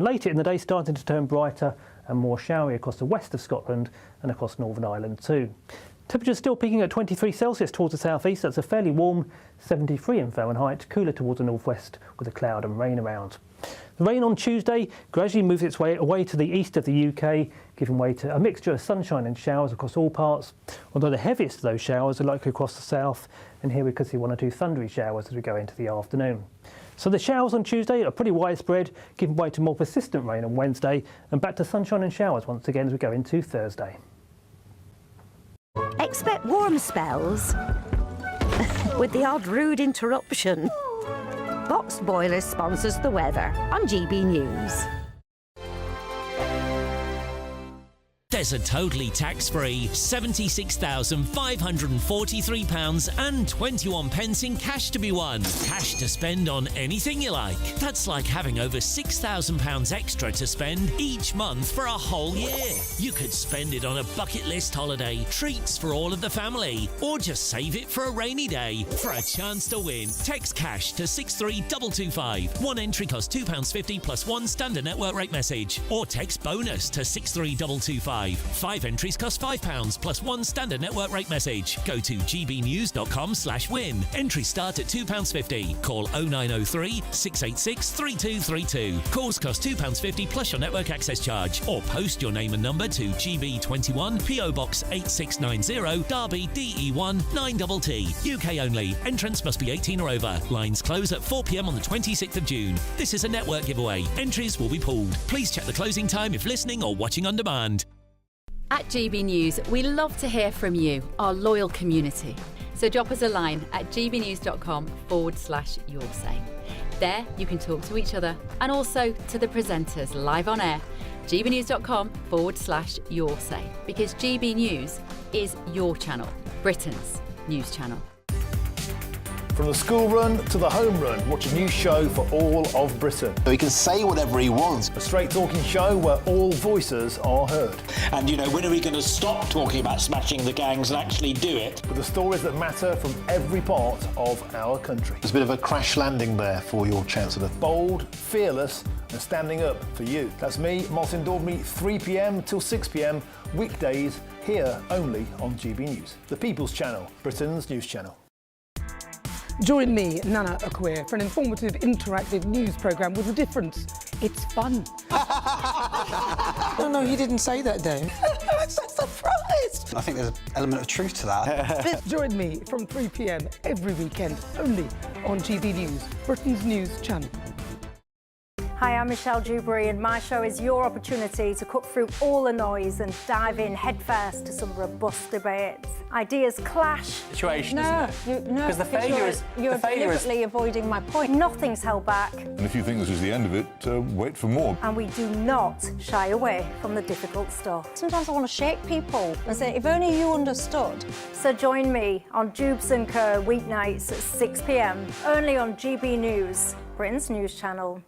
Later in the day, starting to turn brighter and more showery across the west of Scotland and across Northern Ireland too. Temperatures still peaking at 23 Celsius towards the southeast. That's a fairly warm 73 in Fahrenheit, cooler towards the northwest with a cloud and rain around. The rain on Tuesday gradually moves its way away to the east of the UK, giving way to a mixture of sunshine and showers across all parts, although the heaviest of those showers are likely across the south, and here we could see one or two thundery showers as we go into the afternoon. So the showers on Tuesday are pretty widespread, giving way to more persistent rain on Wednesday, and back to sunshine and showers once again as we go into Thursday. Expect warm spells with the odd rude interruption. Boxed Boilers sponsors the weather on GB News. There's a totally tax-free £76,543.21 in cash to be won. Cash to spend on anything you like. That's like having over £6,000 extra to spend each month for a whole year. You could spend it on a bucket list holiday, treats for all of the family, or just save it for a rainy day. For a chance to win, text cash to 63225. One entry costs £2.50 plus one standard network rate message. Or text bonus to 63225. 5 entries cost £5 plus one standard network rate message. Go to gbnews.com/win. Entries start at £2.50. Call 0903 686 3232. Calls cost £2.50 plus your network access charge. Or post your name and number to GB21 PO Box 8690 Derby DE1 9TT. UK only. Entrance must be 18 or over. Lines close at 4 p.m. on the 26th of June. This is a network giveaway. Entries will be pooled. Please check the closing time if listening or watching on demand. At GB News, we love to hear from you, our loyal community. So drop us a line at gbnews.com/yoursay. There you can talk to each other and also to the presenters live on air. gbnews.com/yoursay, because GB News is your channel, Britain's news channel. From the school run to the home run, watch a new show for all of Britain. So he can say whatever he wants. A straight talking show where all voices are heard. And, you know, when are we going to stop talking about smashing the gangs and actually do it? With the stories that matter from every part of our country. There's a bit of a crash landing there for your Chancellor. Bold, fearless and standing up for you. That's me, Martin Daubney, 3 p.m. till 6 p.m, weekdays, here only on GB News. The People's Channel, Britain's news channel. Join me, Nana Akwe, for an informative, interactive news programme with a difference. It's fun. No, he didn't say that, Dave. I'm so surprised. I think there's an element of truth to that. Join me from 3 p.m. every weekend, only on GB News, Britain's news channel. Hi, I'm Michelle Dewberry, and my show is your opportunity to cut through all the noise and dive in headfirst to some robust debates. Ideas clash. Situation, isn't it? Because the failure is... You're deliberately avoiding my point. Nothing's held back. And if you think this is the end of it, wait for more. And we do not shy away from the difficult stuff. Sometimes I want to shake people and say, if only you understood. So join me on Jubes & Co weeknights at 6 p.m, only on GB News, Britain's news channel.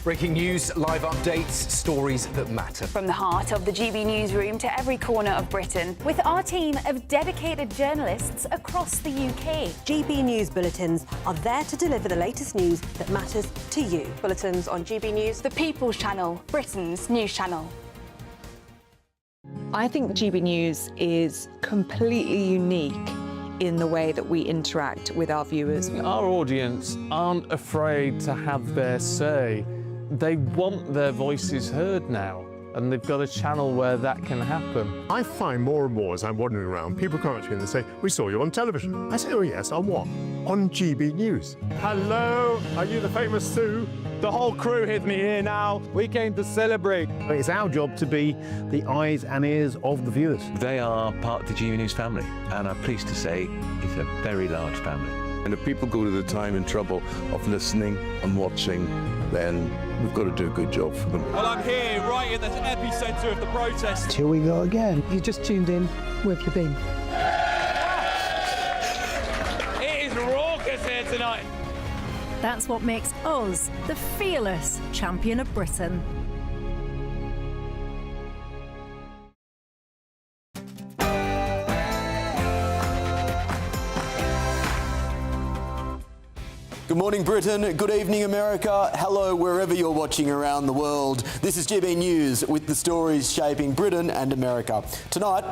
Breaking news, live updates, stories that matter. From the heart of the GB newsroom to every corner of Britain, with our team of dedicated journalists across the UK. GB News bulletins are there to deliver the latest news that matters to you. Bulletins on GB News, the People's Channel, Britain's news channel. I think GB News is completely unique in the way that we interact with our viewers. Our audience aren't afraid to have their say. They want their voices heard now, and they've got a channel where that can happen. I find more and more as I'm wandering around, people come up to me and they say, we saw you on television. I say, oh yes, on what? On GB News. Hello, are you the famous Sue? The whole crew hid me here now. We came to celebrate. It's our job to be the eyes and ears of the viewers. They are part of the GB News family, and I'm pleased to say it's a very large family. And if people go to the time and trouble of listening and watching, then we've got to do a good job for them. Well, I'm here, right in the epicentre of the protest. Here we go again. You just tuned in. Where have you been? It is raucous here tonight. That's what makes us the fearless champion of Britain. Good Good morning, Britain. Good evening, America. Hello, wherever you're watching around the world. This is GB News with the stories shaping Britain and America. Tonight,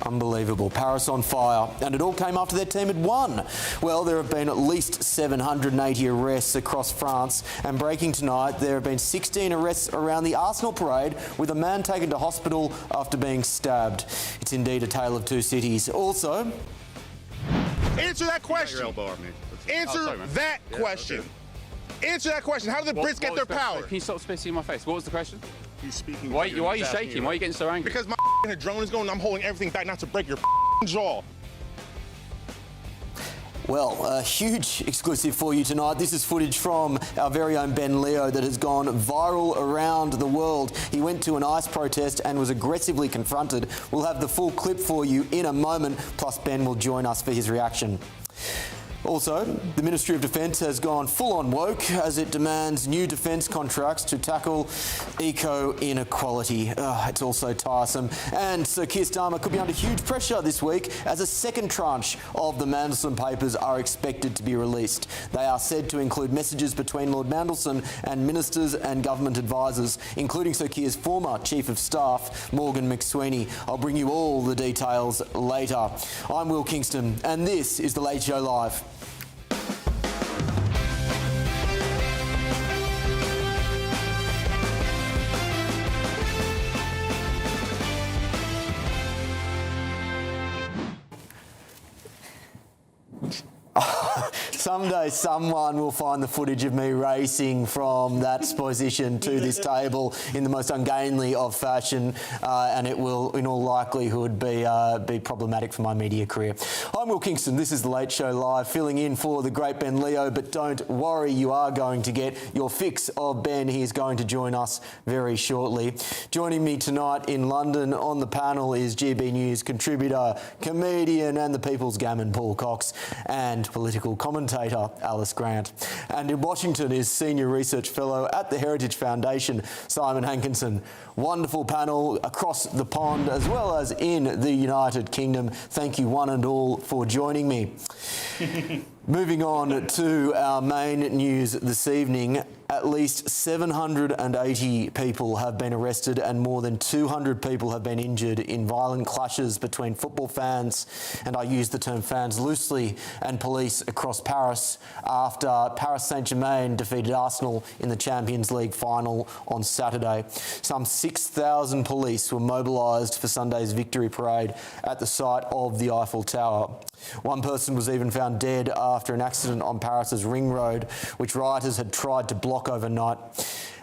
unbelievable. Paris on fire. And it all came after their team had won. Well, there have been at least 780 arrests across France. And breaking tonight, there have been 16 arrests around the Arsenal parade with a man taken to hospital after being stabbed. It's indeed a tale of two cities. Also, answer that question. Answer that question. Answer that question. How did the Brits get their power? Can you stop spitting in my face? What was the question? He's speaking. Why are you shaking? Why are you getting so angry? Because my drone is going, I'm holding everything back not to break your jaw. well, a huge exclusive for you tonight. This is footage from our very own Ben Leo that has gone viral around the world. He went to an ICE protest and was aggressively confronted. We'll have the full clip for you in a moment, plus Ben will join us for his reaction. Also, the Ministry of Defence has gone full-on woke as it demands new defence contracts to tackle eco-inequality. It's also tiresome. And Sir Keir Starmer could be under huge pressure this week as a second tranche of the Mandelson papers are expected to be released. They are said to include messages between Lord Mandelson and ministers and government advisors, including Sir Keir's former Chief of Staff, Morgan McSweeney. I'll bring you all the details later. I'm Will Kingston, and this is The Late Show Live. Someday someone will find the footage of me racing from that position to this table in the most ungainly of fashion, and it will, in all likelihood, be problematic for my media career. I'm Will Kingston. This is The Late Show Live, filling in for the great Ben Leo, but don't worry, you are going to get your fix of Ben. He is going to join us very shortly. Joining me tonight in London on the panel is GB News contributor, comedian and the People's Gammon Paul Cox, and political commentator Alice Grant. And in Washington is Senior Research Fellow at the Heritage Foundation, Simon Hankinson. Wonderful panel across the pond as well as in the United Kingdom. Thank you one and all for joining me. Moving on to our main news this evening, at least 780 people have been arrested and more than 200 people have been injured in violent clashes between football fans, and I use the term fans loosely, and police across Paris after Paris Saint-Germain defeated Arsenal in the Champions League final on Saturday. Some 6,000 police were mobilised for Sunday's victory parade at the site of the Eiffel Tower. One person was even found dead after an accident on Paris's Ring Road, which rioters had tried to block overnight.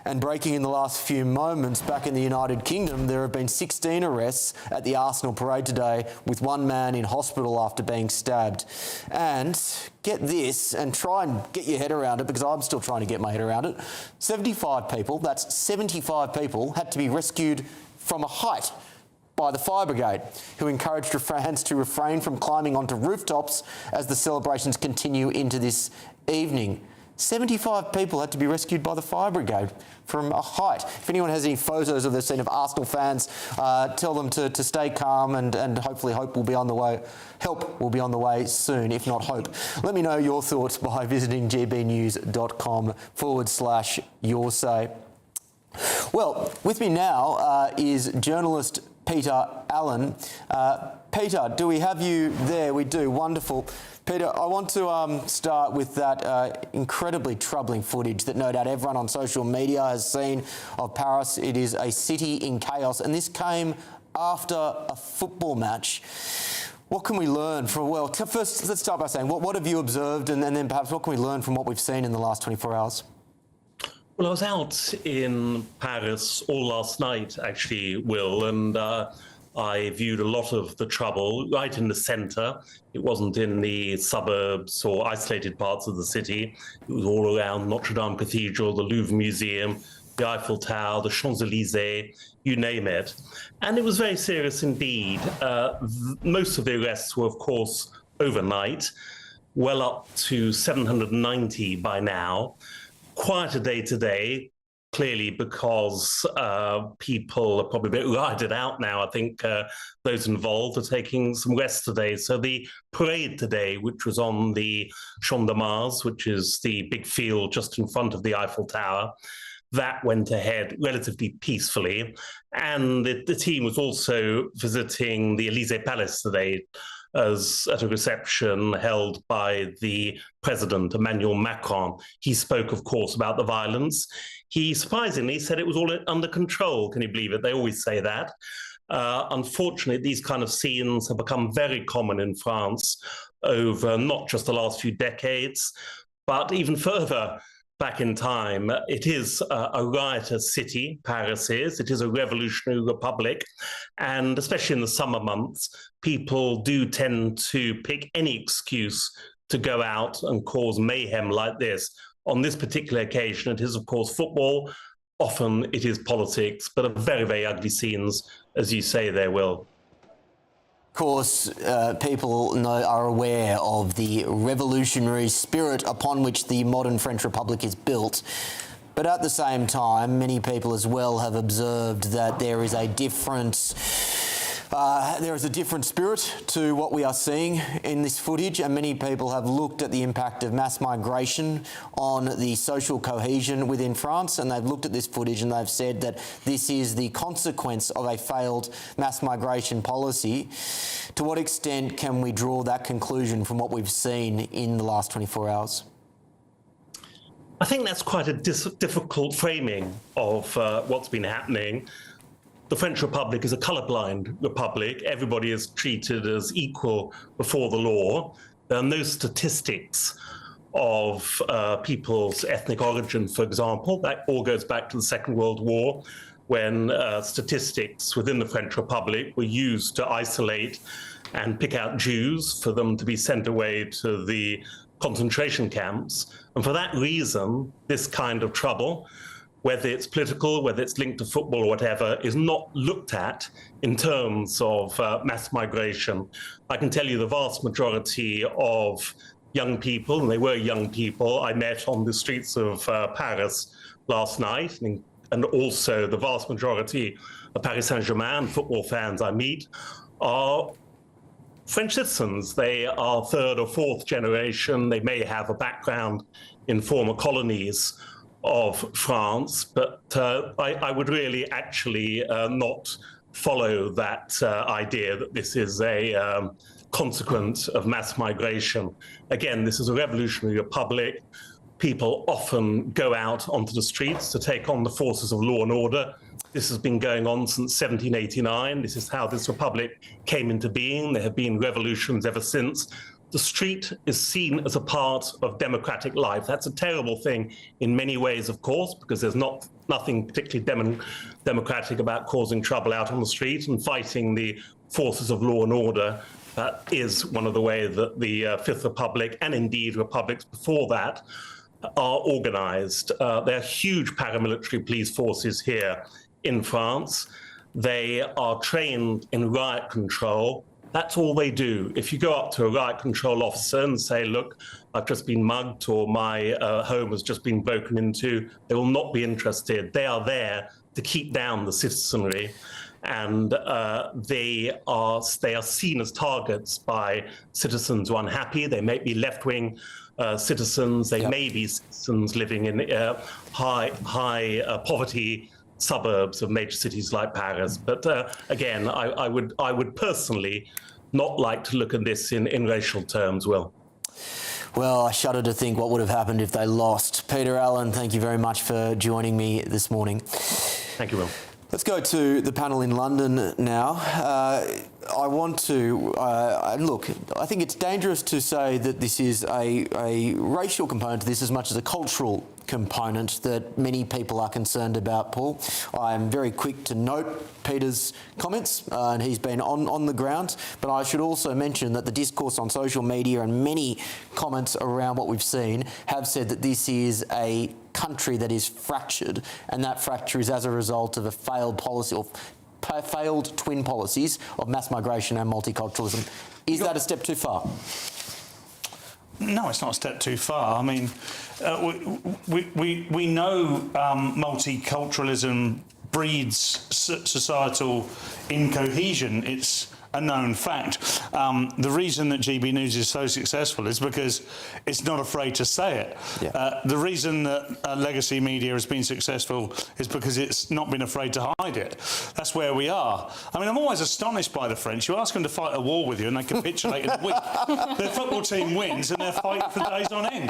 And breaking in the last few moments, back in the United Kingdom, there have been 16 arrests at the Arsenal parade today, with one man in hospital after being stabbed. And get this, and try and get your head around it, because I'm still trying to get my head around it. 75 people, that's 75 people, had to be rescued from a height by the fire brigade, who encouraged fans to refrain from climbing onto rooftops as the celebrations continue into this evening. 75 people had to be rescued by the fire brigade from a height. If anyone has any photos of the scene of Arsenal fans, tell them to stay calm and hopefully help will be on the way soon, if not hope. Let me know your thoughts by visiting gbnews.com/your say. Well, with me now is journalist Peter Allen. Peter, do we have you there? We do. Wonderful. Peter, I want to start with that incredibly troubling footage that no doubt everyone on social media has seen of Paris. It is a city in chaos, and this came after a football match. What can we learn from, well, first let's start by saying, what have you observed, and then perhaps what can we learn from what we've seen in the last 24 hours? Well, I was out in Paris all last night, actually, Will, and I viewed a lot of the trouble right in the centre. It wasn't in the suburbs or isolated parts of the city. It was all around Notre Dame Cathedral, the Louvre Museum, the Eiffel Tower, the Champs-Élysées, you name it. And it was very serious indeed. Most of the arrests were, of course, overnight, well up to 790 by now. quieter day today, clearly because people are probably a bit rided out now. I think those involved are taking some rest today. So the parade today, which was on the Champ de Mars, which is the big field just in front of the Eiffel Tower, that went ahead relatively peacefully. And the team was also visiting the Élysée Palace today as at a reception held by the president, Emmanuel Macron. He spoke, of course, about the violence. He surprisingly said it was all under control. Can you believe it? They always say that. Unfortunately, these kind of scenes have become very common in France over not just the last few decades, but even further back in time. It is a riotous city, Paris is. It is a revolutionary republic. And especially in the summer months, people do tend to pick any excuse to go out and cause mayhem like this. On this particular occasion, it is, of course, football. Often it is politics, but are very, very ugly scenes, as you say there, Will. Of course, people are aware of the revolutionary spirit upon which the modern French Republic is built. But at the same time, many people as well have observed that there is a different spirit to what we are seeing in this footage, and many people have looked at the impact of mass migration on the social cohesion within France, and they've looked at this footage and they've said that this is the consequence of a failed mass migration policy. To what extent can we draw that conclusion from what we've seen in the last 24 hours? I think that's quite a difficult framing of what's been happening. The French Republic is a colourblind republic. Everybody is treated as equal before the law. There are no statistics of people's ethnic origin, for example. That all goes back to the Second World War, when statistics within the French Republic were used to isolate and pick out Jews for them to be sent away to the concentration camps. And for that reason, this kind of trouble, whether it's political, whether it's linked to football or whatever, is not looked at in terms of mass migration. I can tell you the vast majority of young people, and they were young people, I met on the streets of Paris last night, and also the vast majority of Paris Saint-Germain football fans I meet are French citizens. They are third or fourth generation. They may have a background in former colonies of France, but I would really actually not follow that idea that this is a consequence of mass migration. Again, this is a revolutionary republic. People often go out onto the streets to take on the forces of law and order. This has been going on since 1789. This is how this republic came into being. There have been revolutions ever since. The street is seen as a part of democratic life. That's a terrible thing in many ways, of course, because there's nothing particularly democratic about causing trouble out on the street and fighting the forces of law and order. That is one of the ways that the Fifth Republic, and indeed republics before that, are organized. There are huge paramilitary police forces here in France. They are trained in riot control. That's all they do. If you go up to a riot control officer and say, look, I've just been mugged or my home has just been broken into, they will not be interested. They are there to keep down the citizenry, and they are seen as targets by citizens who are unhappy. They may be left-wing citizens. They may be citizens living in high poverty suburbs of major cities like Paris. But again, I would personally not like to look at this in racial terms, Will. Well, I shudder to think what would have happened if they lost. Peter Allen, thank you very much for joining me this morning. Thank you, Will. Let's go to the panel in London now. I want to look, I think it's dangerous to say that this is a racial component to this as much as a cultural component that many people are concerned about, Paul. I am very quick to note Peter's comments, and he's been on the ground, but I should also mention that the discourse on social media and many comments around what we've seen have said that this is a country that is fractured, and that fracture is as a result of a failed policy or failed twin policies of mass migration and multiculturalism. Is that a step too far? No, it's not a step too far. I mean, we know multiculturalism breeds societal incohesion. It's a known fact. The reason that GB News is so successful is because it's not afraid to say it. Yeah. The reason that legacy media has been successful is because it's not been afraid to hide it. That's where we are. I mean, I'm always astonished by the French. You ask them to fight a war with you and they capitulate in a week. Their football team wins and they're fighting for days on end.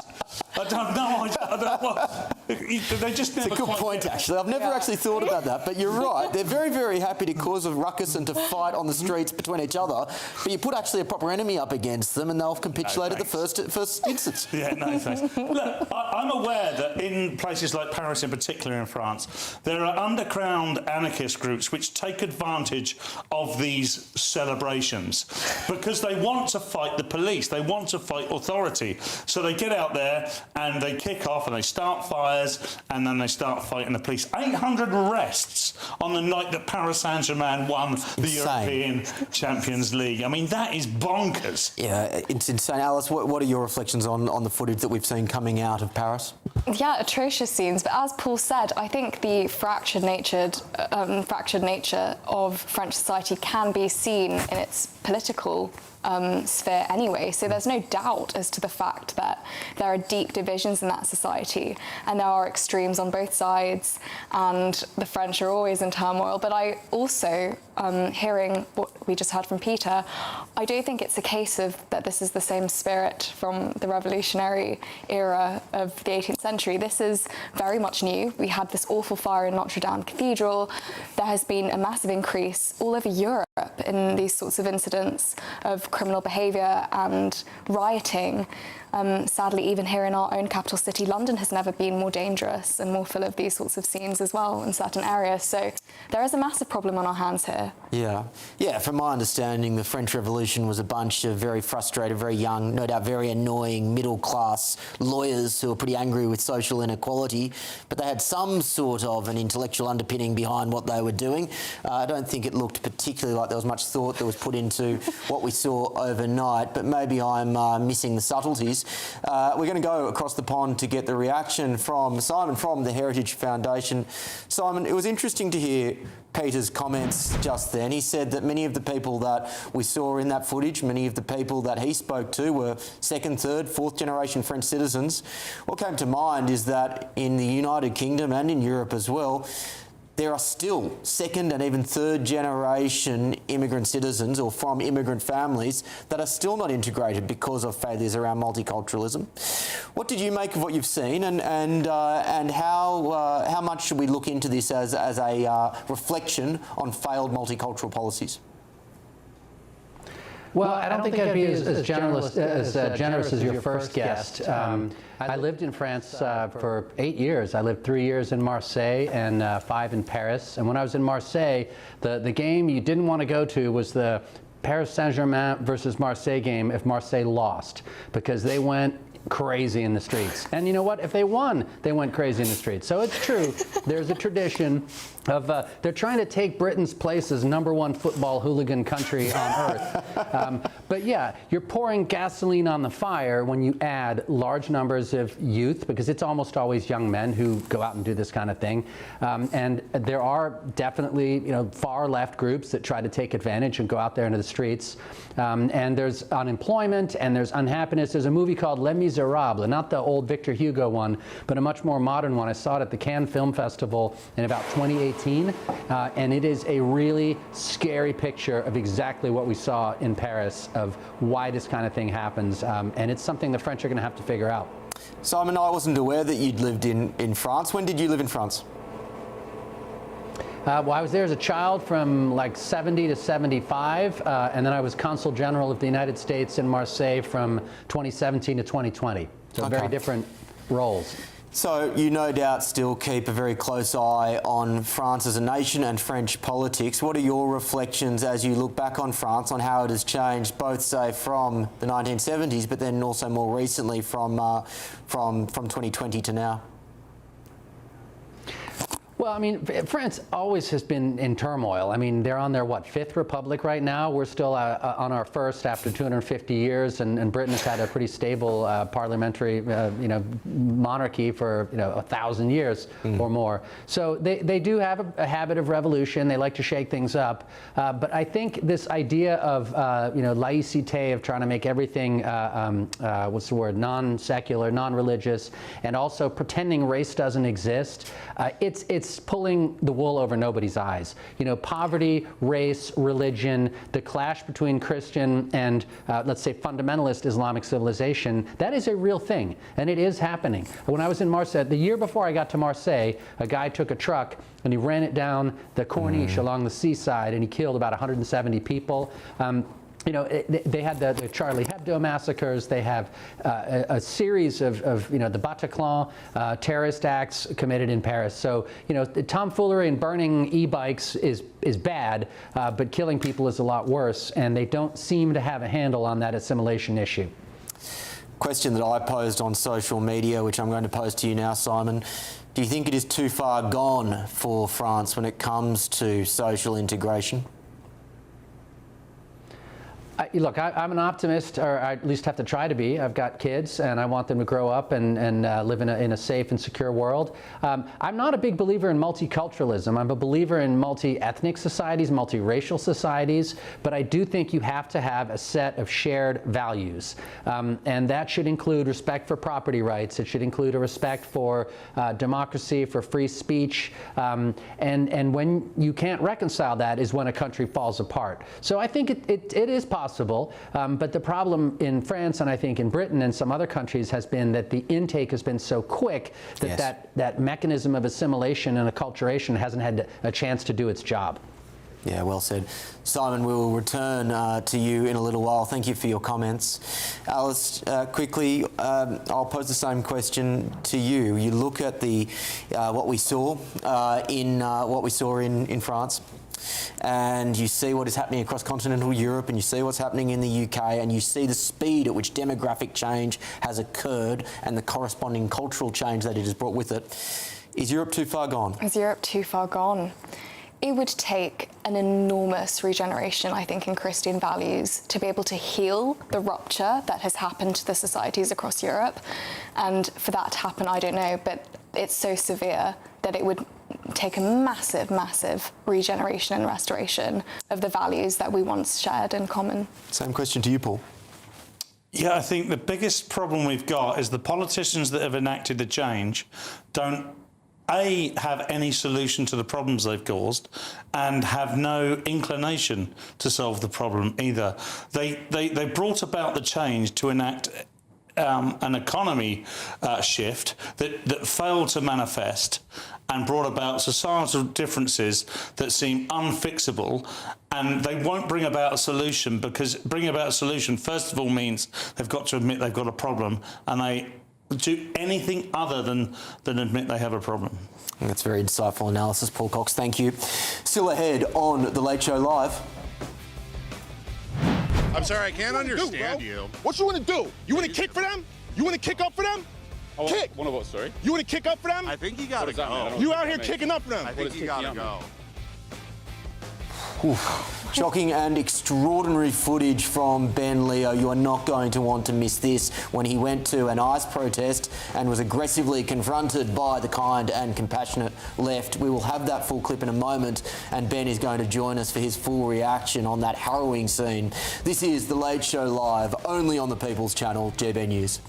I don't know. I don't know. They just never. It's a good point, actually. I've never actually thought about that, but you're right. They're very, very happy to cause a ruckus and to fight on the streets between each other. But you put actually a proper enemy up against them, and they'll capitulate at the first instance. Yeah, no thanks. Look, I'm aware that in places like Paris, in particular in France, there are underground anarchist groups which take advantage of these celebrations because they want to fight the police. They want to fight authority. So they get out there and they kick off and they start fires and then they start fighting the police. 800 arrests on the night that Paris Saint-Germain won the European Champions League. I mean, that is bonkers. Yeah, it's insane. Alice, what are your reflections on the footage that we've seen coming out of Paris? Yeah, atrocious scenes. But as Paul said, I think the fractured nature of French society can be seen in its political sphere anyway. So there's no doubt as to the fact that there are deep divisions in that society and there are extremes on both sides and the French are always in turmoil. But I also, hearing what we just heard from Peter, I do think it's a case of that this is the same spirit from the revolutionary era of the 18th century. This is very much new. We had this awful fire in Notre Dame Cathedral. There has been a massive increase all over Europe in these sorts of incidents of criminal behaviour and rioting. Sadly, even here in our own capital city, London has never been more dangerous and more full of these sorts of scenes as well in certain areas. So there is a massive problem on our hands here. Yeah, from my understanding, the French Revolution was a bunch of very frustrated, very young, no doubt very annoying middle-class lawyers who were pretty angry with social inequality, but they had some sort of an intellectual underpinning behind what they were doing. I don't think it looked particularly like there was much thought that was put into what we saw overnight, but maybe I'm missing the subtleties. We're going to go across the pond to get the reaction from Simon from the Heritage Foundation. Simon, it was interesting to hear Peter's comments just then. He said that many of the people that we saw in that footage, many of the people that he spoke to were second, third, fourth generation French citizens. What came to mind is that in the United Kingdom and in Europe as well, there are still second and even third generation immigrant citizens or from immigrant families that are still not integrated because of failures around multiculturalism. What did you make of what you've seen, and how much should we look into this as a reflection on failed multicultural policies? Well, I don't think I'd be as generous as your first guest. I lived in France for 8 years. I lived 3 years in Marseille and 5 in Paris. And when I was in Marseille, the game you didn't want to go to was the Paris Saint-Germain versus Marseille game if Marseille lost, because they went crazy in the streets. And you know what? If they won, they went crazy in the streets. So it's true. There's a tradition of they're trying to take Britain's place as #1 football hooligan country on earth. But yeah, you're pouring gasoline on the fire when you add large numbers of youth, because it's almost always young men who go out and do this kind of thing. And there are definitely, far left groups that try to take advantage and go out there into the streets. And there's unemployment and there's unhappiness. There's a movie called Les Miserables, not the old Victor Hugo one, but a much more modern one. I saw it at the Cannes Film Festival in about 2018. And it is a really scary picture of exactly what we saw in Paris, of why this kind of thing happens. And it's something the French are going to have to figure out. Simon, I wasn't aware that you'd lived in France. When did you live in France? Well, I was there as a child from like 70 to 75, and then I was Consul General of the United States in Marseille from 2017 to 2020. So very different roles. So you no doubt still keep a very close eye on France as a nation and French politics. What are your reflections as you look back on France, on how it has changed, both, say, from the 1970s, but then also more recently from 2020 to now? Well, I mean, France always has been in turmoil. I mean, they're on their, what, 5th republic right now? We're still on our 1st after 250 years, and Britain has had a pretty stable parliamentary, monarchy for, 1,000 years or more. So they do have a habit of revolution. They like to shake things up. But I think this idea of, laïcité, of trying to make everything, what's the word, non-secular, non-religious, and also pretending race doesn't exist, it's pulling the wool over nobody's eyes. Poverty, race, religion, the clash between Christian and, let's say, fundamentalist Islamic civilization, that is a real thing, and it is happening. When I was in Marseille, the year before I got to Marseille, a guy took a truck and he ran it down the Corniche along the seaside, and he killed about 170 people. They had the Charlie Hebdo massacres. They have a series of the Bataclan terrorist acts committed in Paris. So, the tomfoolery and burning e-bikes is bad, but killing people is a lot worse, and they don't seem to have a handle on that assimilation issue. Question that I posed on social media, which I'm going to pose to you now, Simon. Do you think it is too far gone for France when it comes to social integration? Look, I'm an optimist, or I at least have to try to be. I've got kids, and I want them to grow up and live in a safe and secure world. I'm not a big believer in multiculturalism. I'm a believer in multi-ethnic societies, multiracial societies, but I do think you have to have a set of shared values. And that should include respect for property rights. It should include a respect for democracy, for free speech. And when you can't reconcile that is when a country falls apart. So I think it is possible. But the problem in France, and I think in Britain and some other countries, has been that the intake has been so quick that that mechanism of assimilation and acculturation hasn't had a chance to do its job. Yeah, well said. Simon, we will return to you in a little while. Thank you for your comments. Alice, quickly, I'll pose the same question to you. You look at what we saw in France, and you see what is happening across continental Europe, and you see what's happening in the UK, and you see the speed at which demographic change has occurred and the corresponding cultural change that it has brought with it. Is Europe too far gone? Is Europe too far gone? It would take an enormous regeneration, I think, in Christian values to be able to heal the rupture that has happened to the societies across Europe. And for that to happen, I don't know, but it's so severe that it would take a massive, massive regeneration and restoration of the values that we once shared in common. Same question to you, Paul. Yeah, I think the biggest problem we've got is the politicians that have enacted the change don't have any solution to the problems they've caused, and have no inclination to solve the problem either. They brought about the change to enact an economy shift that failed to manifest and brought about societal differences that seem unfixable, and they won't bring about a solution, because bringing about a solution, first of all, means they've got to admit they've got a problem, and they do anything other than admit they have a problem. That's very insightful analysis, Paul Cox. Thank you. Still ahead on The Late Show Live. I'm sorry, I can't understand you. What you want to do? You want to kick for them? You want to kick up for them? Kick. Want to what, sorry? You want to kick up for them? I think you got to go. You out here kicking up for them? I think you got to go. Shocking and extraordinary footage from Ben Leo. You are not going to want to miss this, when he went to an ICE protest and was aggressively confronted by the kind and compassionate left. We will have that full clip in a moment, and Ben is going to join us for his full reaction on that harrowing scene. This is The Late Show Live, only on the People's Channel, GB News.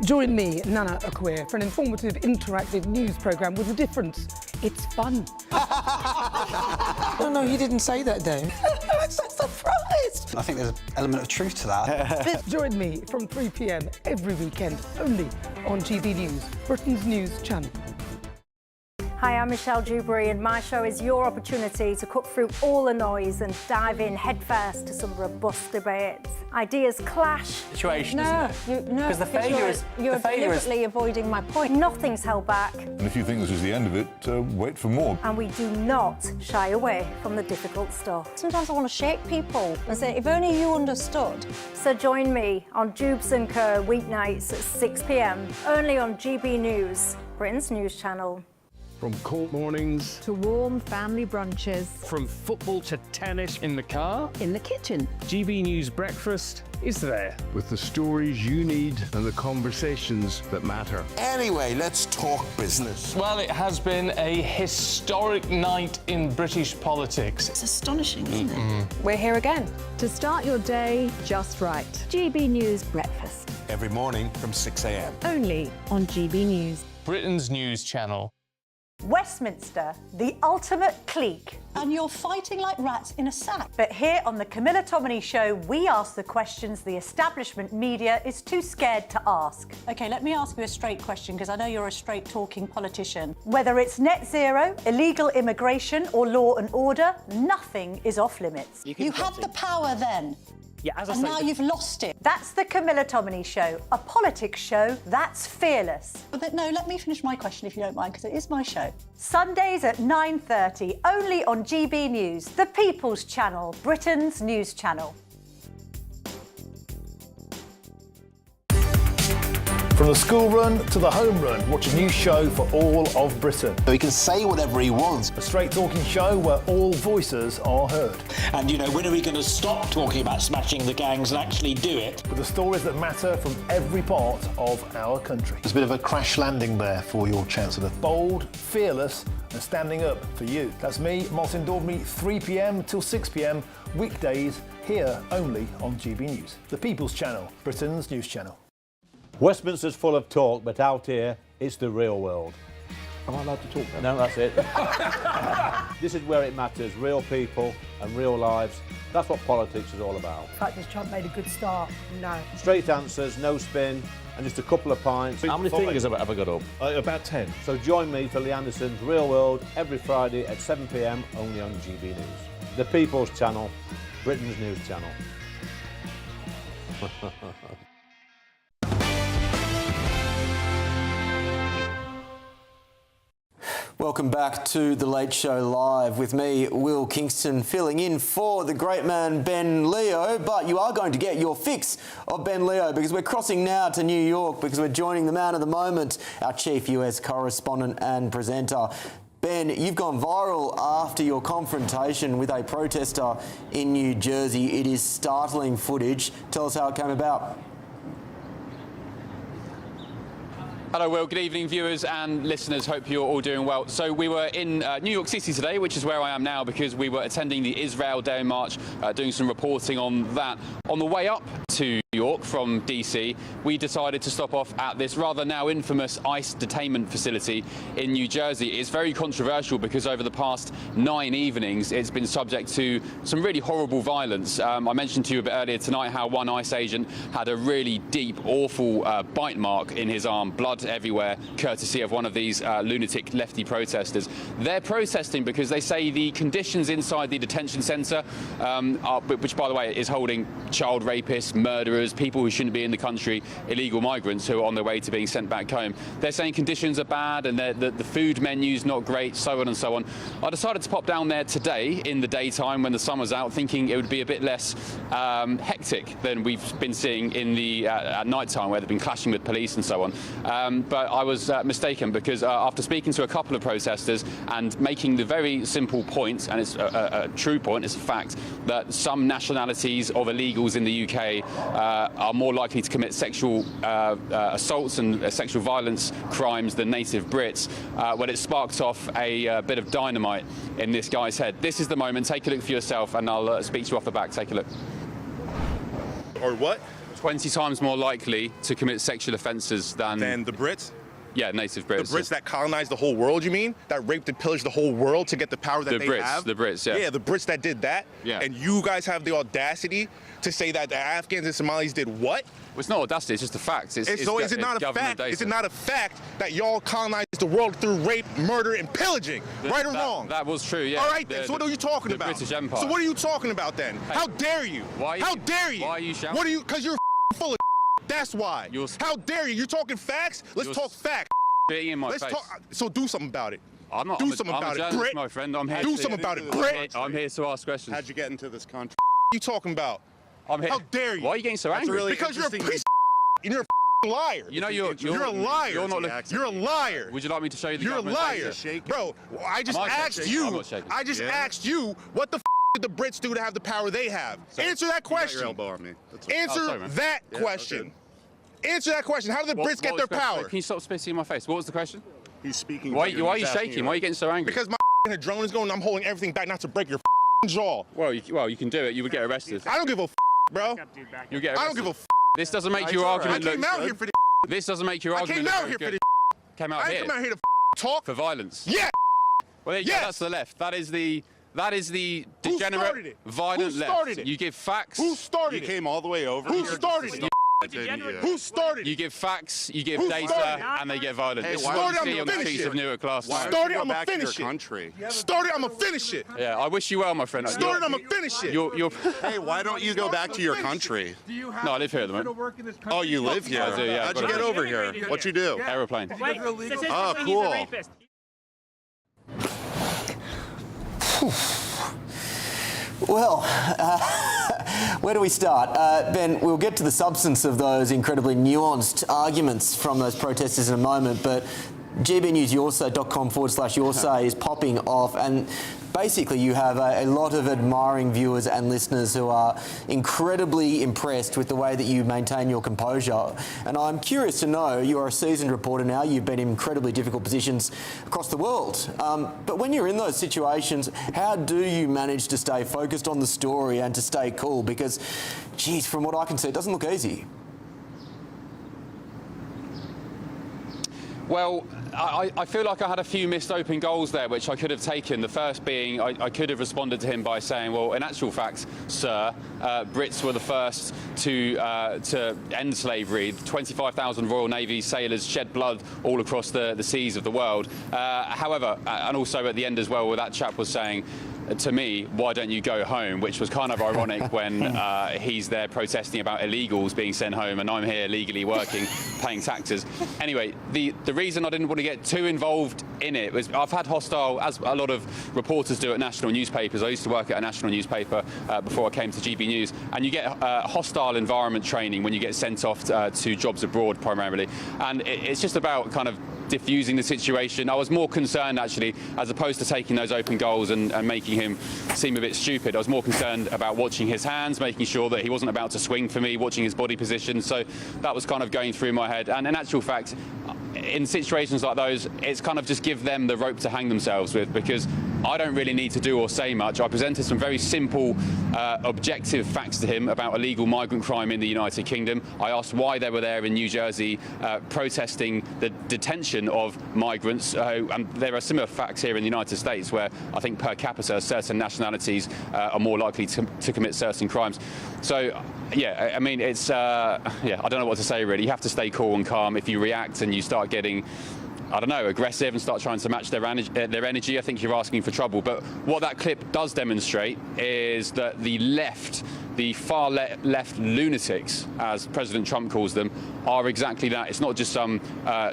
Join me, Nana Akwe, for an informative, interactive news programme with a difference. It's fun. No, he didn't say that, Dave. I'm so surprised. I think there's an element of truth to that. Join me from 3 p.m. every weekend, only on GB News, Britain's news channel. Hi, I'm Michelle Dewberry, and my show is your opportunity to cut through all the noise and dive in headfirst to some robust debates. Ideas clash. Situation, isn't it? No, Because the failure is you're deliberately avoiding my point. Nothing's held back, And if you think this is the end of it, wait for more. and we do not shy away from the difficult stuff. Sometimes I want to shake people and say, if only you understood. So join me on Jubes and Kerr weeknights at 6 p.m. only on GB News, Britain's news channel. From court mornings to warm family brunches. From football to tennis in the car. In the kitchen. GB News Breakfast is there. With the stories you need and the conversations that matter. Anyway, let's talk business. Well, it has been a historic night in British politics. It's astonishing, isn't it? We're here again. To start your day just right. GB News Breakfast. Every morning from 6 a.m. Only on GB News. Britain's news channel. Westminster, the ultimate clique. And you're fighting like rats in a sack. But here on the Camilla Tominey Show, we ask the questions the establishment media is too scared to ask. OK, let me ask you a straight question, because I know you're a straight-talking politician. Whether it's net zero, illegal immigration or law and order, nothing is off limits. You had the power then. Yeah, as I And say, now you've lost it. That's the Camilla Tominey Show, a politics show that's fearless. But no, let me finish my question if you don't mind, because it is my show. Sundays at 9:30, only on GB News, the People's Channel, Britain's news channel. From the school run to the home run, watch a new show for all of Britain. He can say whatever he wants. A straight talking show where all voices are heard. and you know, when are we going to stop talking about smashing the gangs and actually do it? With the stories that matter from every part of our country. There's a bit of a crash landing there for your Chancellor. Bold, fearless and standing up for you. That's me, Martin Daubney, 3 p.m. till 6 p.m. weekdays here only on GB News. The People's Channel, Britain's news channel. Westminster's full of talk, but out here, it's the real world. Am I allowed to talk then? No, that's it. This is where it matters, real people and real lives. That's what politics is all about. The fact has Trump made a good start? No. Straight answers, no spin, and just a couple of pints. How many fingers have I got up? About 10. So join me for Lee Anderson's Real World every Friday at 7 p.m. only on GB News. The People's Channel, Britain's news channel. Welcome back to The Late Show Live with me, Will Kingston, filling in for the great man Ben Leo. But you are going to get your fix of Ben Leo because we're crossing now to New York because we're joining the man of the moment, our chief US correspondent and presenter. Ben, you've gone viral after your confrontation with a protester in New Jersey. It is startling footage. Tell us how it came about. Hello, Will. Good evening, viewers and listeners. Hope you're all doing well. So we were in New York City today, which is where I am now, because we were attending the Israel Day March, doing some reporting on that. On the way up to New York from DC, we decided to stop off at this rather now infamous ICE detainment facility in New Jersey. It's very controversial because over the past 9 evenings, it's been subject to some really horrible violence. I mentioned to you a bit earlier tonight how one ICE agent had a really deep, awful bite mark in his arm, blood everywhere, courtesy of one of these lunatic lefty protesters. They're protesting because they say the conditions inside the detention centre, which by the way is holding child rapists, murderers, people who shouldn't be in the country, illegal migrants who are on their way to being sent back home. They're saying conditions are bad and the food menu's not great, so on and so on. I decided to pop down there today in the daytime when the sun was out, thinking it would be a bit less hectic than we've been seeing in the at night time, where they've been clashing with police and so on. But I was mistaken because after speaking to a couple of protesters and making the very simple point, and it's a true point, it's a fact, that some nationalities of illegals in the UK are more likely to commit sexual assaults and sexual violence crimes than native Brits, well, it sparked off a bit of dynamite in this guy's head. This is the moment. Take a look for yourself, and I'll speak to you off the back. Take a look. Or what? 20 times more likely to commit sexual offences than the Brits? Yeah, native Brits. The Brits that colonized the whole world, you mean? That raped and pillaged the whole world to get the power that they have? The Brits, yeah. Yeah, the Brits that did that. Yeah. And you guys have the audacity to say that the Afghans and Somalis did what? Well, it's not audacity, it's just a fact. So is it not a fact? Is it not a fact that y'all colonized the world through rape, murder, and pillaging? Right or wrong? That was true, yeah. All right, then. So what are you talking about? The British Empire. So what are you talking about then? Hey, how dare you? How dare you? Why are you shouting? What are you? Because you're full of. That's why. How dare you? You're talking facts? Let's talk facts. Spitting in my Let's face. talk. So do something about it. I'm not. Do something about it, Brit. My friend. I'm here. Do something about it, Brit. I'm here to ask questions. How'd you get into this country? What are you talking about? I'm here. How dare you? Why are you getting so angry? really Because you're a piece of and you're a liar. You know you're a liar. You're not. You're a liar. Would you like me to show you the You're a government liar, data? bro. I just asked you. I'm not shaking. I just asked you what the did the Brits do to have the power they have? Answer that question. You got your elbow on me. Answer that question. Answer that question. How did the Brits get their power? Can you stop spitting in my face? What was the question? He's speaking. Why are you shaking? Why are you getting so angry? Because my adrenaline is going. I'm holding everything back not to break your jaw. Well, you can do it. You would get arrested. I don't give a bro. You'll get arrested. I don't give a. This doesn't make your argument look I came out good. here for this. This doesn't make your argument I came look out here good. for this. Came out I here. ain't come out here to talk for violence. Yeah. Well, yeah, that's the left. That is the degenerate, violent left. You give facts. Who started it? You came all the way over. Who started it? Who started it? You give facts, you give Who data, started it? and they get violent. Hey, This is why what don't you you see on the finish streets it? of Newark last night. Started, I'm go gonna back to finish your it. country? Started, I'm gonna finish it. Yeah, I wish you well, my friend. Started, I'm gonna finish it. You're Hey, why don't you go back to your country? No, I live here at the moment. Oh, you live here? I do, yeah. How'd you get over here? What you do? Aeroplane. Oh, cool. Well, where do we start? Ben, we'll get to the substance of those incredibly nuanced arguments from those protesters in a moment, but GBNews.com/yoursay is popping off, and basically you have a lot of admiring viewers and listeners who are incredibly impressed with the way that you maintain your composure. And I'm curious to know, you are a seasoned reporter now, you've been in incredibly difficult positions across the world. But when you're in those situations, how do you manage to stay focused on the story and to stay cool? Because, geez, from what I can see, it doesn't look easy. Well, I feel like I had a few missed open goals there, which I could have taken. The first being I could have responded to him by saying, well, in actual fact, sir, Brits were the first to end slavery. 25,000 Royal Navy sailors shed blood all across the seas of the world. However, and also at the end as well, where that chap was saying, to me, why don't you go home? Which was kind of ironic when he's there protesting about illegals being sent home and I'm here legally working, paying taxes. Anyway, the reason I didn't want to get too involved in it was I've had hostile, as a lot of reporters do at national newspapers. I used to work at a national newspaper before I came to GB News, and you get hostile environment training when you get sent off to jobs abroad primarily. And it's just about kind of diffusing the situation. I was more concerned, actually, as opposed to taking those open goals and making him seem a bit stupid. I was more concerned about watching his hands, making sure that he wasn't about to swing for me, watching his body position. So that was kind of going through my head. And in actual fact, in situations like those, it's kind of just give them the rope to hang themselves with, because I don't really need to do or say much. I presented some very simple, objective facts to him about illegal migrant crime in the United Kingdom. I asked why they were there in New Jersey protesting the detention of migrants. And there are similar facts here in the United States where I think per capita certain nationalities are more likely to commit certain crimes. So, yeah, I mean, it's, I don't know what to say really. You have to stay cool and calm. If you react and you start getting, I don't know, aggressive and start trying to match their energy, I think you're asking for trouble. But what that clip does demonstrate is that the left, the far left lunatics, as President Trump calls them, are exactly that. It's not just some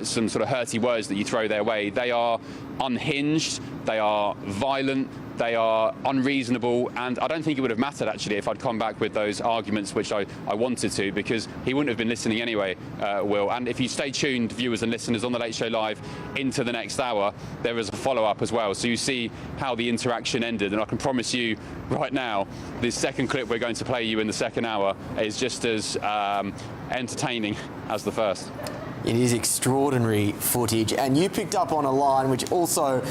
sort of hurty words that you throw their way. They are unhinged, they are violent, they are unreasonable, and I don't think it would have mattered, actually, if I'd come back with those arguments, which I wanted to, because he wouldn't have been listening anyway, Will. And if you stay tuned, viewers and listeners, on The Late Show Live into the next hour, there is a follow-up as well. So you see how the interaction ended, and I can promise you right now, this second clip we're going to play you in the second hour is just as entertaining as the first. It is extraordinary footage, and you picked up on a line which also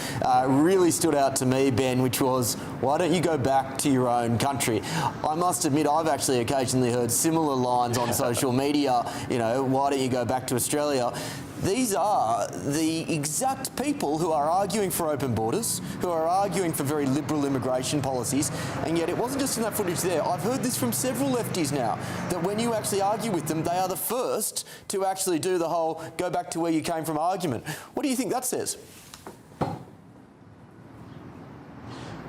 really stood out to me, Ben, which was, why don't you go back to your own country? I must admit, I've actually occasionally heard similar lines on social media, you know, why don't you go back to Australia? these are the exact people who are arguing for open borders, who are arguing for very liberal immigration policies, and yet it wasn't just in that footage there. I've heard this from several lefties now, that when you actually argue with them, they are the first to actually do the whole go back to where you came from argument. What do you think that says?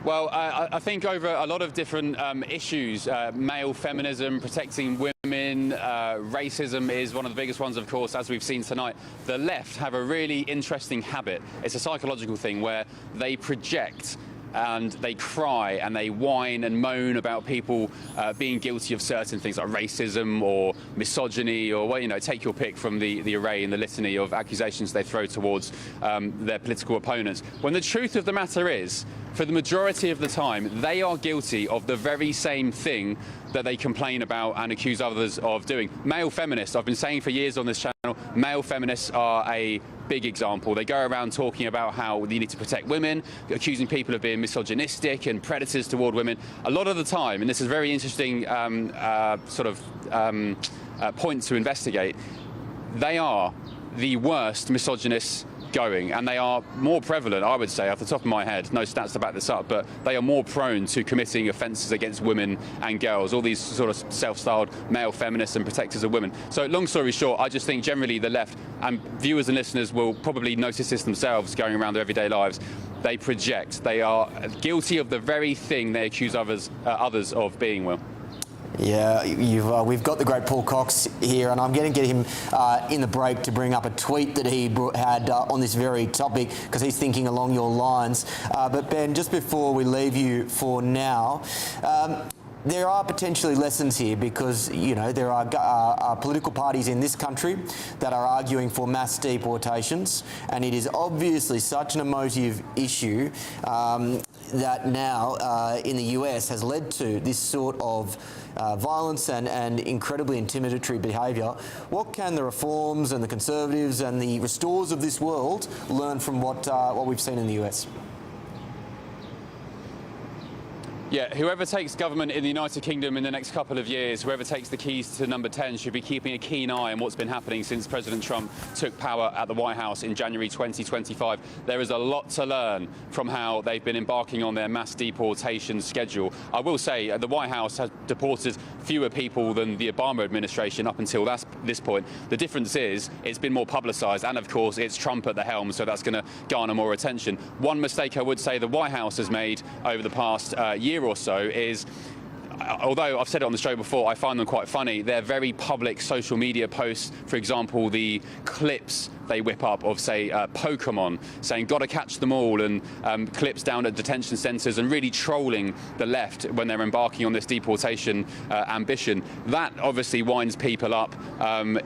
Well, I think over a lot of different issues, male feminism, protecting women, racism is one of the biggest ones, of course, as we've seen tonight. The left have a really interesting habit. It's a psychological thing where they project and they cry and they whine and moan about people being guilty of certain things like racism or misogyny or, well, you know, take your pick from the array and the litany of accusations they throw towards their political opponents. When the truth of the matter is, for the majority of the time, they are guilty of the very same thing that they complain about and accuse others of doing. Male feminists, I've been saying for years on this channel, male feminists are a big example. They go around talking about how you need to protect women, accusing people of being misogynistic and predators toward women. A lot of the time, and this is a very interesting point to investigate, they are the worst misogynists going, and they are more prevalent, I would say, off the top of my head, no stats to back this up, but they are more prone to committing offences against women and girls, all these sort of self-styled male feminists and protectors of women. So long story short, I just think generally the left, and viewers and listeners will probably notice this themselves going around their everyday lives, they project. They are guilty of the very thing they accuse others of being, Will. Yeah, we've got the great Paul Cox here, and I'm going to get him in the break to bring up a tweet that he had on this very topic, because he's thinking along your lines. But Ben, just before we leave you for now, there are potentially lessons here, because, you know, there are political parties in this country that are arguing for mass deportations, and it is obviously such an emotive issue that now in the US has led to this sort of violence and incredibly intimidatory behaviour. What can the Reforms and the Conservatives and the Restores of this world learn from what we've seen in the US? Yeah, whoever takes government in the United Kingdom in the next couple of years, whoever takes the keys to number 10 should be keeping a keen eye on what's been happening since President Trump took power at the White House in January 2025. There is a lot to learn from how they've been embarking on their mass deportation schedule. I will say the White House has deported fewer people than the Obama administration up until this point. The difference is it's been more publicised, and of course it's Trump at the helm, so that's going to garner more attention. One mistake I would say the White House has made over the past year or so is, although I've said it on the show before, I find them quite funny. They're very public social media posts. For example, the clips they whip up of, say, Pokemon, saying "gotta catch them all," and clips down at detention centres, and really trolling the left when they're embarking on this deportation ambition. That obviously winds people up.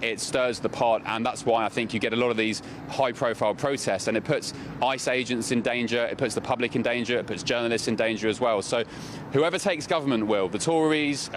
It stirs the pot, and that's why I think you get a lot of these high-profile protests, and it puts ICE agents in danger, it puts the public in danger, it puts journalists in danger as well. So whoever takes government will, the Tories,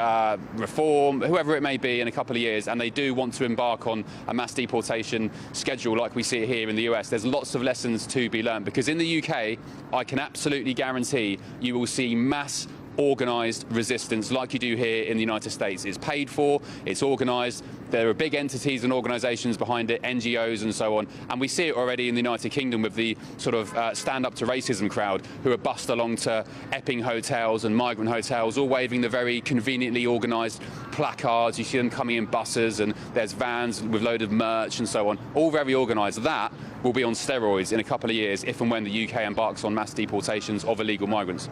Reform, whoever it may be in a couple of years, and they do want to embark on a mass deportation schedule like we see it here in the US, there's lots of lessons to be learned, because in the UK, I can absolutely guarantee you will see mass organised resistance like you do here in the United States. It's paid for, it's organised, there are big entities and organisations behind it, NGOs and so on, and we see it already in the United Kingdom with the sort of stand up to racism crowd who are bussed along to Epping hotels and migrant hotels, all waving the very conveniently organised placards. You see them coming in buses, and there's vans with load of merch and so on, all very organised. That will be on steroids in a couple of years if and when the UK embarks on mass deportations of illegal migrants.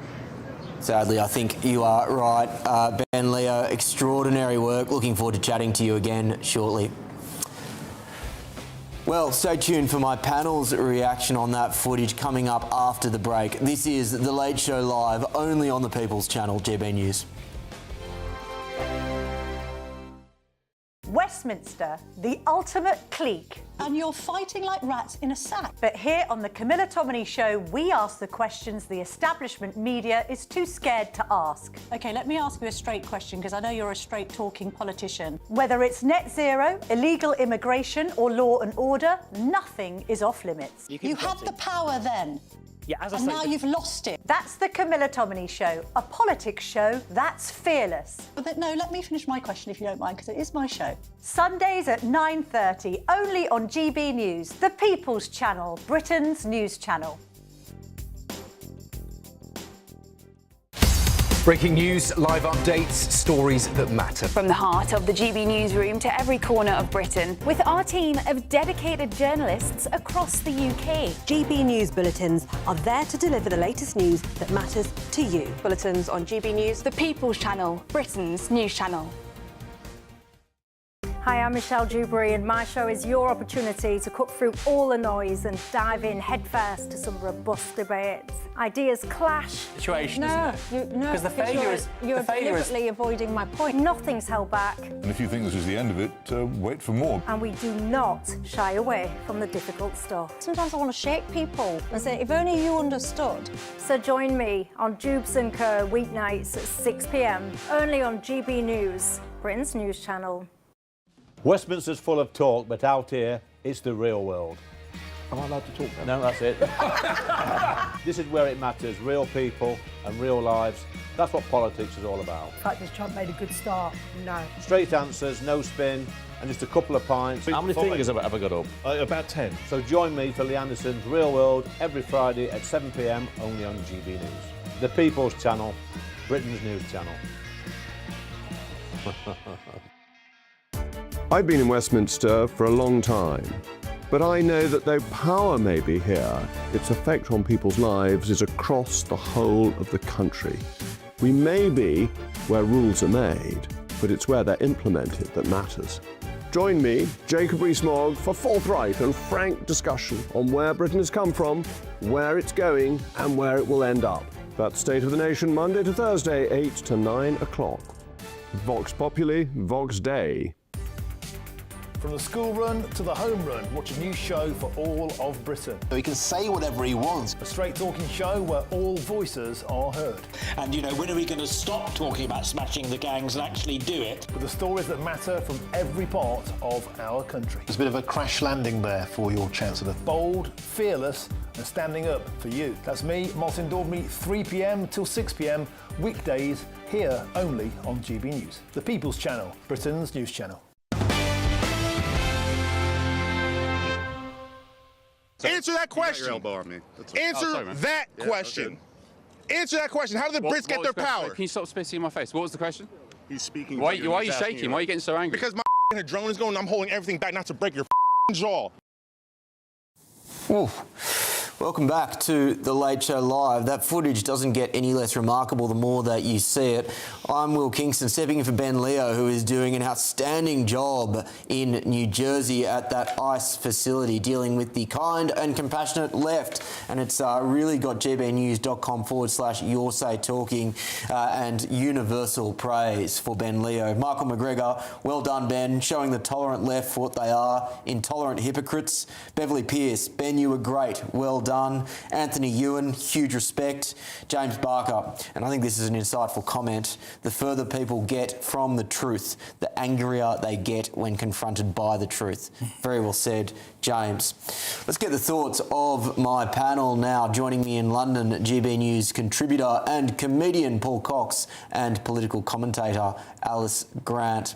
Sadly, I think you are right. Ben, Leo, extraordinary work. Looking forward to chatting to you again shortly. Well, stay tuned for my panel's reaction on that footage coming up after the break. This is The Late Show Live, only on the People's Channel, GBNews. Westminster, the ultimate clique. And you're fighting like rats in a sack. But here on the Camilla Tominey Show, we ask the questions the establishment media is too scared to ask. OK, let me ask you a straight question, because I know you're a straight-talking politician. Whether it's net zero, illegal immigration or law and order, nothing is off limits. You have the power then. Yeah, as I And say, now you've lost it. That's the Camilla Tominey Show, a politics show that's fearless. But no, let me finish my question if you don't mind, because it is my show. Sundays at 9:30, only on GB News, the People's Channel, Britain's news channel. Breaking news, live updates, stories that matter. From the heart of the GB newsroom to every corner of Britain, with our team of dedicated journalists across the UK. GB News bulletins are there to deliver the latest news that matters to you. Bulletins on GB News, the People's Channel, Britain's news channel. Hi, I'm Michelle Dewberry, and my show is your opportunity to cut through all the noise and dive in headfirst to some robust debates. Ideas clash. Situation, No, isn't it? no, Because the failure is you're the failure is deliberately avoiding my point. Nothing's held back, And if you think this is the end of it, wait for more. and we do not shy away from the difficult stuff. Sometimes I want to shake people and say, if only you understood. So join me on Jubes and Kerr weeknights at 6 p.m. only on GB News, Britain's news channel. Westminster's full of talk, but out here, it's the real world. Am I allowed to talk now? No, that's it. This is where it matters, real people and real lives. That's what politics is all about. The fact that Trump made a good start, no. Straight answers, no spin, and just a couple of pints. How many fingers have I got up? About 10. So join me for Lee Anderson's Real World every Friday at 7 p.m. only on GB News. The People's Channel, Britain's news channel. I've been in Westminster for a long time, but I know that though power may be here, its effect on people's lives is across the whole of the country. We may be where rules are made, but it's where they're implemented that matters. Join me, Jacob Rees-Mogg, for forthright and frank discussion on where Britain has come from, where it's going, and where it will end up. That's State of the Nation, Monday to Thursday, 8 to 9 o'clock. Vox Populi, Vox Dei. From the school run to the home run, watch a new show for all of Britain. So he can say whatever he wants. A straight talking show where all voices are heard. And, you know, when are we going to stop talking about smashing the gangs and actually do it? With the stories that matter from every part of our country. There's a bit of a crash landing there for your Chancellor. Bold, fearless and standing up for you. That's me, Martin Daubney, 3 p.m. till 6 p.m. weekdays here only on GB News. The People's Channel, Britain's news channel. Answer that question. Answer that question. Answer that question. How did the Brits get their power? Can you stop spitting in my face? What was the question? He's speaking. Why are you shaking? Why are you getting so angry? Because my drone is going, I'm holding everything back not to break your jaw. Ooh. Welcome back to The Late Show Live. That footage doesn't get any less remarkable the more that you see it. I'm Will Kingston, stepping in for Ben Leo, who is doing an outstanding job in New Jersey at that ICE facility, dealing with the kind and compassionate left. And it's really got gbnews.com/your say talking and universal praise for Ben Leo. Michael McGregor, well done, Ben, showing the tolerant left for what they are, intolerant hypocrites. Beverly Pearce, Ben, you were great. Well done. Anthony Ewan, huge respect. James Barker, and I think this is an insightful comment, the further people get from the truth, the angrier they get when confronted by the truth. Very well said, James. Let's get the thoughts of my panel now. Joining me in London, GB News contributor and comedian Paul Cox and political commentator Alice Grant.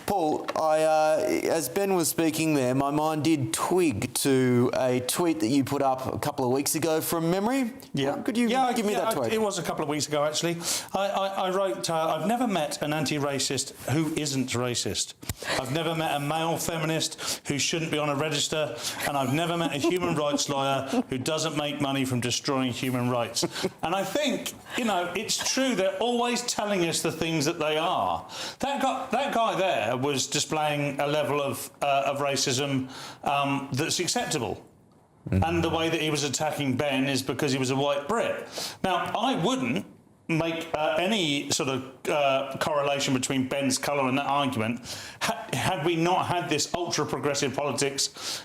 Paul, as Ben was speaking there, my mind did twig to a tweet that you put up a couple of weeks ago from memory. Yeah. Could you give me that tweet? It was a couple of weeks ago, actually. I wrote, I've never met an anti-racist who isn't racist. I've never met a male feminist who shouldn't be on a register, and I've never met a human rights lawyer who doesn't make money from destroying human rights. And I think, you know, it's true, they're always telling us the things that they are. That guy there was displaying a level of racism that's acceptable. And the way that he was attacking Ben is because he was a white Brit. Now, I wouldn't make any sort of correlation between Ben's colour and that argument had we not had this ultra-progressive politics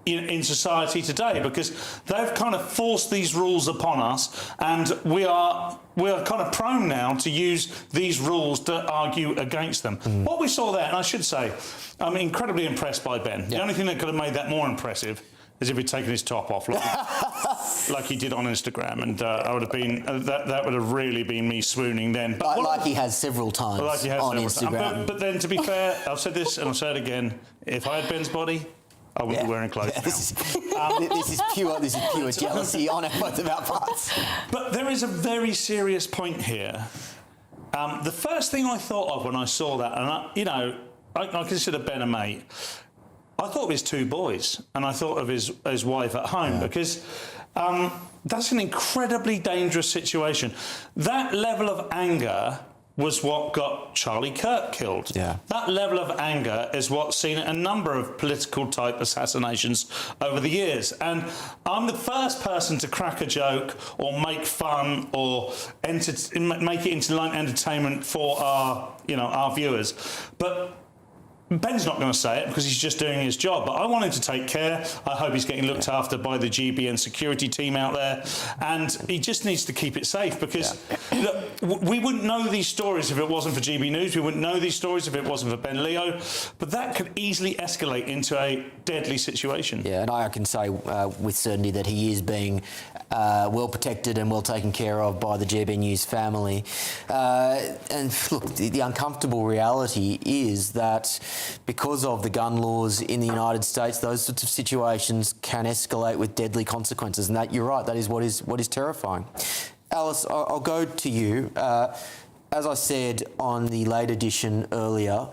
in society today, because they've kind of forced these rules upon us, and we are kind of prone now to use these rules to argue against them. What we saw there, and I should say, I'm incredibly impressed by Ben. The only thing that could have made that more impressive as if he'd taken his top off, like he did on Instagram, and I would have been that would have really been me swooning then. But like he has several times on Instagram. But then, to be fair, I've said this and I'll say it again: if I had Ben's body, I wouldn't be wearing clothes. This is pure jealousy on both of our parts. But there is a very serious point here. The first thing I thought of when I saw that, and I consider Ben a mate. I thought of his two boys, and I thought of his wife at home, because that's an incredibly dangerous situation. That level of anger was what got Charlie Kirk killed. Yeah. That level of anger is what's seen a number of political-type assassinations over the years. And I'm the first person to crack a joke or make fun or make it into light entertainment for our viewers. But Ben's not going to say it because he's just doing his job, but I want him to take care. I hope he's getting looked after by the GBN security team out there, and he just needs to keep it safe, because look, we wouldn't know these stories if it wasn't for GB News. We wouldn't know these stories if it wasn't for Ben Leo, but that could easily escalate into a deadly situation. Yeah, and I can say with certainty that he is being well protected and well taken care of by the GB News family. And look, the uncomfortable reality is that because of the gun laws in the United States, those sorts of situations can escalate with deadly consequences, and that, you're right, that is what is terrifying. Alice, I'll go to you. As I said on the late edition earlier,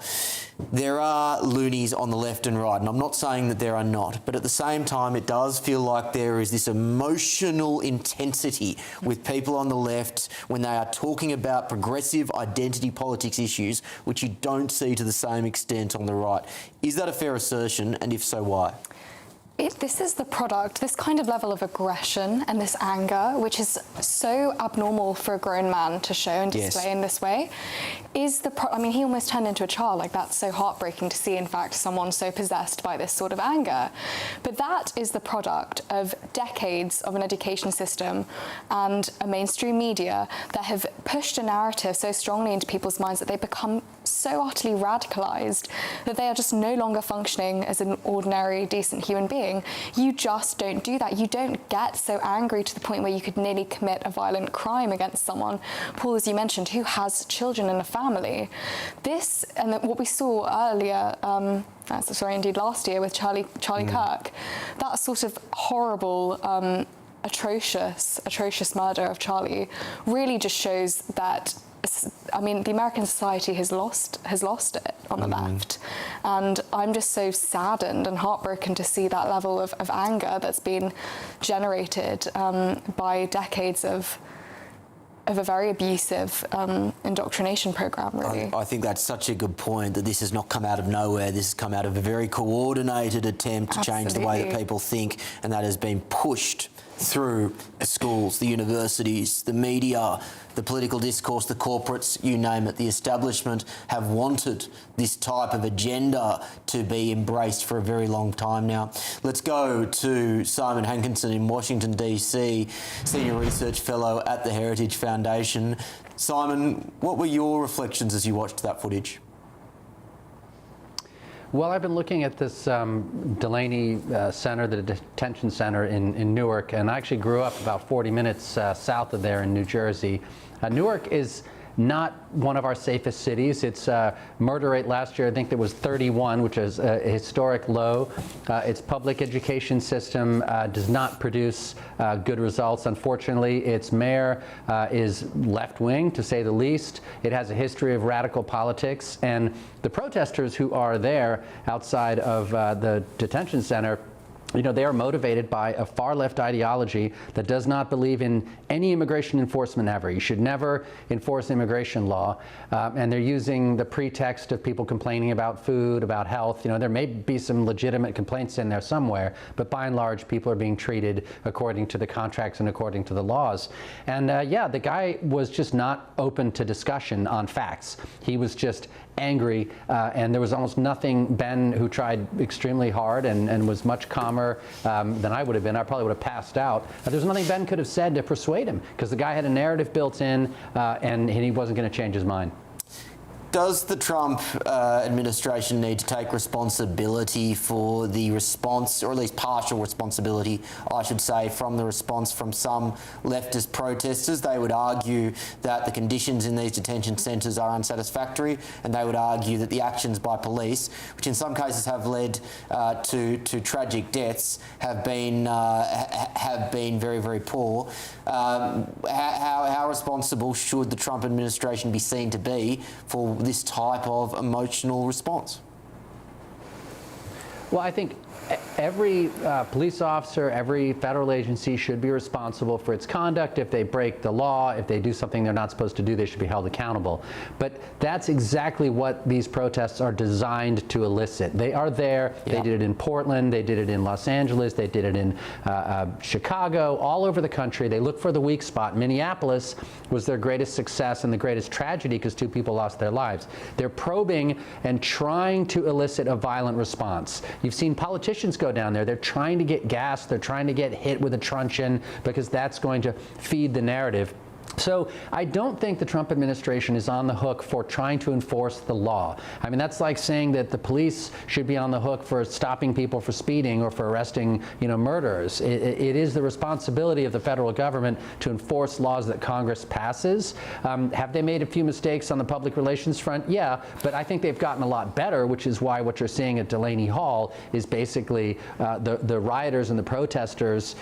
there are loonies on the left and right, and I'm not saying that there are not, but at the same time it does feel like there is this emotional intensity with people on the left when they are talking about progressive identity politics issues, which you don't see to the same extent on the right. Is that a fair assertion, and if so, why? This is the product, this kind of level of aggression and this anger, which is so abnormal for a grown man to show and display in this way, is I mean, he almost turned into a child. Like, that's so heartbreaking to see, in fact, someone so possessed by this sort of anger. But that is the product of decades of an education system and a mainstream media that have pushed a narrative so strongly into people's minds that they become so utterly radicalized that they are just no longer functioning as an ordinary, decent human being. You just don't do that. You don't get so angry to the point where you could nearly commit a violent crime against someone, Paul, as you mentioned, who has children and a family. This, and what we saw earlier, indeed last year with Charlie Kirk, that sort of horrible, atrocious murder of Charlie really just shows that, I mean, the American society has lost it on the left, and I'm just so saddened and heartbroken to see that level of anger that's been generated by decades of a very abusive indoctrination program, really. I think that's such a good point, that this has not come out of nowhere. This has come out of a very coordinated attempt to change the way that people think, and that has been pushed through the schools, the universities, the media, the political discourse, the corporates, you name it. The establishment have wanted this type of agenda to be embraced for a very long time now. Let's go to Simon Hankinson in Washington, D.C., Senior Research Fellow at the Heritage Foundation. Simon, what were your reflections as you watched that footage? Well, I've been looking at this Delaney Center, the detention center in Newark, and I actually grew up about 40 minutes south of there in New Jersey. Newark is not one of our safest cities. Its murder rate last year, I think there was 31, which is a historic low. Its public education system does not produce good results. Unfortunately, its mayor is left-wing, to say the least. It has a history of radical politics, and the protesters who are there outside of the detention center, you know, they are motivated by a far-left ideology that does not believe in any immigration enforcement ever. You should never enforce immigration law. And they're using the pretext of people complaining about food, about health. You know, there may be some legitimate complaints in there somewhere, but by and large, people are being treated according to the contracts and according to the laws. And yeah, the guy was just not open to discussion on facts. He was just angry, and there was almost nothing. Ben, who tried extremely hard and was much calmer than I would have been, I probably would have passed out. There was nothing Ben could have said to persuade him, because the guy had a narrative built in, and he wasn't going to change his mind. does the Trump administration need to take responsibility for the response, or at least partial responsibility, I should say, from the response from some leftist protesters? They would argue that the conditions in these detention centres are unsatisfactory, and they would argue that the actions by police, which in some cases have led to tragic deaths, have been very, very poor. How responsible should the Trump administration be seen to be for this type of emotional response? Well, I think every police officer, every federal agency should be responsible for its conduct. If they break the law, if they do something they're not supposed to do, they should be held accountable. But that's exactly what these protests are designed to elicit. They are there. Yeah. They did it in Portland. They did it in Los Angeles. They did it in Chicago, all over the country. They look for the weak spot. Minneapolis was their greatest success and the greatest tragedy because 2 people lost their lives. They're probing and trying to elicit a violent response. You've seen politicians go down there. They're trying to get gassed. They're trying to get hit with a truncheon because that's going to feed the narrative. So I don't think the Trump administration is on the hook for trying to enforce the law. I mean, that's like saying that the police should be on the hook for stopping people for speeding or for arresting, murderers. It is the responsibility of the federal government to enforce laws that Congress passes. Have they made a few mistakes on the public relations front? Yeah, but I think they've gotten a lot better, which is why what you're seeing at Delaney Hall is basically the rioters and the protesters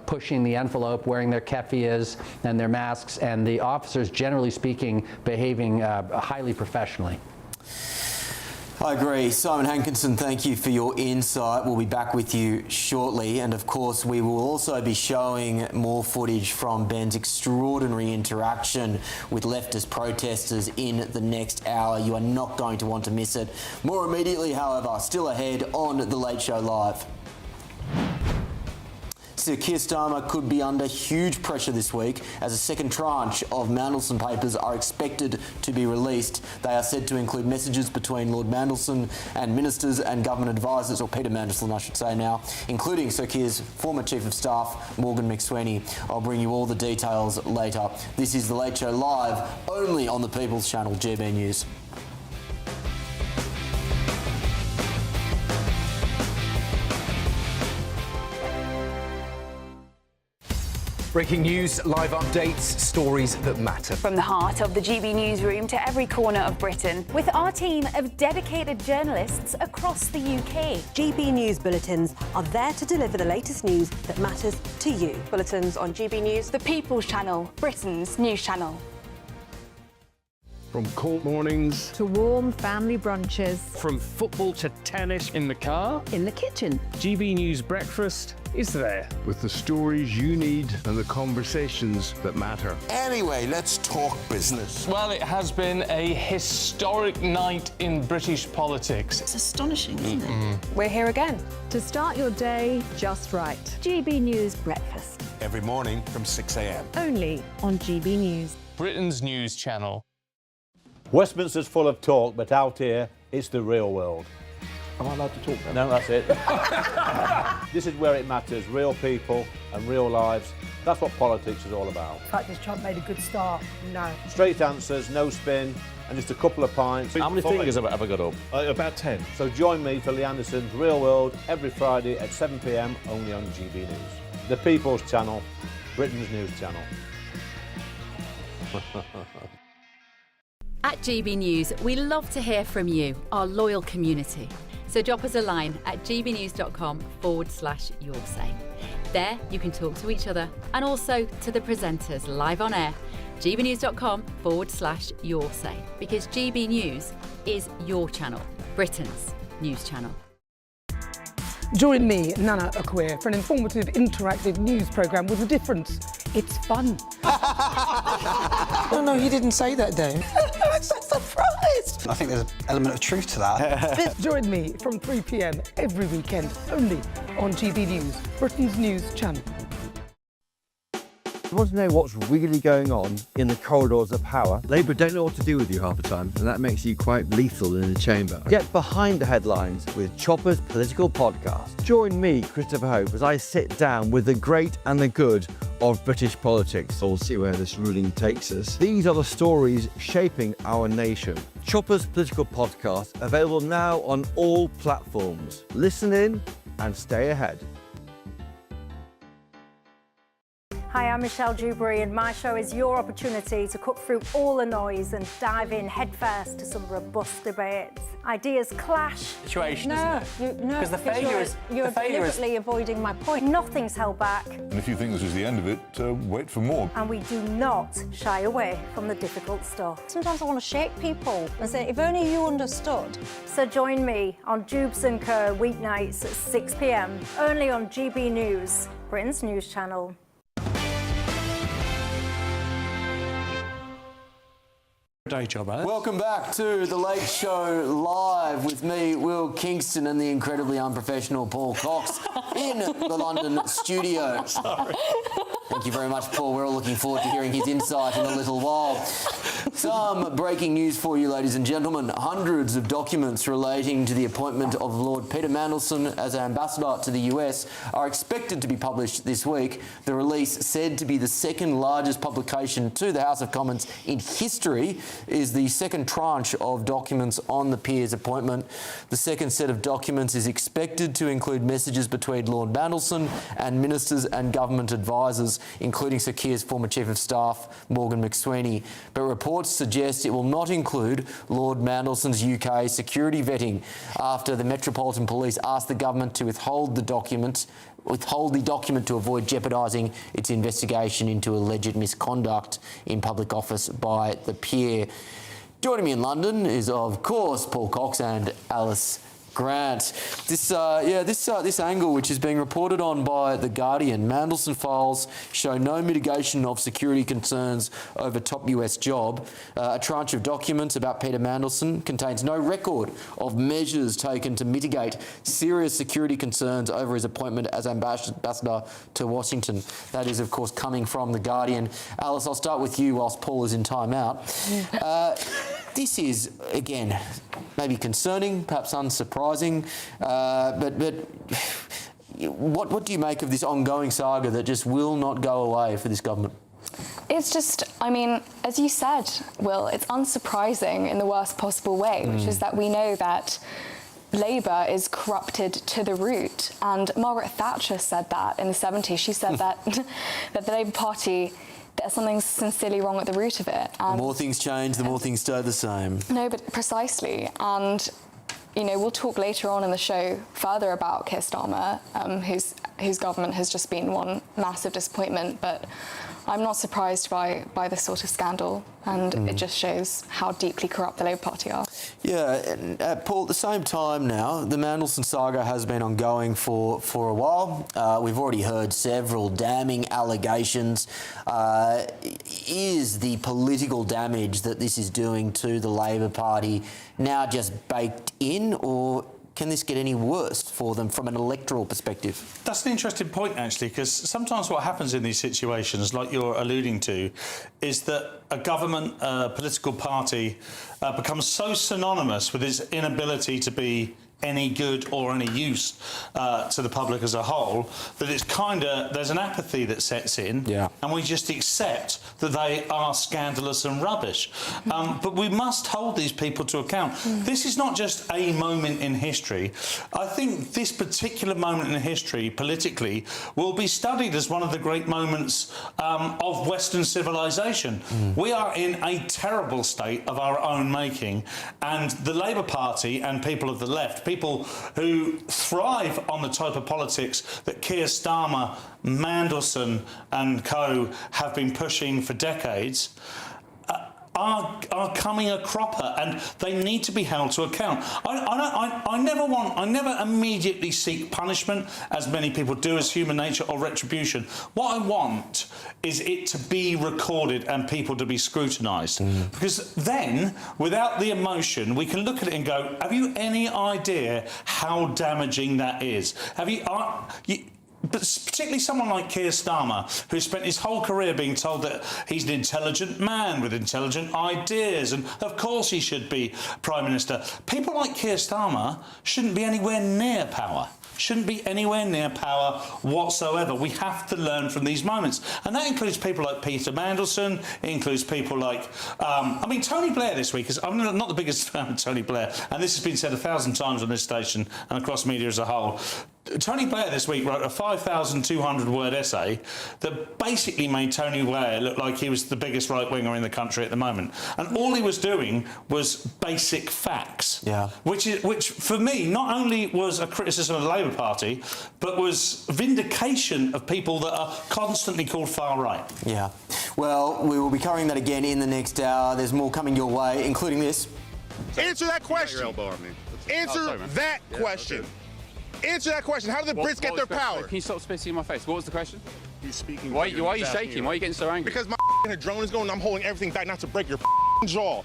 pushing the envelope, wearing their keffiyehs and their masks, and the officers, generally speaking, behaving highly professionally. I agree. Simon Hankinson, thank you for your insight. We'll be back with you shortly. And of course, we will also be showing more footage from Ben's extraordinary interaction with leftist protesters in the next hour. You are not going to want to miss it. More immediately, however, still ahead on The Late Show Live. Sir Keir Starmer could be under huge pressure this week as a second tranche of Mandelson papers are expected to be released. They are said to include messages between Lord Mandelson and ministers and government advisors, or Peter Mandelson I should say now, including Sir Keir's former Chief of Staff, Morgan McSweeney. I'll bring you all the details later. This is The Late Show Live, only on the People's Channel, GBNews. Breaking news, live updates, stories that matter. From the heart of the GB newsroom to every corner of Britain, with our team of dedicated journalists across the UK. GB News bulletins are there to deliver the latest news that matters to you. Bulletins on GB News, the People's Channel, Britain's news channel. From court mornings to warm family brunches. From football to tennis in the car. In the kitchen. GB News Breakfast is there. With the stories you need and the conversations that matter. Anyway, let's talk business. Well, it has been a historic night in British politics. It's astonishing, isn't it? We're here again to start your day just right. GB News Breakfast. Every morning from 6 a.m. Only on GB News. Britain's news channel. Westminster's full of talk, but out here, it's the real world. Am I allowed to talk now? No, that's it. This is where it matters. Real people and real lives. That's what politics is all about. The fact is Trump made a good start. No. Straight answers, no spin, and just a couple of pints. How many fingers have I got up? About 10. So join me for Lee Anderson's Real World every Friday at 7 p.m. only on GB News. The People's Channel, Britain's news channel. At GB News, we love to hear from you, our loyal community. So drop us a line at gbnews.com/yoursay. There you can talk to each other and also to the presenters live on air. gbnews.com/yoursay, because GB News is your channel, Britain's news channel. Join me, Nana Akwe, for an informative, interactive news programme with a difference. It's fun. No, he didn't say that, Dave. I'm so surprised. I think there's an element of truth to that. Join me from 3 p.m. every weekend, only on GB News, Britain's news channel. You want to know what's really going on in the corridors of power? Labour don't know what to do with you half the time, and that makes you quite lethal in the chamber. Get behind the headlines with Chopper's Political Podcast. Join me, Christopher Hope, as I sit down with the great and the good of British politics. We'll see where this ruling takes us. These are the stories shaping our nation. Chopper's political podcast, available now on all platforms. Listen in and stay ahead. Hi, I'm Michelle Dewberry, and my show is your opportunity to cut through all the noise and dive in headfirst to some robust debates. Ideas clash. Situation, isn't it? No, because the failure is you're deliberately avoiding my point. Nothing's held back, And if you think this is the end of it, wait for more. and we do not shy away from the difficult stuff. Sometimes I want to shake people and say, if only you understood. So join me on Jubes & Co. weeknights at 6 p.m. only on GB News, Britain's news channel. Day job, Alex. Welcome back to The Late Show Live with me, Will Kingston, and the incredibly unprofessional Paul Cox in the London studio. Sorry. Thank you very much, Paul. We're all looking forward to hearing his insight in a little while. Some breaking news for you, ladies and gentlemen. Hundreds of documents relating to the appointment of Lord Peter Mandelson as ambassador to the US are expected to be published this week. The release, said to be the second largest publication to the House of Commons in history, is the second tranche of documents on the peer's appointment. The second set of documents is expected to include messages between Lord Mandelson and ministers and government advisors, including Sir Keir's former Chief of Staff, Morgan McSweeney. But reports suggest it will not include Lord Mandelson's UK security vetting after the Metropolitan Police asked the government to withhold the document to avoid jeopardising its investigation into alleged misconduct in public office by the peer. Joining me in London is, of course, Paul Cox and Alice Grant. This angle, which is being reported on by The Guardian, Mandelson files show no mitigation of security concerns over top US job. A tranche of documents about Peter Mandelson contains no record of measures taken to mitigate serious security concerns over his appointment as ambassador to Washington. That is, of course, coming from The Guardian. Alice, I'll start with you whilst Paul is in timeout. This is, again, maybe concerning, perhaps unsurprising, but what do you make of this ongoing saga that just will not go away for this government? It's just, I mean, as you said, Will, it's unsurprising in the worst possible way, which is that we know that Labour is corrupted to the root. And Margaret Thatcher said that in the 70s. She said that, that the Labour Party, there's something sincerely wrong at the root of it. The more things change, the more things stay the same. No, but precisely. And, you know, we'll talk later on in the show further about Keir Starmer, whose government has just been one massive disappointment. But I'm not surprised by this sort of scandal, and it just shows how deeply corrupt the Labour Party are. Yeah, and Paul, at the same time now, the Mandelson saga has been ongoing for a while. We've already heard several damning allegations. Is the political damage that this is doing to the Labor Party now just baked in, or can this get any worse for them from an electoral perspective? That's an interesting point, actually, because sometimes what happens in these situations, like you're alluding to, is that a government, a political party, becomes so synonymous with its inability to be any good or any use to the public as a whole, that it's there's an apathy that sets in, and we just accept that they are scandalous and rubbish. But we must hold these people to account. This is not just a moment in history. I think this particular moment in history, politically, will be studied as one of the great moments of Western civilization. We are in a terrible state of our own making, and the Labour Party and people of the left, people who thrive on the type of politics that Keir Starmer, Mandelson and co have been pushing for decades, are coming a cropper, and they need to be held to account. I never immediately seek punishment, as many people do, as human nature, or retribution. What I want is it to be recorded and people to be scrutinised, because then, without the emotion, we can look at it and go, have you any idea how damaging that is? Have you... But particularly someone like Keir Starmer, who spent his whole career being told that he's an intelligent man with intelligent ideas, and of course he should be Prime Minister. People like Keir Starmer shouldn't be anywhere near power. shouldn't be anywhere near power whatsoever. We have to learn from these moments. And that includes people like Peter Mandelson, it includes people like, I mean, Tony Blair this week, I'm not the biggest fan of Tony Blair, and this has been said 1,000 times on this station and across media as a whole. Tony Blair this week wrote a 5,200-word essay that basically made Tony Blair look like he was the biggest right-winger in the country at the moment. And all he was doing was basic facts. Yeah. Which for me, not only was a criticism of the Labour Party, but was vindication of people that are constantly called far right. Yeah. Well, we will be covering that again in the next hour. There's more coming your way, including this. Answer that question. Answer that question. Answer that question. How did the Brits get their power? Can you stop spitting in my face? What was the question? He's speaking. Why are you shaking? Why are you getting so angry? Because my drone is going, I'm holding everything back not to break your jaw.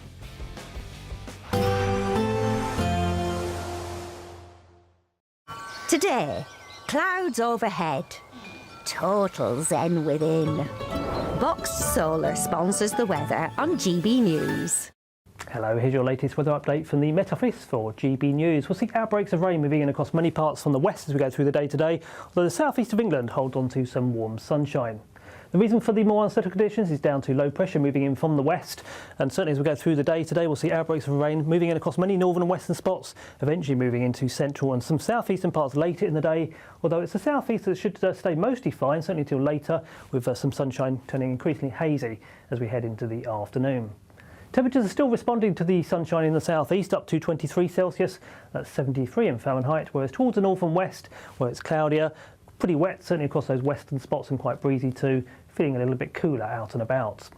Today, clouds overhead, total zen within. Box Solar sponsors the weather on GB News. Hello, here's your latest weather update from the Met Office for GB News. We'll see outbreaks of rain moving in across many parts from the west as we go through the day today, although the southeast of England holds on to some warm sunshine. The reason for the more unsettled conditions is down to low pressure moving in from the west, and certainly as we go through the day today we'll see outbreaks of rain moving in across many northern and western spots, eventually moving into central and some southeastern parts later in the day, although it's the southeast that should stay mostly fine, certainly until later, with some sunshine turning increasingly hazy as we head into the afternoon. Temperatures are still responding to the sunshine in the southeast, up to 23 Celsius, that's 73 in Fahrenheit, whereas towards the north and west, where it's cloudier, pretty wet, certainly across those western spots, and quite breezy too, feeling a little bit cooler out and about.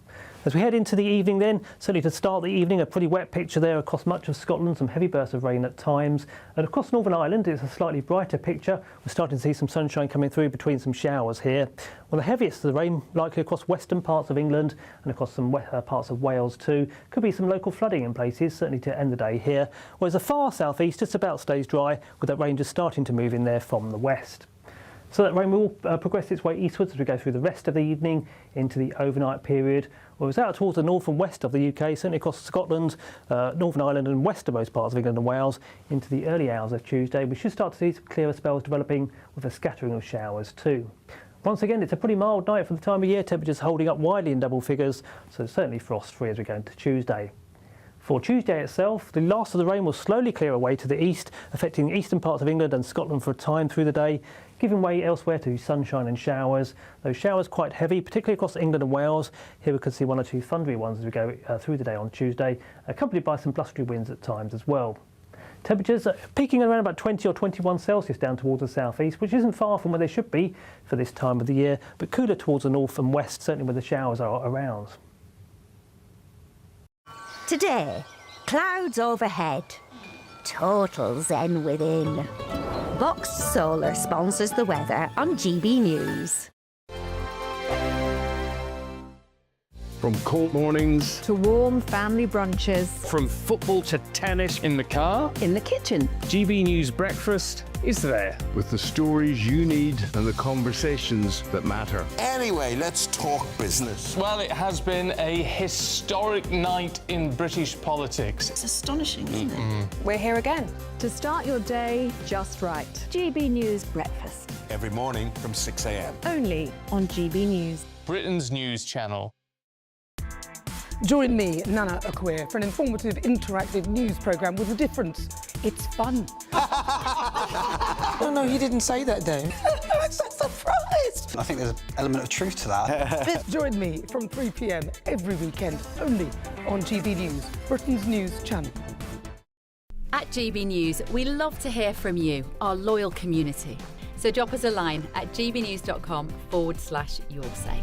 As we head into the evening then, certainly to start the evening, a pretty wet picture there across much of Scotland, some heavy bursts of rain at times. And across Northern Ireland, it's a slightly brighter picture. We're starting to see some sunshine coming through between some showers here. Well, the heaviest of the rain likely across western parts of England and across some parts of Wales too. Could be some local flooding in places, certainly to end the day here. Whereas the far southeast just about stays dry, with that rain just starting to move in there from the west. So that rain will progress its way eastwards as we go through the rest of the evening into the overnight period. Whereas out towards the north and west of the UK, certainly across Scotland, Northern Ireland and westernmost parts of England and Wales, into the early hours of Tuesday, we should start to see some clearer spells developing with a scattering of showers too. Once again, it's a pretty mild night for the time of year, temperatures holding up widely in double figures, so certainly frost-free as we go into Tuesday. For Tuesday itself, the last of the rain will slowly clear away to the east, affecting the eastern parts of England and Scotland for a time through the day, giving way elsewhere to sunshine and showers. Those showers quite heavy, particularly across England and Wales. Here we could see one or two thundery ones as we go through the day on Tuesday, accompanied by some blustery winds at times as well. Temperatures peaking around about 20 or 21 Celsius down towards the southeast, which isn't far from where they should be for this time of the year, but cooler towards the north and west, certainly where the showers are around. Today, clouds overhead, total zen within. Box Solar sponsors the weather on GB News. From cold mornings to warm family brunches. From football to tennis. In the car. In the kitchen. GB News breakfast is there. with the stories you need and the conversations that matter. Anyway, let's talk business. Well, it has been a historic night in British politics. It's astonishing, isn't it? We're here again. To start your day just right. GB News Breakfast. Every morning from 6 a.m. Only on GB News. Britain's news channel. Join me, Nana Akwe, for an informative, interactive news programme with a difference. It's fun. No, he didn't say that, Dave. I'm so surprised. I think there's an element of truth to that. Join me from 3 p.m. every weekend, only on GB News, Britain's news channel. At GB News, we love to hear from you, our loyal community. So drop us a line at gbnews.com/yoursay.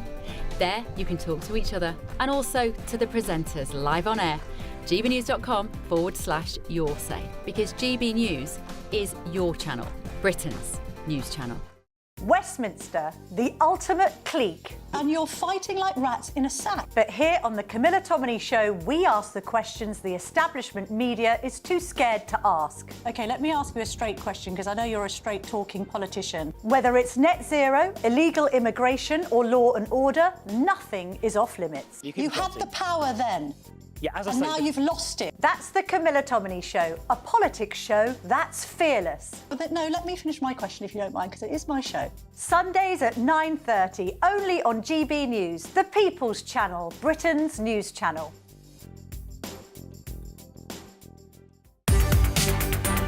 There you can talk to each other and also to the presenters live on air. gbnews.com/yoursay, because GB News is your channel, Britain's news channel. Westminster, the ultimate clique. And you're fighting like rats in a sack. But here on the Camilla Tominey Show, we ask the questions the establishment media is too scared to ask. OK, let me ask you a straight question, because I know you're a straight-talking politician. Whether it's net zero, illegal immigration or law and order, nothing is off limits. You had the power then. Yeah, as I And say, now you've lost it. That's the Camilla Tominey Show, a politics show that's fearless. But no, let me finish my question if you don't mind, because it is my show. Sundays at 9:30, only on GB News, the People's Channel, Britain's news channel.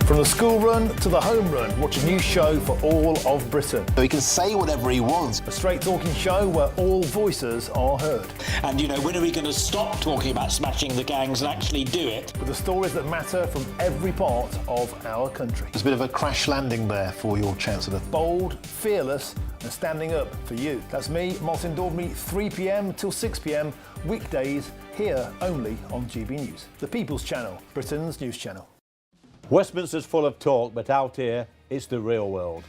From the school run to the home run, watch a new show for all of Britain. So he can say whatever he wants. A straight talking show where all voices are heard. And, you know, when are we going to stop talking about smashing the gangs and actually do it? With the stories that matter from every part of our country. There's a bit of a crash landing there for your Chancellor. Bold, fearless and standing up for you. That's me, Martin Daubney, 3 p.m. till 6 p.m, weekdays, here only on GB News. The People's Channel, Britain's news channel. Westminster's full of talk, but out here, it's the real world.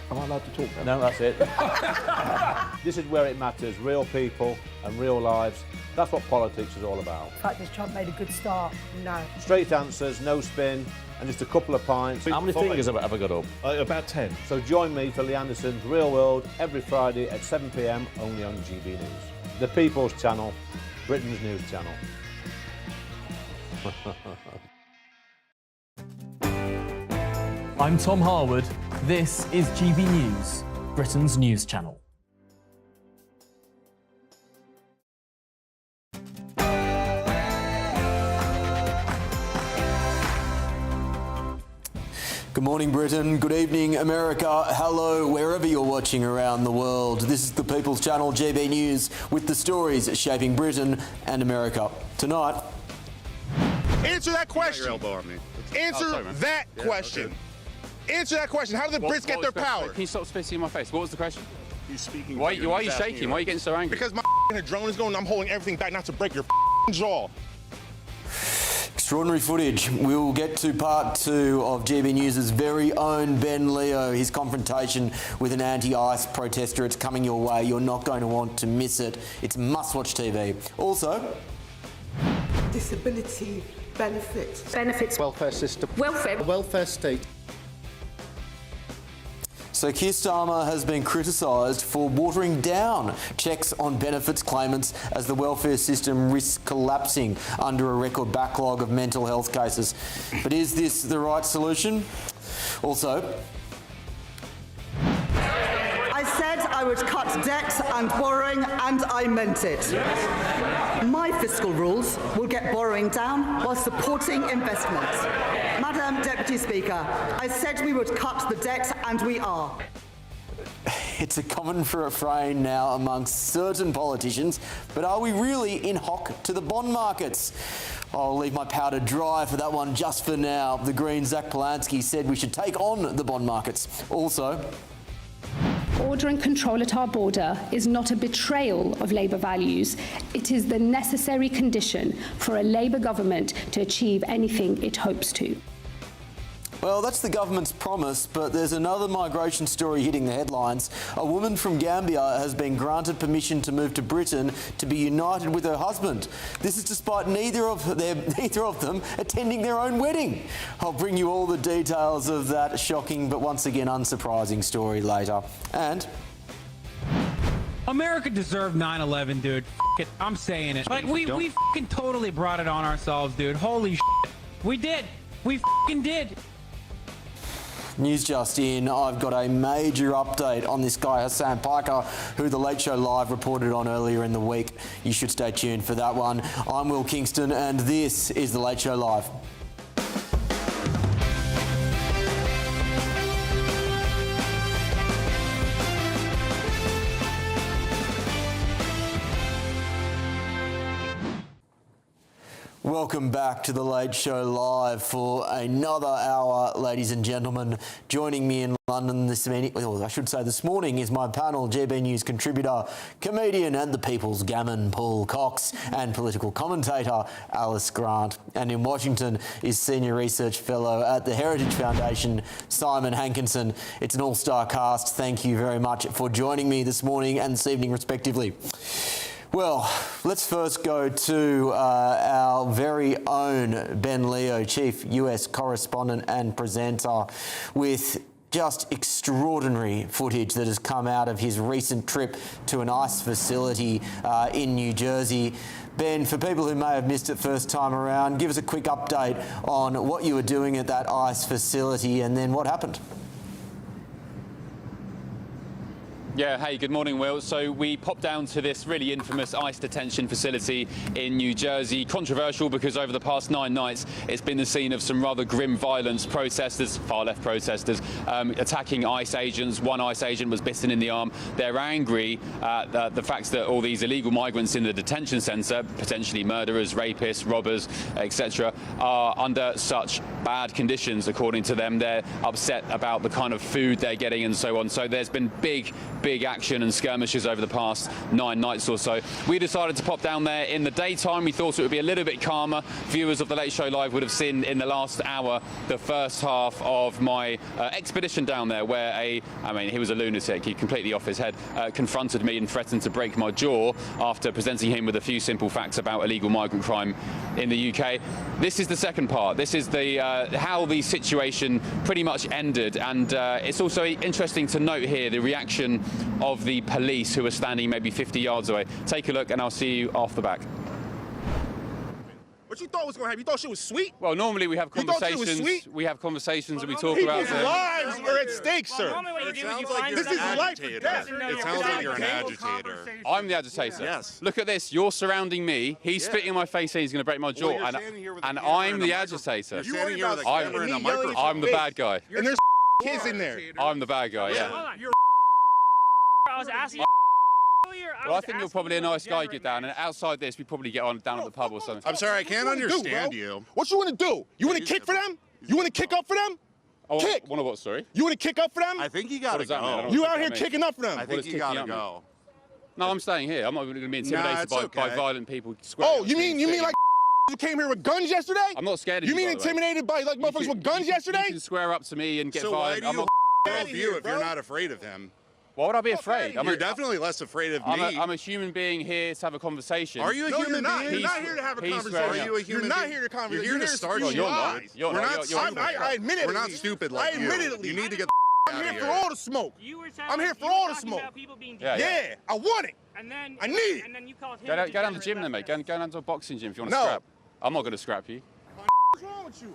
Am I allowed to talk now? No, that's it. This is where it matters, real people and real lives. That's what politics is all about. In fact, has Trump made a good start? No. Straight answers, no spin, and just a couple of pints. How many fingers have I ever got up? About 10. So join me for Lee Anderson's Real World every Friday at 7 p.m, only on GB News. The People's Channel, Britain's news channel. I'm Tom Harwood. This is GB News, Britain's news channel. Good morning, Britain. Good evening, America. Hello, wherever you're watching around the world. This is the People's Channel, GB News, with the stories shaping Britain and America. Tonight... Answer that question. Your elbow at me. Answer that question. Answer that question. How did the Brits get their power? Can you stop spitting in my face? What was the question? He's speaking. Why are you shaking? Why are you getting so angry? Because my drone is going, I'm holding everything back not to break your jaw. Extraordinary footage. We'll get to part 2 of GB News' very own Ben Leo, his confrontation with an anti-ICE protester. It's coming your way. You're not going to want to miss it. It's must-watch TV. Also... disability benefits. Welfare system. Welfare state. So Keir Starmer has been criticised for watering down checks on benefits claimants as the welfare system risks collapsing under a record backlog of mental health cases. But is this the right solution? Also... I said I would cut debt and borrowing, and I meant it. My fiscal rules will get borrowing down while supporting investment. Madam Deputy Speaker, I said we would cut the debt, and we are. It's a common refrain now amongst certain politicians, but are we really in hock to the bond markets? I'll leave my powder dry for that one just for now. The Green Zach Polanski said we should take on the bond markets. Also... Order and control at our border is not a betrayal of Labour values. It is the necessary condition for a Labour government to achieve anything it hopes to. Well, that's the government's promise, but there's another migration story hitting the headlines. A woman from Gambia has been granted permission to move to Britain to be united with her husband. This is despite neither of them attending their own wedding. I'll bring you all the details of that shocking but once again unsurprising story later. And... America deserved 9/11, dude. F it, I'm saying it. Like, we fucking totally brought it on ourselves, dude. Holy shit. We did. We fucking did. News just in, I've got a major update on this guy, Hassan Piker, who The Late Show Live reported on earlier in the week. You should stay tuned for that one. I'm Will Kingston, and this is The Late Show Live. Welcome back to The Late Show Live for another hour, ladies and gentlemen. Joining me in London this morning is my panel, GB News contributor, comedian and the People's Gammon, Paul Cox, and political commentator, Alice Grant. And in Washington is Senior Research Fellow at the Heritage Foundation, Simon Hankinson. It's an all-star cast. Thank you very much for joining me this morning and this evening, respectively. Well, let's first go to our very own Ben Leo, Chief US Correspondent and Presenter, with Just extraordinary footage that has come out of his recent trip to an ICE facility in New Jersey. Ben, for people who may have missed it first time around, give us a quick update on what you were doing at that ICE facility and then what happened. Yeah, hey, good morning, Will. So we popped down to this really infamous ICE detention facility in New Jersey. Controversial because over the past 9 nights, it's been the scene of some rather grim violence. Protesters, far-left protesters, attacking ICE agents. One ICE agent was bitten in the arm. They're angry at the fact that all these illegal migrants in the detention centre, potentially murderers, rapists, robbers, etc., are under such bad conditions, according to them. They're upset about the kind of food they're getting and so on. So there's been big action and skirmishes over the past 9 nights or so. We decided to pop down there in the daytime. We thought it would be a little bit calmer. Viewers of The Late Show Live would have seen in the last hour the first half of my expedition down there where he was a lunatic. He completely off his head, confronted me and threatened to break my jaw after presenting him with a few simple facts about illegal migrant crime in the UK. This is the second part. This is the how the situation pretty much ended, and it's also interesting to note here the reaction of the police who are standing maybe 50 yards away. Take a look and I'll see you off the back. What you thought was going to happen? You thought she was sweet? Well, normally we have conversations. We have conversations and we talk about people's lives are at stake, sir. This is life or death. It sounds like you're an agitator. I'm the agitator. Yes. Look at this. You're surrounding me. He's spitting in my face saying he's going to break my jaw, and I'm the agitator. I'm the bad guy. And there's kids in there. I'm the bad guy. Yeah. I was asking. Well, I think you're probably a nice guy, get down, and outside this, we probably get on down at the pub or something. I'm sorry, I can't understand you. What you want to do? You want to kick for them? You want to kick up for them? Kick. Want to what, sorry? You want to kick up for them? I think you got to go. You out here kicking up for them? I think you got to go. No, I'm staying here. I'm not going to be intimidated by violent people. Oh, you mean like you came here with guns yesterday? I'm not scared of you. You mean intimidated by like motherfuckers with guns yesterday? You can square up to me and get So violent. why do you love you if you're not afraid of him? Why would I be afraid? You're definitely less afraid of me. I'm a human being here to have a conversation. Are you a human being? You're not here to have a conversation. Are you a human You're not being? here to conversate. You're here to start shit. We're not stupid. I admit it. We're not stupid like you. You need to get the I'm here for all the smoke. I'm here for all the smoke. Yeah, I want it. I need it. And then you called him. Go down to the gym then, mate. Go down to a boxing gym if you want to scrap. I'm not going to scrap you. What's wrong with you?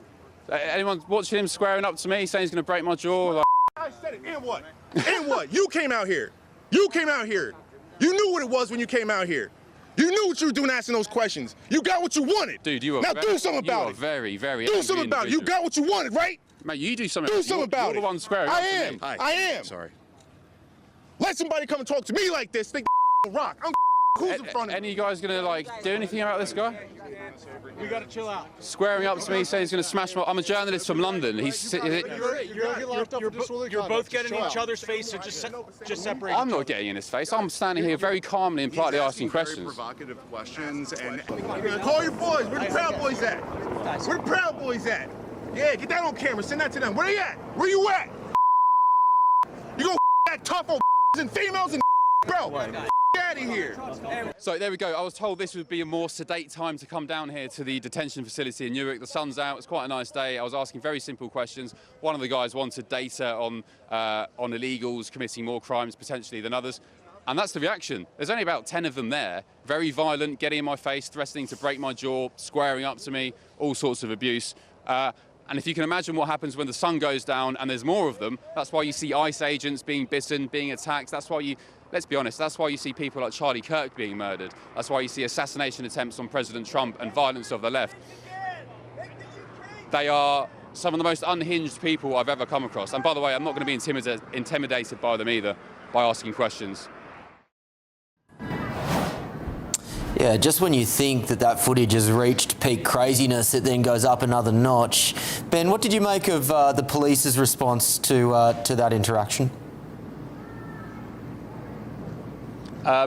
Anyone watching him squaring up to me, saying he's going to break my jaw? Like... I said it. And what? And what? You came out here. You came out here. You knew what it was when you came out here. You knew what you were doing asking those questions. You got what you wanted. Dude, you are now do something about it. You are very, very do something about it. You got what you wanted, right? Mate, you do something. Do something about it. You're the one squaring I up am. to me. I am. Sorry. Let somebody come and talk to me like this. Think rock. I'm who's in front of me. Any guys gonna like do anything about this guy? We gotta chill out. Squaring up to me, saying he's gonna smash my. I'm a journalist from London. You're both getting in each other's face, so just separate. I'm not getting in his face. I'm standing here very calmly and politely asking questions. Provocative questions and. Call your boys. Where the Proud Boys at? Where the Proud Boys at? Yeah, get that on camera. Send that to them. Where they at? Where you at? You gonna that tough on and females and bro. Out of here. So there we go. I was told this would be a more sedate time to come down here to the detention facility in Newark. The sun's out. It's quite a nice day. I was asking very simple questions. One of the guys wanted data on illegals committing more crimes potentially than others. And that's the reaction. There's only about 10 of them there. Very violent, getting in my face, threatening to break my jaw, squaring up to me, all sorts of abuse. And if you can imagine what happens when the sun goes down and there's more of them, that's why you see ICE agents being bitten, being attacked. That's why let's be honest, that's why you see people like Charlie Kirk being murdered. That's why you see assassination attempts on President Trump and violence of the left. They are some of the most unhinged people I've ever come across. And by the way, I'm not going to be intimidated by them either, by asking questions. Yeah, just when you think that footage has reached peak craziness, it then goes up another notch. Ben, what did you make of the police's response to that interaction?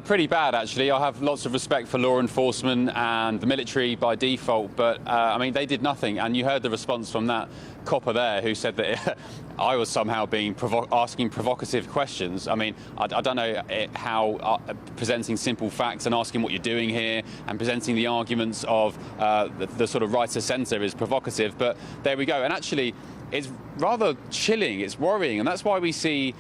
Pretty bad, actually. I have lots of respect for law enforcement and the military by default, but I mean, they did nothing. And you heard the response from that copper there who said that I was somehow being asking provocative questions. I mean, I don't know how presenting simple facts and asking what you're doing here and presenting the arguments of the sort of right to centre is provocative, but there we go. And actually, it's rather chilling. It's worrying, and that's why we see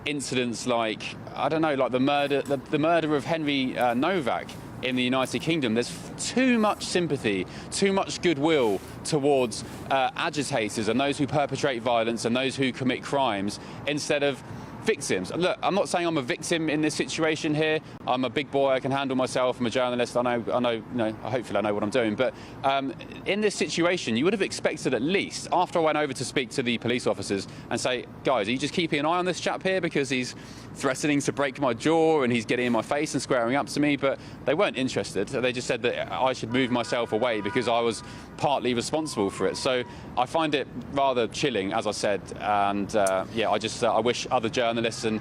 incidents like, I don't know, like the murder of Henry Novak in the United Kingdom. There's too much sympathy, too much goodwill towards agitators and those who perpetrate violence and those who commit crimes instead of victims. Look, I'm not saying I'm a victim in this situation here. I'm a big boy. I can handle myself. I'm a journalist. I know. Hopefully, I know what I'm doing. But in this situation, you would have expected at least, after I went over to speak to the police officers and say, guys, are you just keeping an eye on this chap here because he's threatening to break my jaw and he's getting in my face and squaring up to me? But they weren't interested. They just said that I should move myself away because I was partly responsible for it. So I find it rather chilling, as I said. And yeah, I wish other journalists and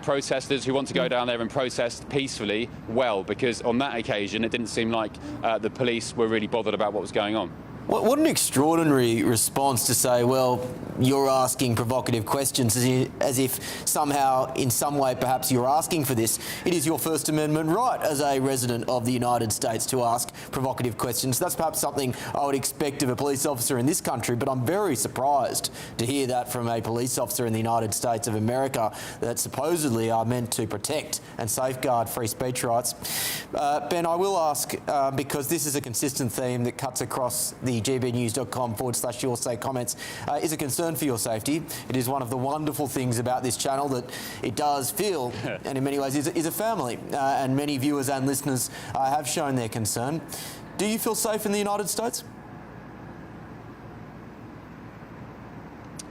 protesters who want to go down there and protest peacefully well, because on that occasion it didn't seem like the police were really bothered about what was going on. What an extraordinary response to say, well, you're asking provocative questions as if somehow, in some way, perhaps you're asking for this. It is your First Amendment right as a resident of the United States to ask provocative questions. That's perhaps something I would expect of a police officer in this country, but I'm very surprised to hear that from a police officer in the United States of America that supposedly are meant to protect and safeguard free speech rights. Ben, I will ask, because this is a consistent theme that cuts across the gbnews.com/your say comments, is a concern for your safety. It is one of the wonderful things about this channel that it does feel, and in many ways is a family, and many viewers and listeners have shown their concern. Do you feel safe in the United States?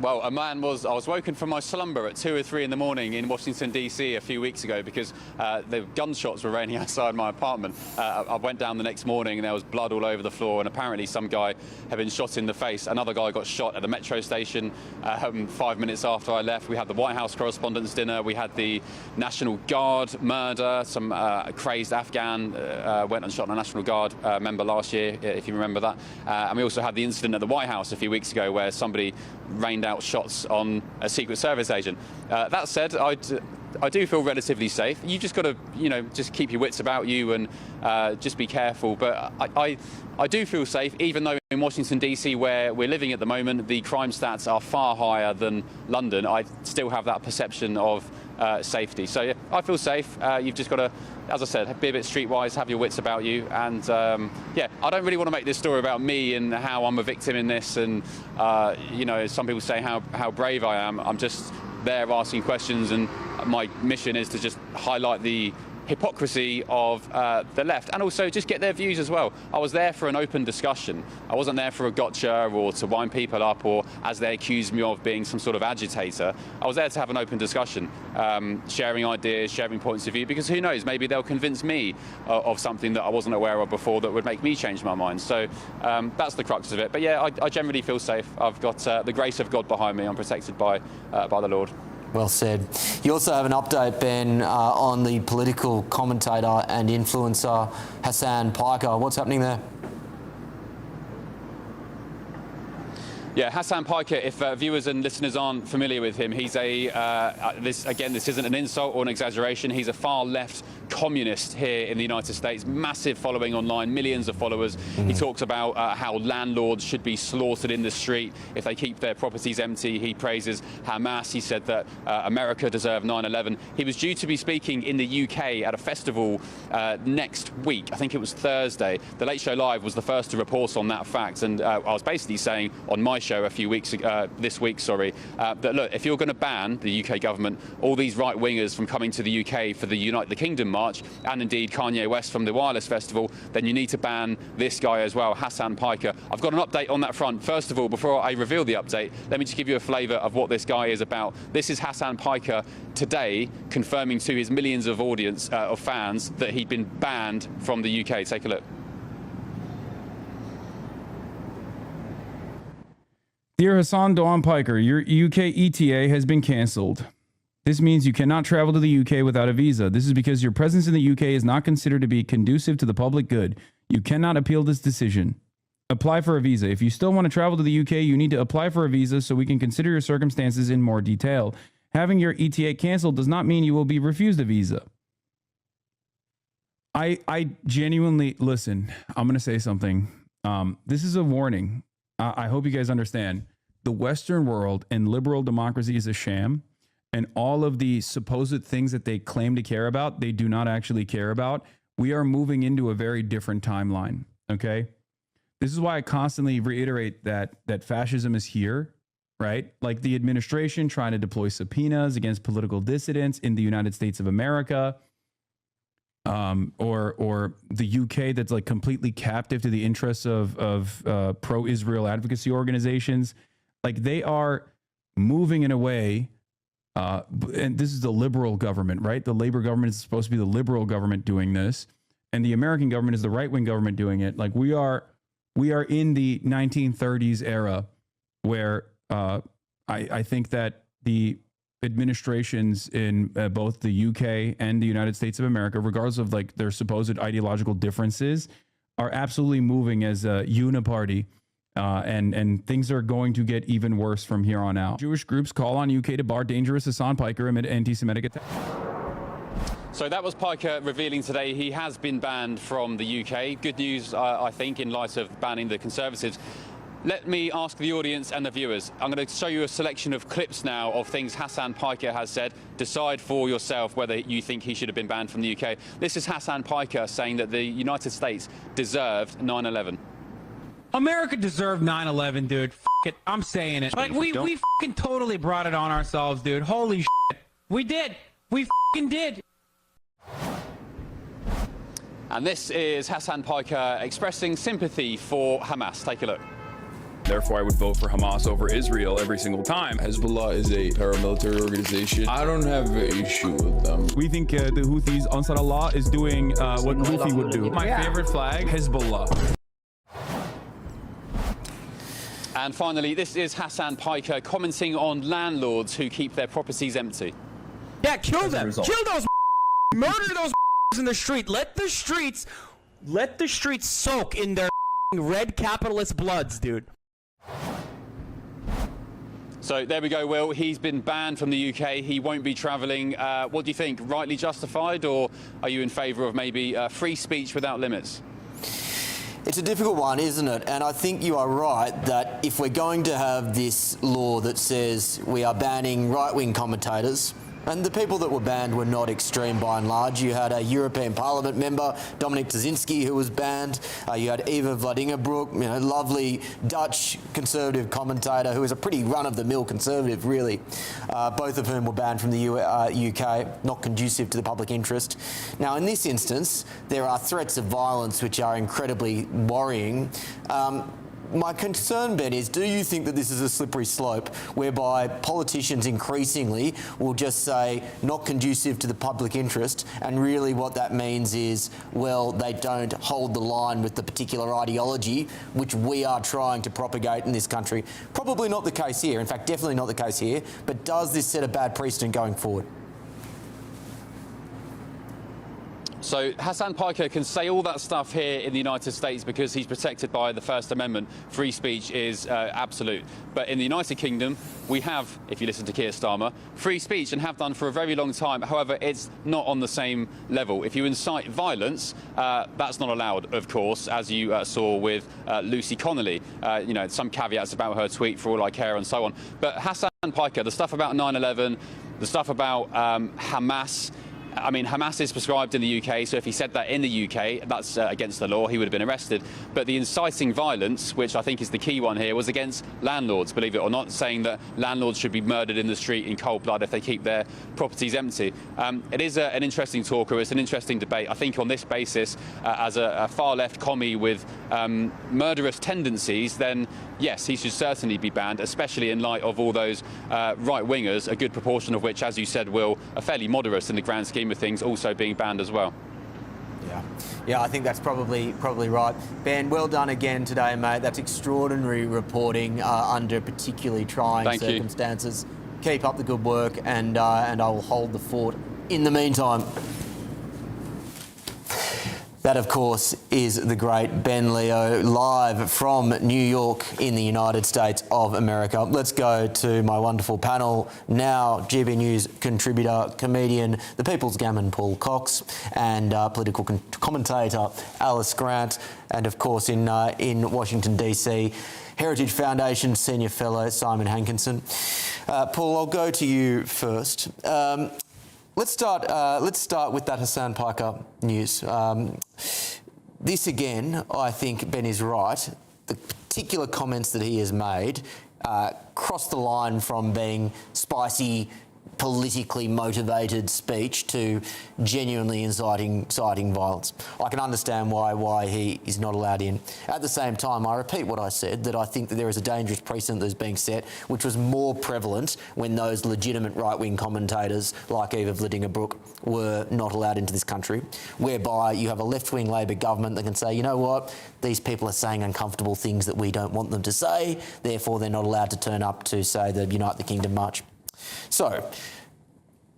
Well, I was woken from my slumber at 2 or 3 in the morning in Washington, D.C. a few weeks ago because the gunshots were raining outside my apartment. I went down the next morning and there was blood all over the floor, and apparently some guy had been shot in the face. Another guy got shot at the metro station 5 minutes after I left. We had the White House Correspondents' Dinner. We had the National Guard murder. Some crazed Afghan went and shot a National Guard member last year, if you remember that. And we also had the incident at the White House a few weeks ago where somebody rained out shots on a Secret Service agent. That said, I do feel relatively safe. You just got to, just keep your wits about you and just be careful. But I do feel safe, even though in Washington, D.C., where we're living at the moment, the crime stats are far higher than London. I still have that perception of safety. So yeah, I feel safe. You've just got to, as I said, be a bit streetwise, have your wits about you. And yeah, I don't really want to make this story about me and how I'm a victim in this. And, some people say how brave I am. I'm just there asking questions, and my mission is to just highlight the hypocrisy of the left and also just get their views as well. I was there for an open discussion. I wasn't there for a gotcha or to wind people up or, as they accused me of, being some sort of agitator. I was there to have an open discussion, sharing ideas, sharing points of view, because who knows, maybe they'll convince me of something that I wasn't aware of before that would make me change my mind. So that's the crux of it. But yeah, I generally feel safe. I've got the grace of God behind me. I'm protected by the Lord. Well said. You also have an update, Ben, on the political commentator and influencer Hassan Piker. What's happening there? Yeah, Hassan Piker, if viewers and listeners aren't familiar with him, he's this isn't an insult or an exaggeration, he's a far-left communist here in the United States, massive following online, millions of followers. He talks about how landlords should be slaughtered in the street if they keep their properties empty. He praises Hamas. He said that America deserved 9/11. He was due to be speaking in the UK at a festival next week. I think it was Thursday. The Late Show Live was the first to report on that fact, and I was basically saying on my show a few weeks ago, this week, that look, if you're going to ban the UK government, all these right-wingers from coming to the UK for the Unite the Kingdom march, and indeed Kanye West from the Wireless Festival, then you need to ban this guy as well, Hassan Piker. I've got an update on that front. First of all, before I reveal the update, let me just give you a flavour of what this guy is about. This is Hassan Piker today confirming to his millions of audience, of fans, that he'd been banned from the UK. Take a look. Dear Hassan Dawan Piker, your UK ETA has been cancelled. This means you cannot travel to the UK without a visa. This is because your presence in the UK is not considered to be conducive to the public good. You cannot appeal this decision. Apply for a visa. If you still want to travel to the UK, you need to apply for a visa so we can consider your circumstances in more detail. Having your ETA canceled does not mean you will be refused a visa. I genuinely, listen, I'm going to say something. This is a warning. I hope you guys understand. the Western world and liberal democracy is a sham, and all of the supposed things that they claim to care about, they do not actually care about, we are moving into a very different timeline, okay? This is why I constantly reiterate that fascism is here, right? Like the administration trying to deploy subpoenas against political dissidents in the United States of America, or the UK that's like completely captive to the interests of pro-Israel advocacy organizations. Like they are moving in a way, and this is the liberal government, right? The Labor government is supposed to be the liberal government doing this, and the American government is the right-wing government doing it. Like we are in the 1930s era where I think that the administrations in both the UK and the United States of America, regardless of like their supposed ideological differences, are absolutely moving as a uniparty, and things are going to get even worse from here on out. Jewish groups call on UK to bar dangerous Hassan Piker amid anti-Semitic attacks. So that was Piker revealing today he has been banned from the UK. Good news, I think, in light of banning the Conservatives. Let me ask the audience and the viewers. I'm going to show you a selection of clips now of things Hassan Piker has said. Decide for yourself whether you think he should have been banned from the UK. This is Hassan Piker saying that the United States deserved 9/11. America deserved 9/11, dude. F it. I'm saying it. Like, we fucking totally brought it on ourselves, dude. Holy shit. We did. We fucking did. And this is Hassan Piker expressing sympathy for Hamas. Take a look. Therefore, I would vote for Hamas over Israel every single time. Hezbollah is a paramilitary organization. I don't have an issue with them. We think the Houthis, Ansar Allah, is doing what Houthi would do. My favorite flag, Hezbollah. And finally, this is Hassan Piker commenting on landlords who keep their properties empty. Yeah, kill them. Kill those murder those in the street. Let the streets soak in their red capitalist bloods, dude. So there we go, Will. He's been banned from the UK. He won't be travelling. What do you think? Rightly justified, or are you in favour of maybe free speech without limits? It's a difficult one, isn't it? And I think you are right that if we're going to have this law that says we are banning right-wing commentators, and the people that were banned were not extreme by and large. You had a European Parliament member, Dominic Tuzinski, who was banned. You had Eva Vladingerbroek, lovely Dutch conservative commentator who is a pretty run-of-the-mill conservative, really. Both of whom were banned from the UK, not conducive to the public interest. Now, in this instance, there are threats of violence which are incredibly worrying. My concern, Ben, is do you think that this is a slippery slope whereby politicians increasingly will just say not conducive to the public interest, and really what that means is, well, they don't hold the line with the particular ideology which we are trying to propagate in this country? Probably not the case here. In fact, definitely not the case here. But does this set a bad precedent going forward? So Hassan Piker can say all that stuff here in the United States because he's protected by the First Amendment. Free speech is absolute. But in the United Kingdom, we have, if you listen to Keir Starmer, free speech and have done for a very long time. However, it's not on the same level. If you incite violence, that's not allowed, of course, as you saw with Lucy Connolly. Some caveats about her tweet, for all I care, and so on. But Hassan Piker, the stuff about 9/11, the stuff about Hamas, I mean, Hamas is prescribed in the UK, so if he said that in the UK, that's against the law, he would have been arrested. But the inciting violence, which I think is the key one here, was against landlords, believe it or not, saying that landlords should be murdered in the street in cold blood if they keep their properties empty. It is an interesting talker, it's an interesting debate. I think on this basis, as a far-left commie with murderous tendencies, then yes, he should certainly be banned, especially in light of all those right-wingers, a good proportion of which, as you said, Will, are fairly moderate in the grand scheme of things, also being banned as well. Yeah, I think that's probably right. Ben, well done again today, mate. That's extraordinary reporting under particularly trying circumstances. Keep up the good work, and I will hold the fort in the meantime. That, of course, is the great Ben Leo, live from New York in the United States of America. Let's go to my wonderful panel now. GB News contributor, comedian, the People's Gammon Paul Cox, and political commentator Alice Grant, and of course in Washington DC, Heritage Foundation Senior Fellow Simon Hankinson. Paul, I'll go to you first. Let's start with that Hassan Piker news. This again, I think Ben is right. The particular comments that he has made cross the line from being spicy, politically motivated speech to genuinely inciting violence. I can understand why he is not allowed in. At the same time, I repeat what I said, that I think that there is a dangerous precedent that is being set, which was more prevalent when those legitimate right-wing commentators like Eva Vladinga-Brook were not allowed into this country, whereby you have a left-wing Labor government that can say, you know what, these people are saying uncomfortable things that we don't want them to say, therefore they're not allowed to turn up to, say, the Unite the Kingdom march. So,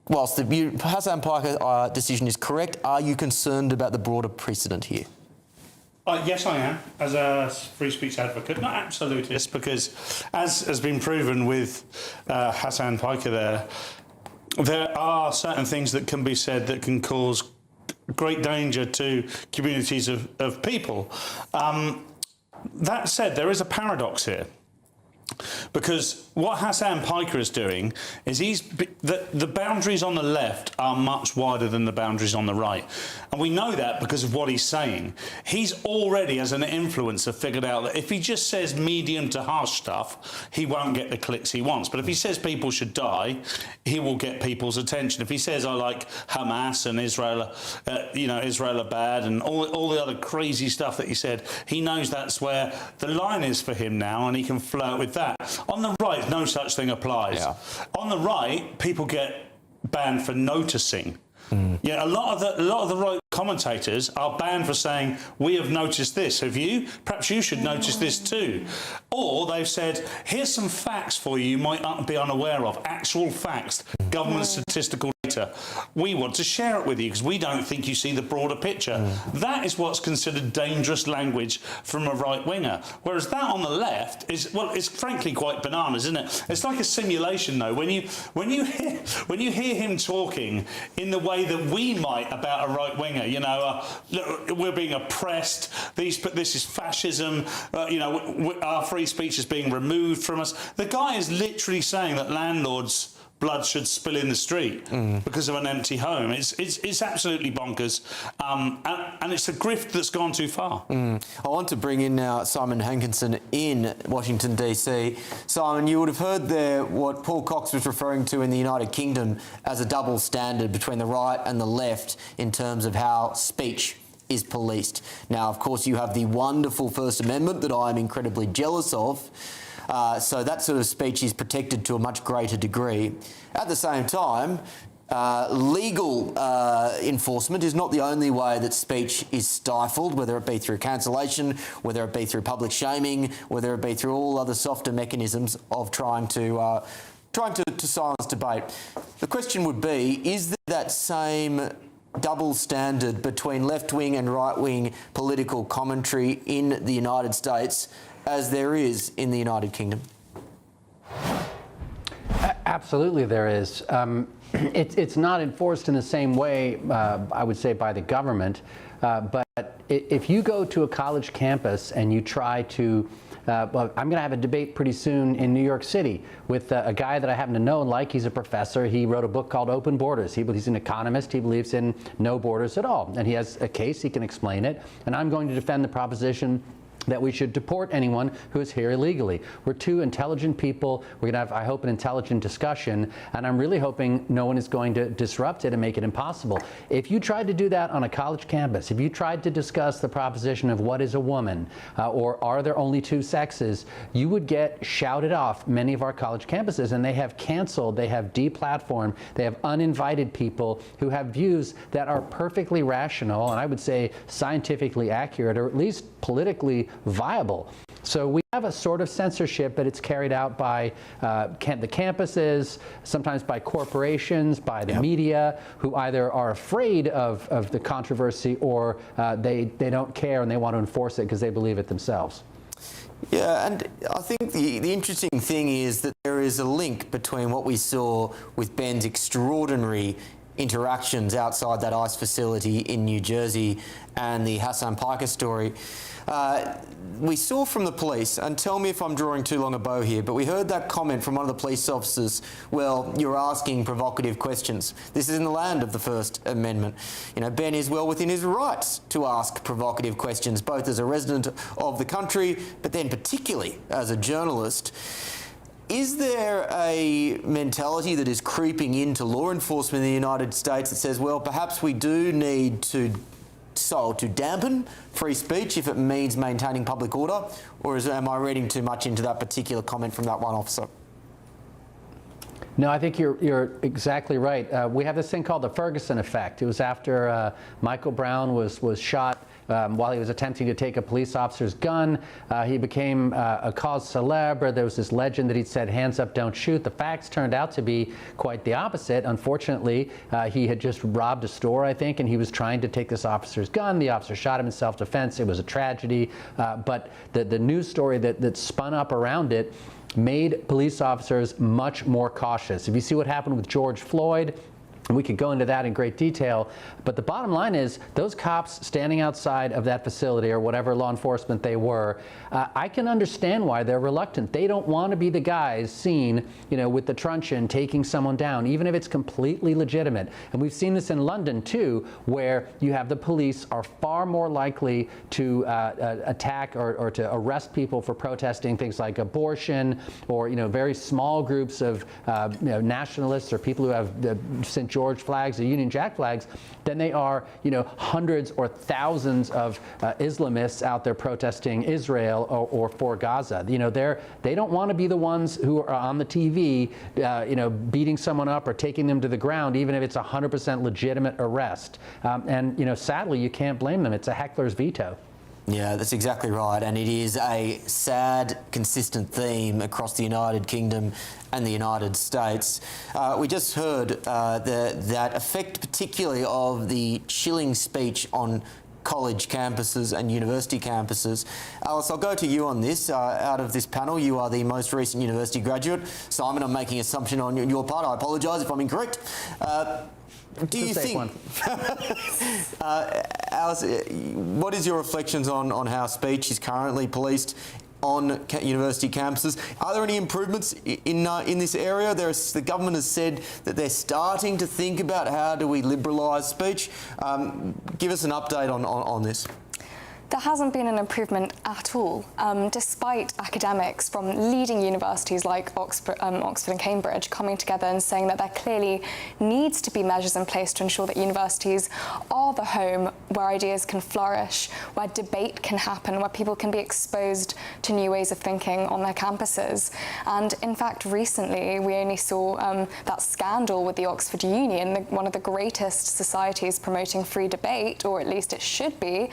whilst the Hassan Piker decision is correct, are you concerned about the broader precedent here? Yes, I am, as a free speech advocate, not absolutist, because as has been proven with Hassan Piker there are certain things that can be said that can cause great danger to communities of people. That said, there is a paradox here. Because what Hassan Piker is doing is the boundaries on the left are much wider than the boundaries on the right. And we know that because of what he's saying. He's already, as an influencer, figured out that if he just says medium to harsh stuff, he won't get the clicks he wants. But if he says people should die, he will get people's attention. If he says, I like Hamas and Israel, Israel are bad, and all the other crazy stuff that he said, he knows that's where the line is for him now, and he can flirt with that. On the right, no such thing applies. Yeah. On the right, people get banned for noticing. Yeah, a lot of the right commentators are banned for saying, we have noticed this. Have you? Perhaps you should notice this too. Or they've said, here's some facts for you might be unaware of, actual facts, government statistical data. We want to share it with you because we don't think you see the broader picture. That is what's considered dangerous language from a right-winger. Whereas that on the left is, well, it's frankly quite bananas, isn't it? It's like a simulation, though. When you hear him talking in the way that we might about a right-winger, we're being oppressed, this is fascism, our free speech is being removed from us. The guy is literally saying that landlords' blood should spill in the street because of an empty home. It's absolutely bonkers, and it's a grift that's gone too far. I want to bring in now Simon Hankinson in Washington, D.C. Simon, you would have heard there what Paul Cox was referring to in the United Kingdom as a double standard between the right and the left in terms of how speech is policed. Now, of course, you have the wonderful First Amendment that I'm incredibly jealous of. So that sort of speech is protected to a much greater degree. At the same time, legal enforcement is not the only way that speech is stifled, whether it be through cancellation, whether it be through public shaming, whether it be through all other softer mechanisms of trying to silence debate. The question would be, is there that same double standard between left-wing and right-wing political commentary in the United States as there is in the United Kingdom? Absolutely there is. It's not enforced in the same way, I would say, by the government, but if you go to a college campus and you try to well, I'm going to have a debate pretty soon in New York City with a guy that I happen to know and like. He's a professor. He wrote a book called Open Borders. He's an economist. He believes in no borders at all. And he has a case. He can explain it. And I'm going to defend the proposition that we should deport anyone who is here illegally. We're two intelligent people. We're going to have, I hope, an intelligent discussion, and I'm really hoping no one is going to disrupt it and make it impossible. If you tried to do that on a college campus, if you tried to discuss the proposition of what is a woman, or are there only two sexes, you would get shouted off many of our college campuses, and they have canceled, they have deplatformed, they have uninvited people who have views that are perfectly rational, and I would say scientifically accurate, or at least politically viable. So we have a sort of censorship, but it's carried out by the campuses, sometimes by corporations, by the media, who either are afraid of the controversy or they don't care and they want to enforce it because they believe it themselves. Yeah, and I think the interesting thing is that there is a link between what we saw with Ben's extraordinary interactions outside that ICE facility in New Jersey and the Hassan Piker story. We saw from the police, and tell me if I'm drawing too long a bow here, but we heard that comment from one of the police officers, well, you're asking provocative questions. This is in the land of the First Amendment. You know, Ben is well within his rights to ask provocative questions, both as a resident of the country, but then particularly as a journalist. Is there a mentality that is creeping into law enforcement in the United States that says, well, perhaps we do need to dampen free speech if it means maintaining public order? Or am I reading too much into that particular comment from that one officer? No, I think you're exactly right. We have this thing called the Ferguson effect. It was after Michael Brown was shot while he was attempting to take a police officer's gun. He became a cause célèbre. There was this legend that he'd said, hands up, don't shoot. The facts turned out to be quite the opposite. Unfortunately, he had just robbed a store, I think, and he was trying to take this officer's gun. The officer shot him in self-defense. It was a tragedy. But the news story that spun up around it made police officers much more cautious. If you see what happened with George Floyd, and we could go into that in great detail, but the bottom line is those cops standing outside of that facility or whatever law enforcement they were, I can understand why they're reluctant. They don't want to be the guys seen, you know, with the truncheon taking someone down, even if it's completely legitimate. And we've seen this in London too, where you have the police are far more likely to attack or to arrest people for protesting things like abortion or, you know, very small groups of you know, nationalists or people who have St. George flags or Union Jack flags than they are, you know, hundreds or thousands of Islamists out there protesting Israel or for Gaza. You know, they don't want to be the ones who are on the TV, you know, beating someone up or taking them to the ground, even if it's a 100% legitimate arrest. And, you know, sadly, you can't blame them. It's a heckler's veto. Yeah, that's exactly right. And it is a sad, consistent theme across the United Kingdom and the United States. We just heard that effect particularly of the chilling speech on college campuses and university campuses. Alice, I'll go to you on this. Out of this panel, you are the most recent university graduate. Simon, I'm making an assumption on your part. I apologise if I'm incorrect. Do you think, Alice, what is your reflections on how speech is currently policed on university campuses? Are there any improvements in this area? The government has said that they're starting to think about how do we liberalise speech. Give us an update on this. There hasn't been an improvement at all, despite academics from leading universities like Oxford and Cambridge coming together and saying that there clearly needs to be measures in place to ensure that universities are the home where ideas can flourish, where debate can happen, where people can be exposed to new ways of thinking on their campuses. And in fact, recently, we only saw that scandal with the Oxford Union, one of the greatest societies promoting free debate, or at least it should be,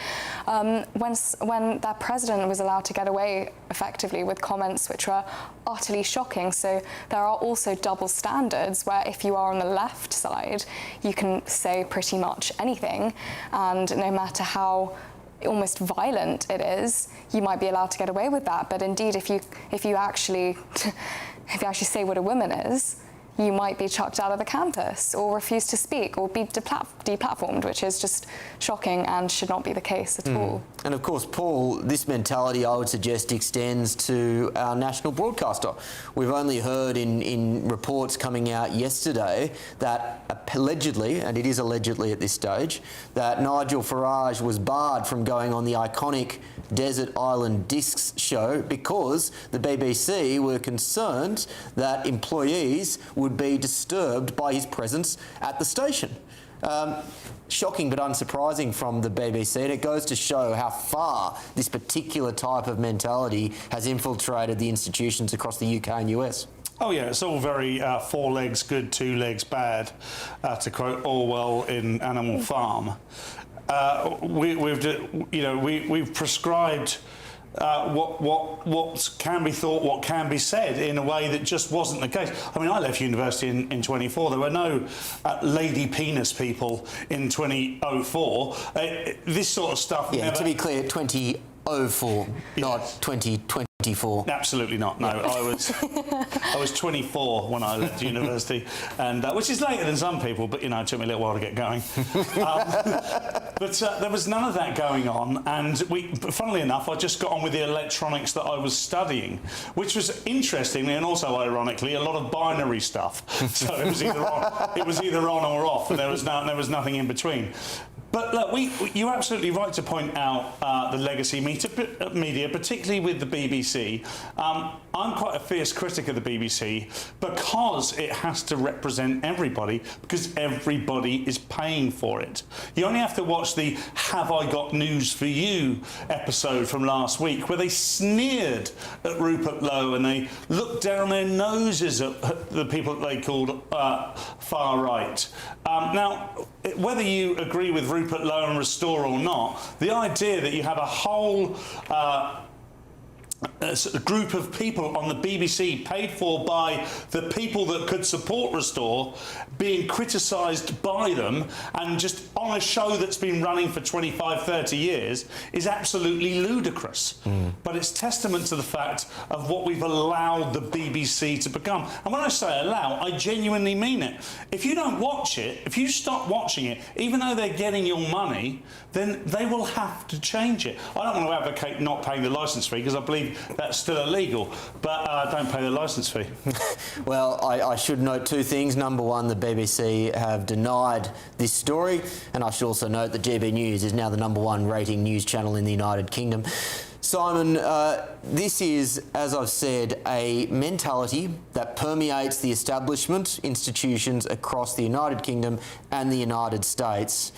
when their president was allowed to get away effectively with comments which were utterly shocking. So there are also double standards where if you are on the left side, you can say pretty much anything, and no matter how almost violent it is, you might be allowed to get away with that. But indeed, if you actually say what a woman is, you might be chucked out of the campus or refuse to speak or be deplatformed, which is just shocking and should not be the case at all. And of course, Paul, this mentality, I would suggest, extends to our national broadcaster. We've only heard in reports coming out yesterday that allegedly, and it is allegedly at this stage, that Nigel Farage was barred from going on the iconic Desert Island Discs show because the BBC were concerned that employees would be disturbed by his presence at the station. Shocking but unsurprising from the BBC, and it goes to show how far this particular type of mentality has infiltrated the institutions across the UK and US. Oh yeah, it's all very 4 legs good, 2 legs bad, to quote Orwell in Animal Farm. We've prescribed what can be thought, what can be said in a way that just wasn't the case. I mean, I left university in 24. There were no lady penis people in 2004. This sort of stuff. Yeah, to be clear, 2004, not 2024. 24? Absolutely not. No, I was 24 when I left university, and which is later than some people, but you know, it took me a little while to get going. But there was none of that going on, and funnily enough, I just got on with the electronics that I was studying, which was interestingly and also ironically a lot of binary stuff. So it was either on or off, and there was nothing in between. But look, you're absolutely right to point out the legacy media, particularly with the BBC. I'm quite a fierce critic of the BBC because it has to represent everybody, because everybody is paying for it. You only have to watch the Have I Got News For You episode from last week, where they sneered at Rupert Lowe and they looked down their noses at the people that they called far right. Now, whether you agree with Rupert Lowe and Restore or not, the idea that you have a whole a group of people on the BBC paid for by the people that could support Restore being criticised by them and just on a show that's been running for 25, 30 years is absolutely ludicrous. But it's testament to the fact of what we've allowed the BBC to become. And when I say allow, I genuinely mean it. If you don't watch it, if you stop watching it, even though they're getting your money, then they will have to change it. I don't want to advocate not paying the licence fee because I believe that's still illegal, but don't pay the licence fee. Well, I should note two things. Number one, the BBC have denied this story, and I should also note that GB News is now the #1 rating news channel in the United Kingdom. Simon, this is, as I've said, a mentality that permeates the establishment institutions across the United Kingdom and the United States.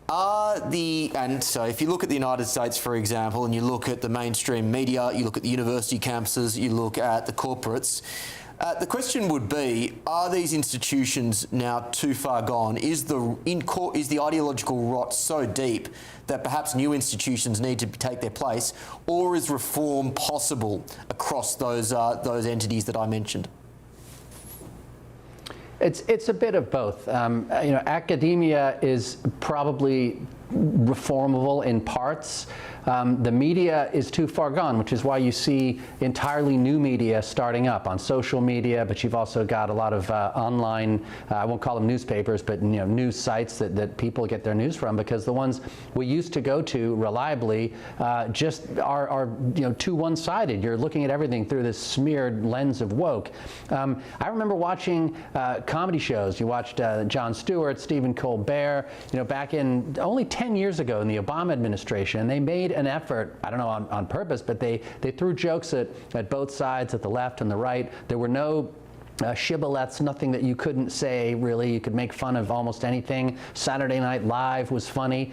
And so if you look at the United States, for example, and you look at the mainstream media, you look at the university campuses, you look at the corporates, the question would be, are these institutions now too far gone? Is the ideological rot so deep that perhaps new institutions need to take their place, or is reform possible across those entities that I mentioned? It's a bit of both. Academia is probably reformable in parts. The media is too far gone, which is why you see entirely new media starting up on social media, but you've also got a lot of online, I won't call them newspapers, but news sites that people get their news from, because the ones we used to go to reliably just are too one-sided. You're looking at everything through this smeared lens of woke. I remember watching comedy shows. You watched Jon Stewart, Stephen Colbert, back in only 10 years ago in the Obama administration, and they made an effort, I don't know on purpose, but they threw jokes at both sides, at the left and the right. There were no shibboleths, nothing that you couldn't say, really. You could make fun of almost anything. Saturday Night Live was funny.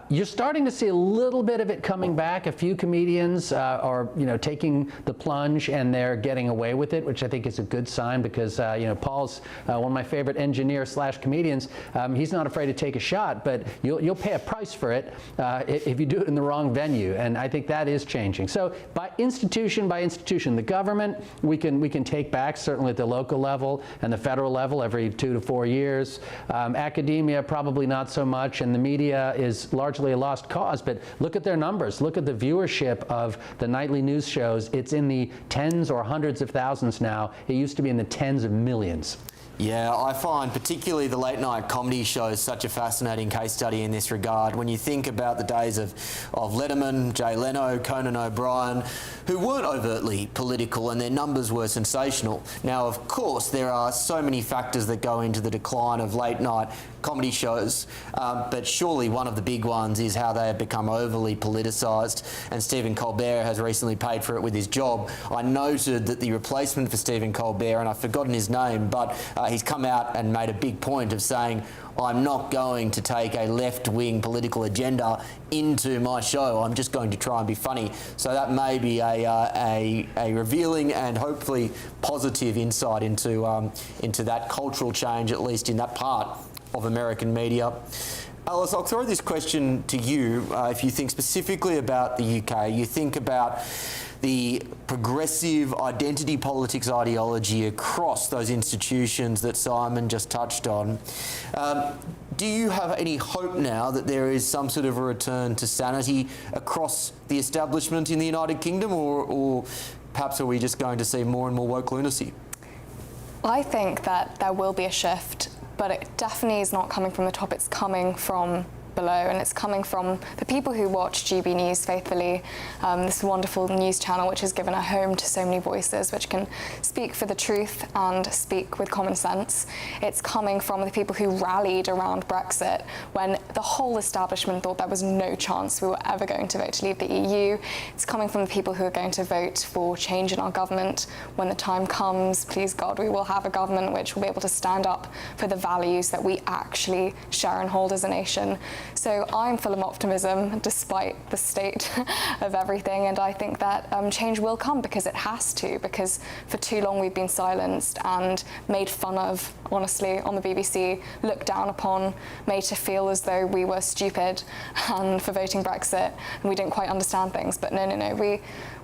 You're starting to see a little bit of it coming back. A few comedians are, taking the plunge, and they're getting away with it, which I think is a good sign, because, Paul's one of my favorite engineer/comedians. He's not afraid to take a shot, but you'll pay a price for it if you do it in the wrong venue, and I think that is changing. So by institution, the government, we can take back, certainly at the local level and the federal level, every 2 to 4 years. Academia, probably not so much, and the media is largely a lost cause. But look at their numbers. Look at the viewership of the nightly news shows. It's in the tens or hundreds of thousands now. It used to be in the tens of millions. Yeah, I find particularly the late night comedy shows such a fascinating case study in this regard. When you think about the days of Letterman, Jay Leno, Conan O'Brien, who weren't overtly political, and their numbers were sensational. Now, of course, there are so many factors that go into the decline of late night comedy shows, but surely one of the big ones is how they have become overly politicised, and Stephen Colbert has recently paid for it with his job. I noted that the replacement for Stephen Colbert, and I've forgotten his name, but he's come out and made a big point of saying, I'm not going to take a left-wing political agenda into my show. I'm just going to try and be funny. So that may be a revealing and hopefully positive insight into that cultural change, at least in that part of American media. Alice, I'll throw this question to you. If you think specifically about the UK, you think about the progressive identity politics ideology across those institutions that Simon just touched on. Do you have any hope now that there is some sort of a return to sanity across the establishment in the United Kingdom, or perhaps are we just going to see more and more woke lunacy? I think that there will be a shift, but it definitely is not coming from the top, it's coming from below, and it's coming from the people who watch GB News faithfully, this wonderful news channel which has given a home to so many voices which can speak for the truth and speak with common sense. It's coming from the people who rallied around Brexit when the whole establishment thought there was no chance we were ever going to vote to leave the EU. It's coming from the people who are going to vote for change in our government when the time comes. Please God, we will have a government which will be able to stand up for the values that we actually share and hold as a nation. So I'm full of optimism despite the state of everything, and I think that change will come because it has to, because for too long we've been silenced and made fun of, honestly, on the BBC, looked down upon, made to feel as though we were stupid and for voting Brexit and we didn't quite understand things. But no,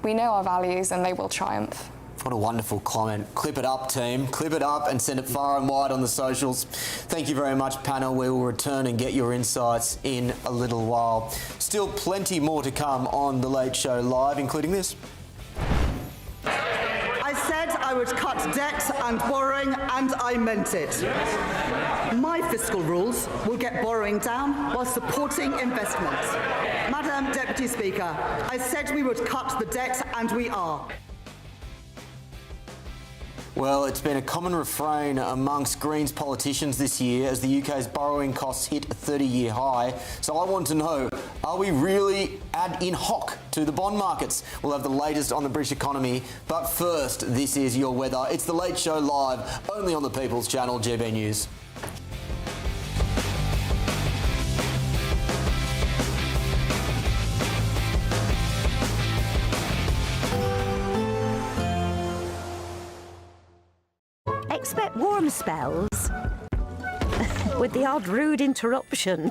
we know our values and they will triumph. What a wonderful comment. Clip it up, team. Clip it up and send it far and wide on the socials. Thank you very much, panel. We will return and get your insights in a little while. Still plenty more to come on The Late Show Live, including this. I said I would cut debt and borrowing, and I meant it. My fiscal rules will get borrowing down while supporting investment. Madam Deputy Speaker, I said we would cut the debt, and we are. Well, it's been a common refrain amongst Greens politicians this year as the UK's borrowing costs hit a 30-year high. So I want to know, are we really in hock to the bond markets? We'll have the latest on the British economy. But first, this is your weather. It's The Late Show Live, only on the People's Channel, GB News. Expect warm spells with the odd rude interruption.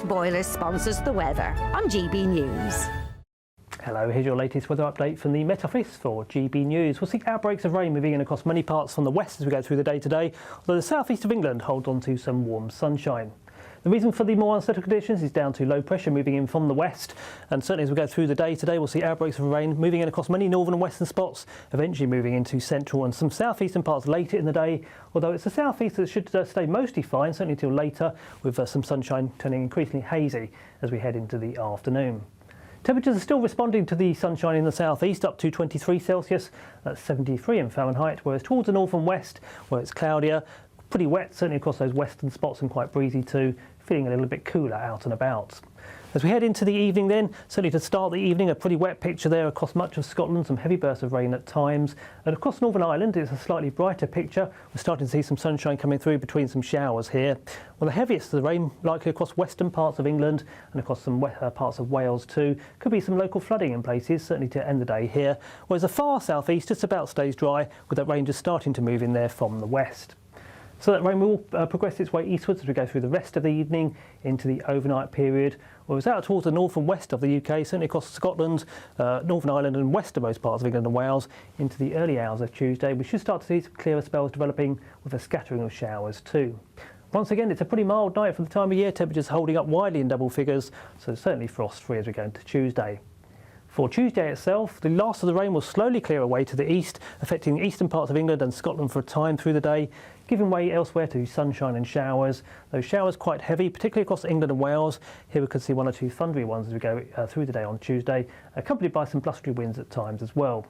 Boiler sponsors the weather on GB News. Hello, here's your latest weather update from the Met Office for GB News. We'll see outbreaks of rain moving in across many parts from the west as we go through the day today, although the southeast of England holds on to some warm sunshine. The reason for the more unsettled conditions is down to low pressure moving in from the west, and certainly as we go through the day today we'll see outbreaks of rain moving in across many northern and western spots, eventually moving into central and some southeastern parts later in the day, although it's the southeast that should stay mostly fine, certainly until later, with some sunshine turning increasingly hazy as we head into the afternoon. Temperatures are still responding to the sunshine in the southeast, up to 23 Celsius, that's 73 in Fahrenheit, whereas towards the north and west, where it's cloudier, pretty wet, certainly across those western spots, and quite breezy too, feeling a little bit cooler out and about. As we head into the evening then, certainly to start the evening, a pretty wet picture there across much of Scotland, some heavy bursts of rain at times. And across Northern Ireland, it's a slightly brighter picture. We're starting to see some sunshine coming through between some showers here. Well, the heaviest of the rain likely across western parts of England and across some parts of Wales too. Could be some local flooding in places, certainly to end the day here. Whereas the far southeast just about stays dry, with that rain just starting to move in there from the west. So that rain will progress its way eastwards as we go through the rest of the evening into the overnight period. Whereas out towards the north and west of the UK, certainly across Scotland, Northern Ireland and westernmost parts of England and Wales, into the early hours of Tuesday, we should start to see some clearer spells developing with a scattering of showers too. Once again, it's a pretty mild night for the time of year, temperatures holding up widely in double figures, so certainly frost-free as we go into Tuesday. For Tuesday itself, the last of the rain will slowly clear away to the east, affecting the eastern parts of England and Scotland for a time through the day, giving way elsewhere to sunshine and showers. Those showers quite heavy, particularly across England and Wales. Here we could see one or two thundery ones as we go through the day on Tuesday, accompanied by some blustery winds at times as well.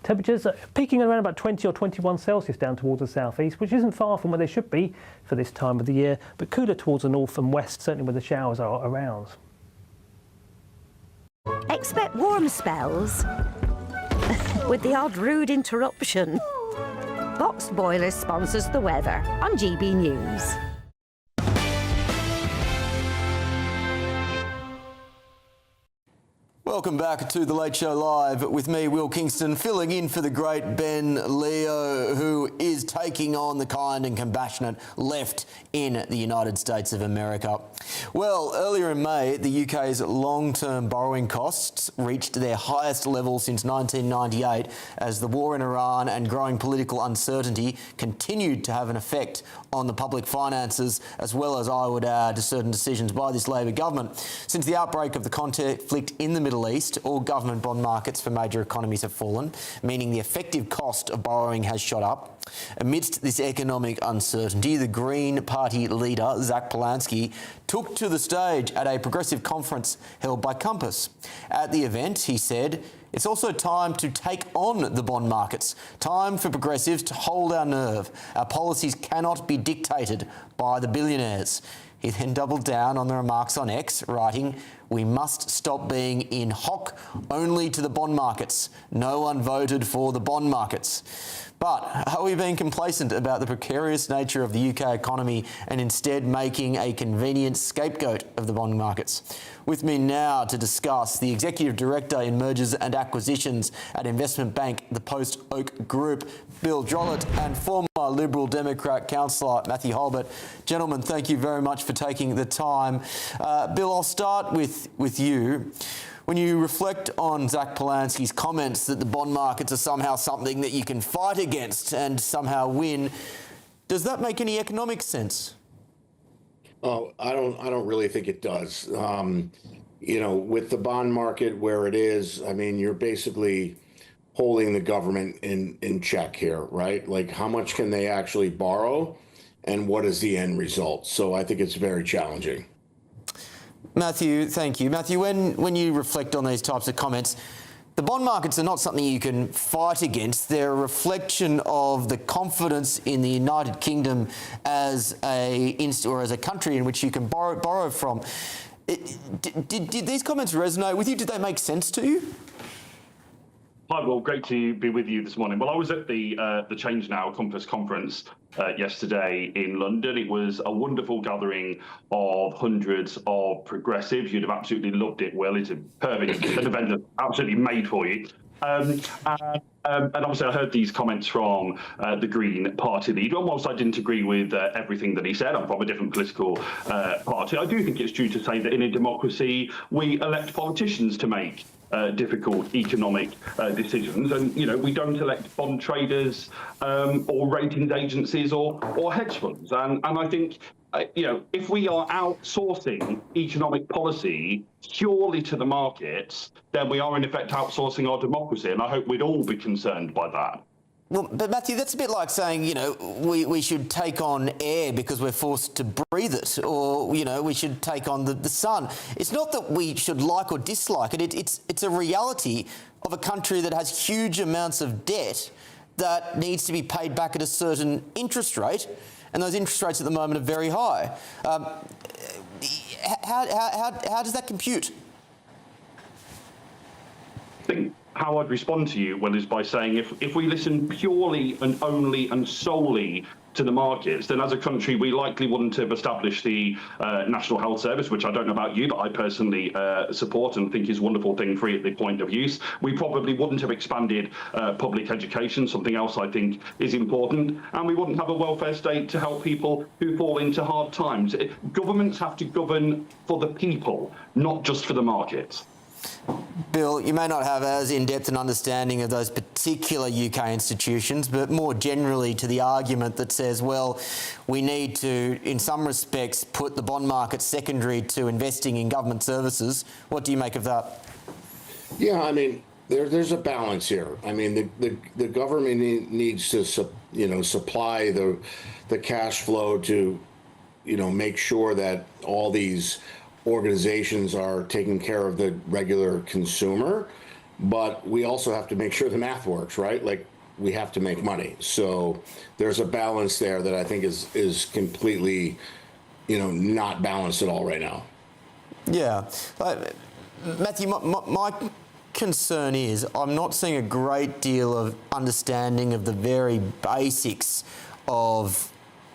Temperatures peaking around about 20 or 21 Celsius down towards the southeast, which isn't far from where they should be for this time of the year, but cooler towards the north and west, certainly where the showers are around. Expect warm spells with the odd rude interruption. Boxed Boilers sponsors the weather on GB News. Well, Welcome back to The Late Show Live with me, Will Kingston, filling in for the great Ben Leo, who is taking on the kind and compassionate left in the United States of America. Well, earlier in May, the UK's long-term borrowing costs reached their highest level since 1998 as the war in Iran and growing political uncertainty continued to have an effect on the public finances, as well as, I would add, to certain decisions by this Labor government. Since the outbreak of the conflict in the Middle East, all government bond markets for major economies have fallen, meaning the effective cost of borrowing has shot up. Amidst this economic uncertainty, the Green Party leader, Zach Polanski, took to the stage at a progressive conference held by Compass. At the event, he said, "It's also time to take on the bond markets. Time for progressives to hold our nerve. Our policies cannot be dictated by the billionaires." He then doubled down on the remarks on X, writing, "We must stop being in hock only to the bond markets. No one voted for the bond markets." But are we being complacent about the precarious nature of the UK economy and instead making a convenient scapegoat of the bond markets? With me now to discuss, the Executive Director in Mergers and Acquisitions at investment bank The Post Oak Group, Bill Jollett, and former Liberal Democrat councillor Matthew Holbert. Gentlemen, thank you very much for taking the time. Bill, I'll start with you. When you reflect on Zach Polanski's comments that the bond markets are somehow something that you can fight against and somehow win, does that make any economic sense? Oh, I don't really think it does. You know, with the bond market where it is, I mean, you're basically holding the government in check here, right? Like, how much can they actually borrow and what is the end result? So I think it's very challenging. Matthew, thank you. Matthew, when you reflect on these types of comments, the bond markets are not something you can fight against. They're a reflection of the confidence in the United Kingdom as a country in which you can borrow from. Did these comments resonate with you? Did they make sense to you? Hi, Will. Great to be with you this morning. Well, I was at the Change Now Compass conference yesterday in London. It was a wonderful gathering of hundreds of progressives. You'd have absolutely loved it, Will. It's a perfect an event that's absolutely made for you. And obviously I heard these comments from the Green Party leader. And whilst I didn't agree with everything that he said, I'm from a different political party, I do think it's true to say that in a democracy, we elect politicians to make difficult economic decisions, and we don't elect bond traders or ratings agencies or hedge funds. And I think if we are outsourcing economic policy purely to the markets, then we are in effect outsourcing our democracy, and I hope we'd all be concerned by that. Well, but Matthew, that's a bit like saying, we should take on air because we're forced to breathe it, or, we should take on the sun. It's not that we should like or dislike it. It's a reality of a country that has huge amounts of debt that needs to be paid back at a certain interest rate, and those interest rates at the moment are very high. How does that compute? I think how I'd respond to you, Will, is by saying if we listen purely and only and solely to the markets, then as a country we likely wouldn't have established the National Health Service, which I don't know about you, but I personally support and think is a wonderful thing free at the point of use. We probably wouldn't have expanded public education, something else I think is important, and we wouldn't have a welfare state to help people who fall into hard times. Governments have to govern for the people, not just for the markets. Bill, you may not have as in-depth an understanding of those particular UK institutions, but more generally to the argument that says, well, we need to, in some respects, put the bond market secondary to investing in government services. What do you make of that? Yeah, I mean, there's a balance here. I mean, the government needs to supply the cash flow to make sure that all these organizations are taking care of the regular consumer, but we also have to make sure the math works, right? Like, we have to make money. So there's a balance there that I think is completely, not balanced at all right now. Yeah. Matthew, my concern is I'm not seeing a great deal of understanding of the very basics of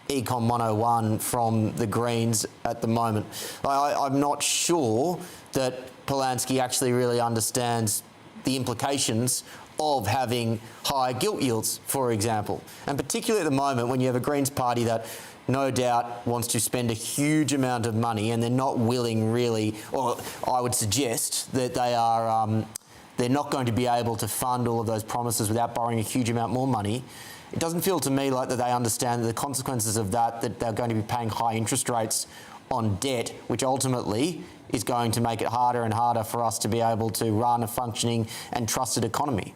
Econ 101 from the Greens at the moment. I'm not sure that Polanski actually really understands the implications of having high gilt yields, for example. And particularly at the moment when you have a Greens party that no doubt wants to spend a huge amount of money and they're not willing really, or I would suggest that they're not going to be able to fund all of those promises without borrowing a huge amount more money. It doesn't feel to me like that they understand the consequences of that they're going to be paying high interest rates on debt, which ultimately is going to make it harder and harder for us to be able to run a functioning and trusted economy.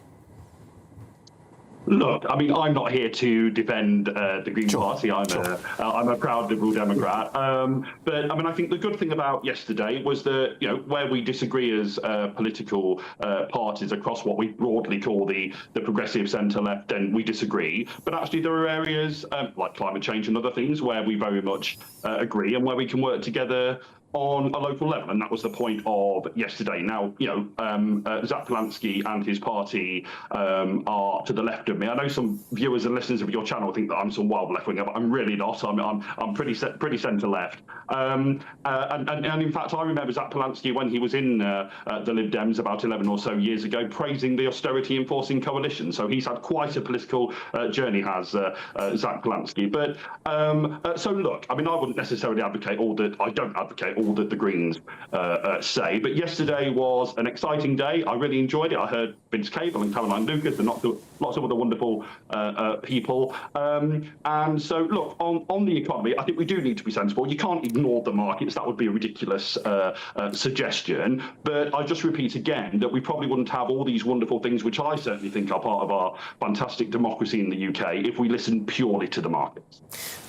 Look, I mean, I'm not here to defend the Green Party. I'm a proud Liberal Democrat. But I mean, I think the good thing about yesterday was that, you know, where we disagree as political parties across what we broadly call the progressive centre-left, then we disagree. But actually, there are areas like climate change and other things where we very much agree and where we can work together on a local level, and that was the point of yesterday. Now, you know, Zach Polanski and his party are to the left of me. I know some viewers and listeners of your channel think that I'm some wild left-winger, but I'm really not. I'm pretty centre-left. And in fact, I remember Zach Polanski when he was in the Lib Dems about 11 or so years ago, praising the austerity-enforcing coalition. So he's had quite a political journey, has Zach Polanski. But so look, I mean, I wouldn't necessarily advocate all that. I don't advocate all that the Greens say. But yesterday was an exciting day. I really enjoyed it. I heard Vince Cable and Caroline Lucas and lots of other wonderful people. And so, look, on the economy, I think we do need to be sensible. You can't ignore the markets. That would be a ridiculous suggestion. But I just repeat again that we probably wouldn't have all these wonderful things, which I certainly think are part of our fantastic democracy in the UK, if we listen purely to the markets.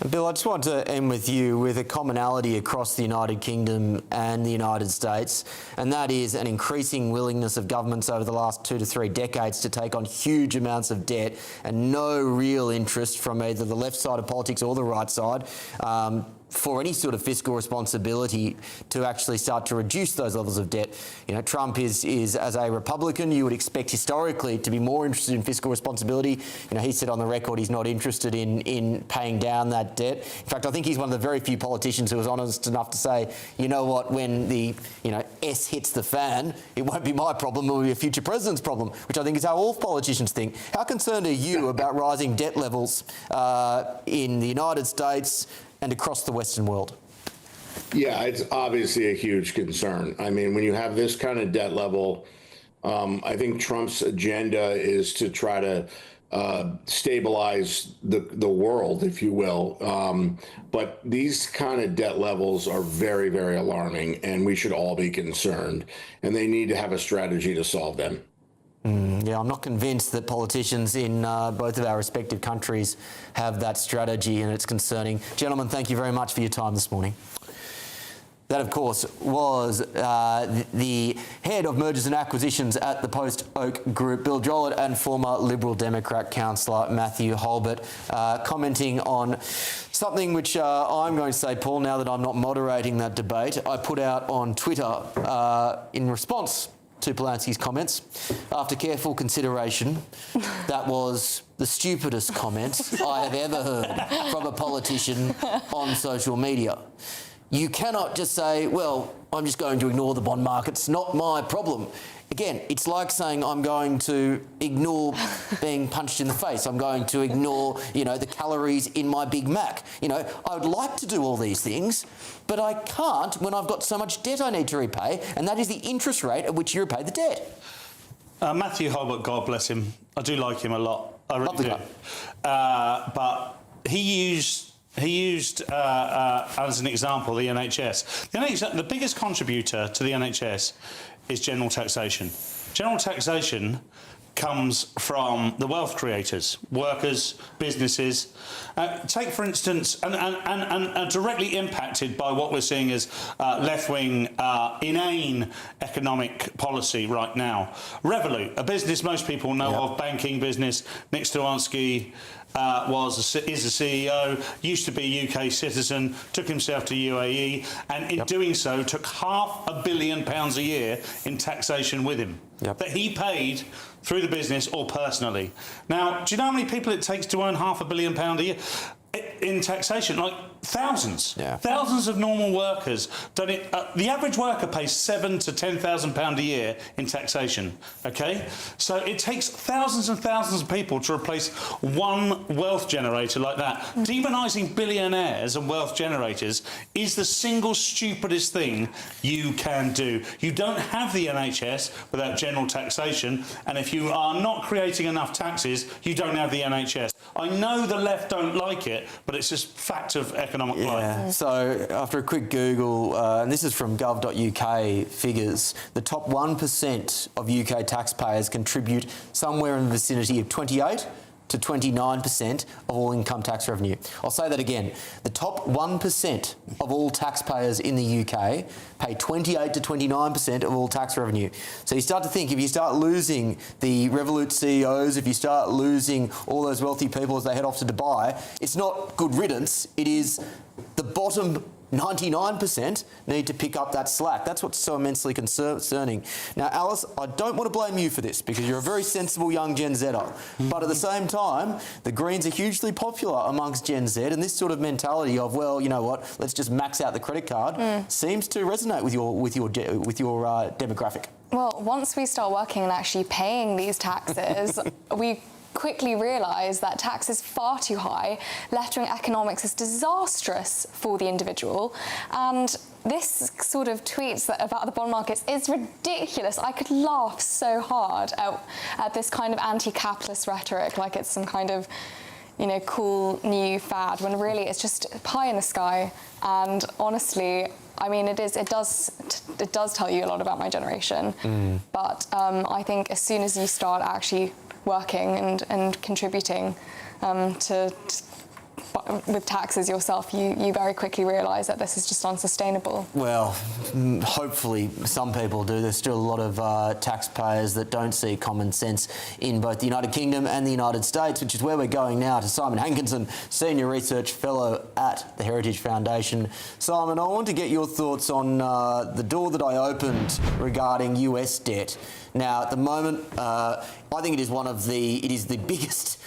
Bill, I just want to end with you with a commonality across the United Kingdom and the United States, and that is an increasing willingness of governments over the last 2 to 3 decades to take on huge amounts of debt and no real interest from either the left side of politics or the right side for any sort of fiscal responsibility to actually start to reduce those levels of debt. You know, Trump is as a Republican, you would expect historically to be more interested in fiscal responsibility. You know, he said on the record he's not interested in paying down that debt. In fact, I think he's one of the very few politicians who was honest enough to say, you know what, when the, you know, S hits the fan, it won't be my problem, it will be a future president's problem, which I think is how all politicians think. How concerned are you about rising debt levels in the United States and across the Western world? Yeah, it's obviously a huge concern. I mean, when you have this kind of debt level, I think Trump's agenda is to try to stabilize the world, if you will. But these kind of debt levels are very, very alarming, and we should all be concerned. And they need to have a strategy to solve them. Yeah, I'm not convinced that politicians in both of our respective countries have that strategy, and it's concerning. Gentlemen, thank you very much for your time this morning. That, of course, was the head of mergers and acquisitions at the Post Oak Group, Bill Jollett, and former Liberal Democrat councillor Matthew Holbert, commenting on something which I'm going to say, Paul, now that I'm not moderating that debate, I put out on Twitter in response to Polanski's comments. After careful consideration, that was the stupidest comment I have ever heard from a politician on social media. You cannot just say, well, I'm just going to ignore the bond market. It's not my problem. Again, it's like saying I'm going to ignore being punched in the face. I'm going to ignore, you know, the calories in my Big Mac. You know, I would like to do all these things, but I can't when I've got so much debt I need to repay, and that is the interest rate at which you repay the debt. Matthew Holbert, God bless him. I do like him a lot. I really do. But he used as an example the NHS. The biggest contributor to the NHS is general taxation. General taxation comes from the wealth creators, workers, businesses. Take, for instance, and directly impacted by what we're seeing as left-wing, inane economic policy right now. Revolut, a business most people know of, banking business. Nick Stowansky is the CEO, used to be a UK citizen, took himself to UAE, and in doing so took £500 million a year in taxation with him that he paid through the business or personally. Now, do you know how many people it takes to earn £500 million a year? in taxation, like thousands of normal workers. The average worker pays £7,000 to £10,000 a year in taxation. Okay, so it takes thousands and thousands of people to replace one wealth generator like that. Demonising billionaires and wealth generators is the single stupidest thing you can do. You don't have the NHS without general taxation, and if you are not creating enough taxes, you don't have the NHS. I know the left don't like it, but it's just fact of economic life. So after a quick Google, and this is from gov.uk figures, the top 1% of UK taxpayers contribute somewhere in the vicinity of 28 to 29% of all income tax revenue. I'll say that again. The top 1% of all taxpayers in the UK pay 28 to 29% of all tax revenue. So you start to think, if you start losing the Revolut CEOs, if you start losing all those wealthy people as they head off to Dubai, it's not good riddance, it is the bottom 99% need to pick up that slack. That's what's so immensely concerning. Now, Alice, I don't want to blame you for this because you're a very sensible young Gen Zer. But at the same time, the Greens are hugely popular amongst Gen Z, and this sort of mentality of, well, you know what, let's just max out the credit card seems to resonate with your demographic. Well, once we start working and actually paying these taxes, we quickly realise that tax is far too high. Left-wing economics is disastrous for the individual, and this sort of tweets about the bond markets is ridiculous. I could laugh so hard at this kind of anti-capitalist rhetoric, like it's some kind of, you know, cool new fad, when really it's just pie in the sky. And honestly, I mean, it does tell you a lot about my generation. But I think as soon as you start actually working and contributing with taxes yourself, you very quickly realise that this is just unsustainable. Well, hopefully some people do. There's still a lot of taxpayers that don't see common sense in both the United Kingdom and the United States, which is where we're going now to Simon Hankinson, Senior Research Fellow at the Heritage Foundation. Simon, I want to get your thoughts on the door that I opened regarding US debt. Now, at the moment, I think it is the biggest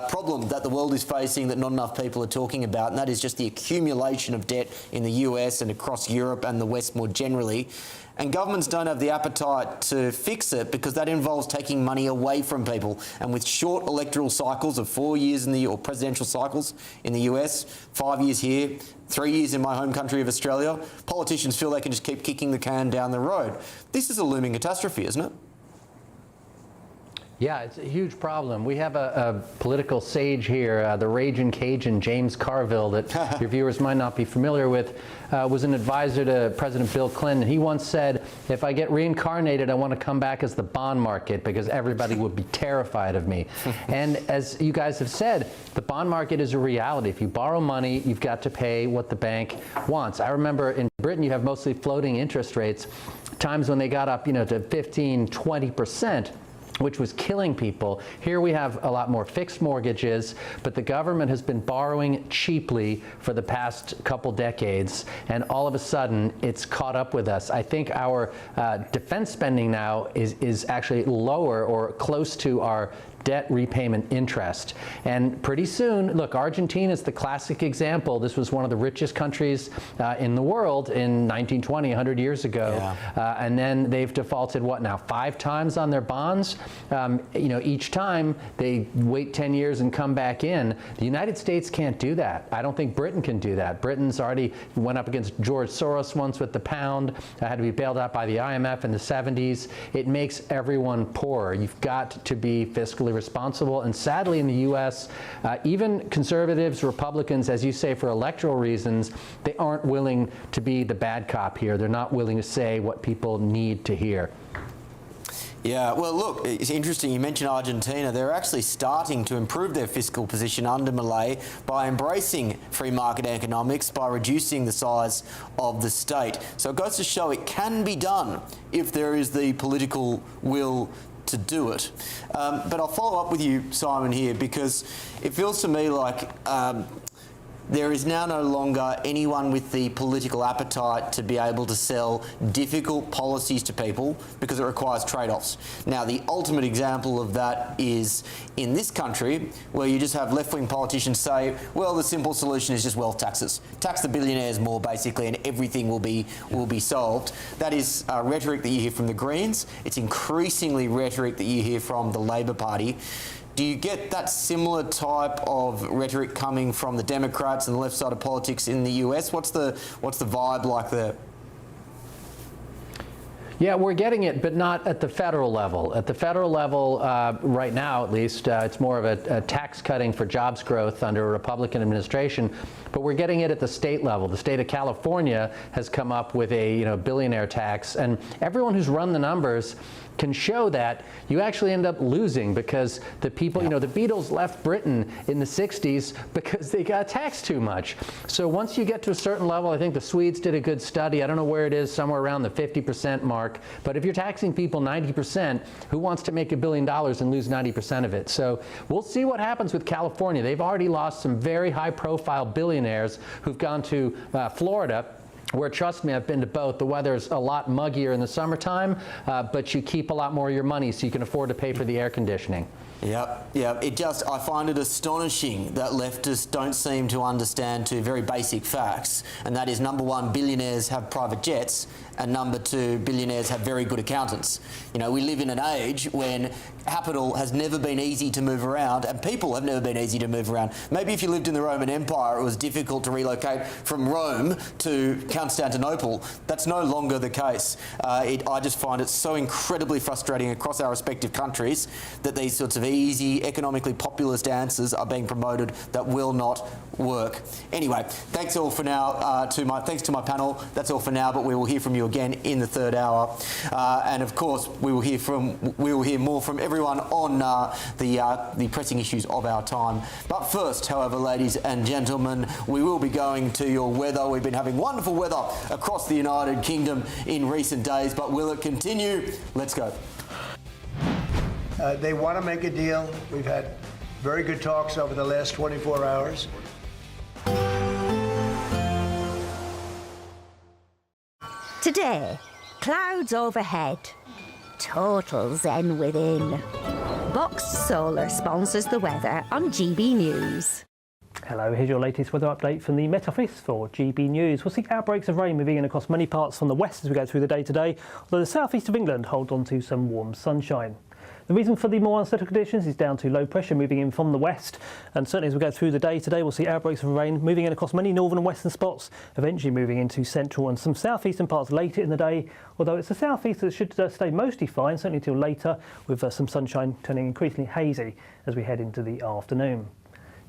problem that the world is facing that not enough people are talking about, and that is just the accumulation of debt in the US and across Europe and the West more generally. And governments don't have the appetite to fix it because that involves taking money away from people. And with short electoral cycles of 4 years or presidential cycles in the US, 5 years here, 3 years in my home country of Australia, politicians feel they can just keep kicking the can down the road. This is a looming catastrophe, isn't it? Yeah, it's a huge problem. We have a political sage here, the Raging Cajun, James Carville, that your viewers might not be familiar with, was an advisor to President Bill Clinton. He once said, if I get reincarnated, I want to come back as the bond market because everybody would be terrified of me. And as you guys have said, the bond market is a reality. If you borrow money, you've got to pay what the bank wants. I remember in Britain, you have mostly floating interest rates, times when they got up, to 15, 20%. Which was killing people. Here we have a lot more fixed mortgages, but the government has been borrowing cheaply for the past couple decades, and all of a sudden it's caught up with us. I think our defense spending now is actually lower or close to our debt repayment interest. And pretty soon, look, Argentina is the classic example. This was one of the richest countries in the world in 1920, 100 years ago. And then they've defaulted, what now, 5 times on their bonds? Each time they wait 10 years and come back in. The United States can't do that. I don't think Britain can do that. Britain's already went up against George Soros once with the pound, had to be bailed out by the IMF in the 70s. It makes everyone poorer. You've got to be fiscally responsible. And sadly, in the U.S., even conservatives, Republicans, as you say, for electoral reasons, they aren't willing to be the bad cop here. They're not willing to say what people need to hear. Yeah, well, look, it's interesting. You mentioned Argentina. They're actually starting to improve their fiscal position under Milei by embracing free market economics, by reducing the size of the state. So it goes to show it can be done if there is the political will to do it. But I'll follow up with you, Simon, here, because it feels to me like there is now no longer anyone with the political appetite to be able to sell difficult policies to people because it requires trade-offs. Now, the ultimate example of that is in this country, where you just have left-wing politicians say, well, the simple solution is just wealth taxes. Tax the billionaires more, basically, and everything will be solved. That is rhetoric that you hear from the Greens. It's increasingly rhetoric that you hear from the Labor Party. Do you get that similar type of rhetoric coming from the Democrats and the left side of politics in the US? What's the vibe like there? Yeah, we're getting it, but not at the federal level. At the federal level, right now at least, it's more of a tax cutting for jobs growth under a Republican administration. But we're getting it at the state level. The state of California has come up with a billionaire tax, and everyone who's run the numbers can show that you actually end up losing because the people, the Beatles left Britain in the 60s because they got taxed too much. So once you get to a certain level, I think the Swedes did a good study. I don't know where it is, somewhere around the 50% mark. But if you're taxing people 90%, who wants to make $1 billion and lose 90% of it? So we'll see what happens with California. They've already lost some very high-profile billionaires who've gone to Florida, where, trust me, I've been to both. The weather's a lot muggier in the summertime, but you keep a lot more of your money so you can afford to pay for the air conditioning. Yep. I find it astonishing that leftists don't seem to understand two very basic facts, and that is, number one, billionaires have private jets, and number two, billionaires have very good accountants. We live in an age when capital has never been easy to move around, and people have never been easy to move around. Maybe if you lived in the Roman Empire, it was difficult to relocate from Rome to Constantinople. That's no longer the case. I just find it so incredibly frustrating across our respective countries that these sorts of easy, economically populist answers are being promoted that will not work. Anyway, thanks all for now. Thanks to my panel. That's all for now, but we will hear from you again in the third hour, and of course we will hear more from everyone on the pressing issues of our time. But first, however, ladies and gentlemen, we will be going to your weather. We've been having wonderful weather across the United Kingdom in recent days, but will it continue? Let's go. They want to make a deal. We've had very good talks over the last 24 hours. Today, clouds overhead, total zen within. Box Solar sponsors the weather on GB News. Hello, here's your latest weather update from the Met Office for GB News. We'll see outbreaks of rain moving in across many parts from the west as we go through the day today, although the southeast of England holds on to some warm sunshine. The reason for the more unsettled conditions is down to low pressure moving in from the west, and certainly as we go through the day today, we'll see outbreaks of rain moving in across many northern and western spots, eventually moving into central and some southeastern parts later in the day, although it's the southeast that should stay mostly fine, certainly until later, with some sunshine turning increasingly hazy as we head into the afternoon.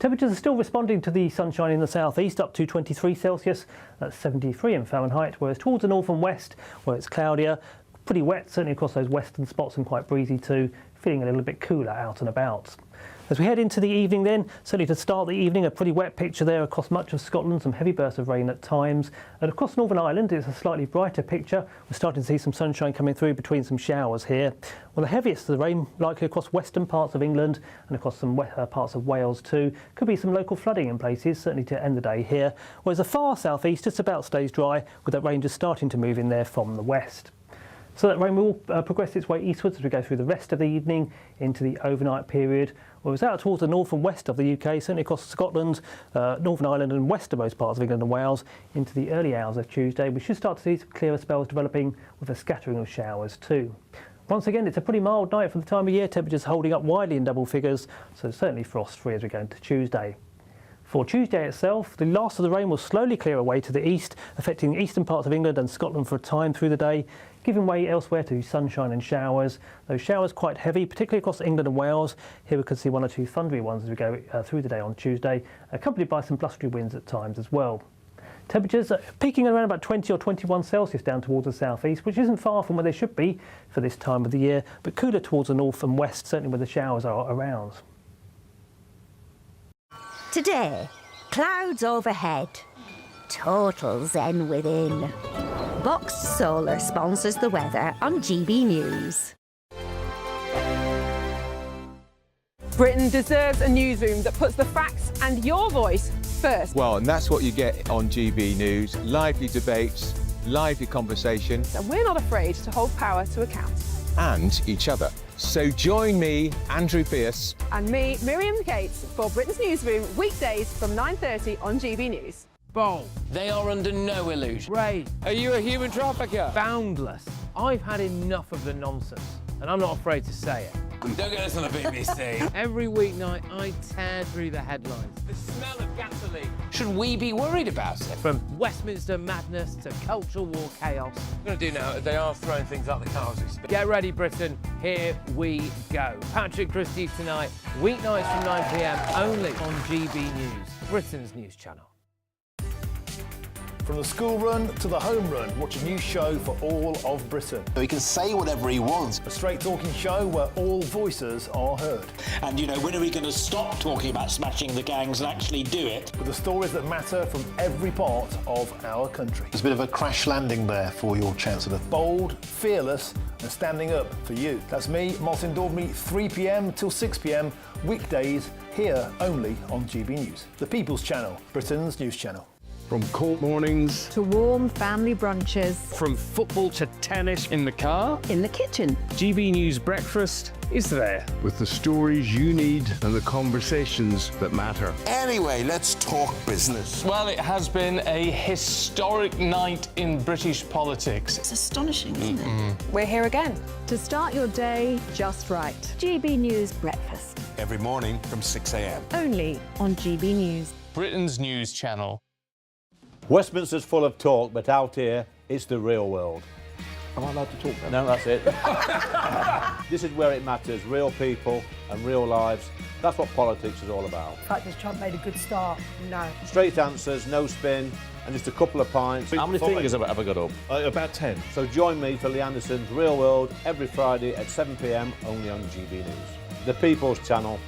Temperatures are still responding to the sunshine in the southeast, up to 23 Celsius, that's 73 in Fahrenheit, whereas towards the north and west, where it's cloudier, pretty wet, certainly across those western spots, and quite breezy too, feeling a little bit cooler out and about. As we head into the evening then, certainly to start the evening, a pretty wet picture there across much of Scotland, some heavy bursts of rain at times. And across Northern Ireland, it's a slightly brighter picture. We're starting to see some sunshine coming through between some showers here. Well, the heaviest of the rain likely across western parts of England and across some parts of Wales too. Could be some local flooding in places, certainly to end the day here. Whereas the far southeast just about stays dry, with that rain just starting to move in there from the west. So that rain will progress its way eastwards as we go through the rest of the evening into the overnight period. Well, it's out towards the north and west of the UK, certainly across Scotland, Northern Ireland and westernmost parts of England and Wales into the early hours of Tuesday. We should start to see some clearer spells developing with a scattering of showers too. Once again, it's a pretty mild night for the time of year, temperatures holding up widely in double figures, so certainly frost-free as we go into Tuesday. For Tuesday itself, the last of the rain will slowly clear away to the east, affecting the eastern parts of England and Scotland for a time through the day, giving way elsewhere to sunshine and showers. Those showers quite heavy, particularly across England and Wales. Here we could see one or two thundery ones as we go through the day on Tuesday, accompanied by some blustery winds at times as well. Temperatures peaking around about 20 or 21 Celsius down towards the southeast, which isn't far from where they should be for this time of the year, but cooler towards the north and west, certainly where the showers are around. Today, clouds overhead, total zen within. Box Solar sponsors the weather on GB News. Britain deserves a newsroom that puts the facts and your voice first. Well, and that's what you get on GB News. Lively debates, lively conversation. And we're not afraid to hold power to account. And each other. So join me, Andrew Pearce. And me, Miriam Gates, for Britain's Newsroom, weekdays from 9:30 on GB News. Bold. They are under no illusion. Ray. Are you a human trafficker? Boundless. I've had enough of the nonsense, and I'm not afraid to say it. Don't get this on the BBC. Every weeknight, I tear through the headlines. The smell of gasoline. Should we be worried about it? From Westminster madness to cultural war chaos. I'm going to do now, they are throwing things out the car as we speak. Get ready, Britain. Here we go. Patrick Christie tonight, weeknights from 9 p.m, only on GB News, Britain's news channel. From the school run to the home run, watch a new show for all of Britain. So he can say whatever he wants. A straight talking show where all voices are heard. And, you know, when are we going to stop talking about smashing the gangs and actually do it? With the stories that matter from every part of our country. There's a bit of a crash landing there for your Chancellor. Bold, fearless and standing up for you. That's me, Martin Daubney, 3 p.m. till 6 p.m, weekdays, here only on GB News. The People's Channel, Britain's news channel. From court mornings to warm family brunches. From football to tennis in the car. In the kitchen. GB News breakfast is there. With the stories you need and the conversations that matter. Anyway, let's talk business. Well, it has been a historic night in British politics. It's astonishing, isn't it? We're here again. To start your day just right. GB News breakfast. Every morning from 6 a.m. Only on GB News. Britain's news channel. Westminster's full of talk, but out here, it's the real world. Am I allowed to talk then? No, that's it. This is where it matters, real people and real lives. That's what politics is all about. In fact, has Trump made a good start? No. Straight answers, no spin, and just a couple of pints. How many fingers have I got up? About 10. So join me for Lee Anderson's Real World every Friday at 7 p.m, only on GB News. The People's Channel,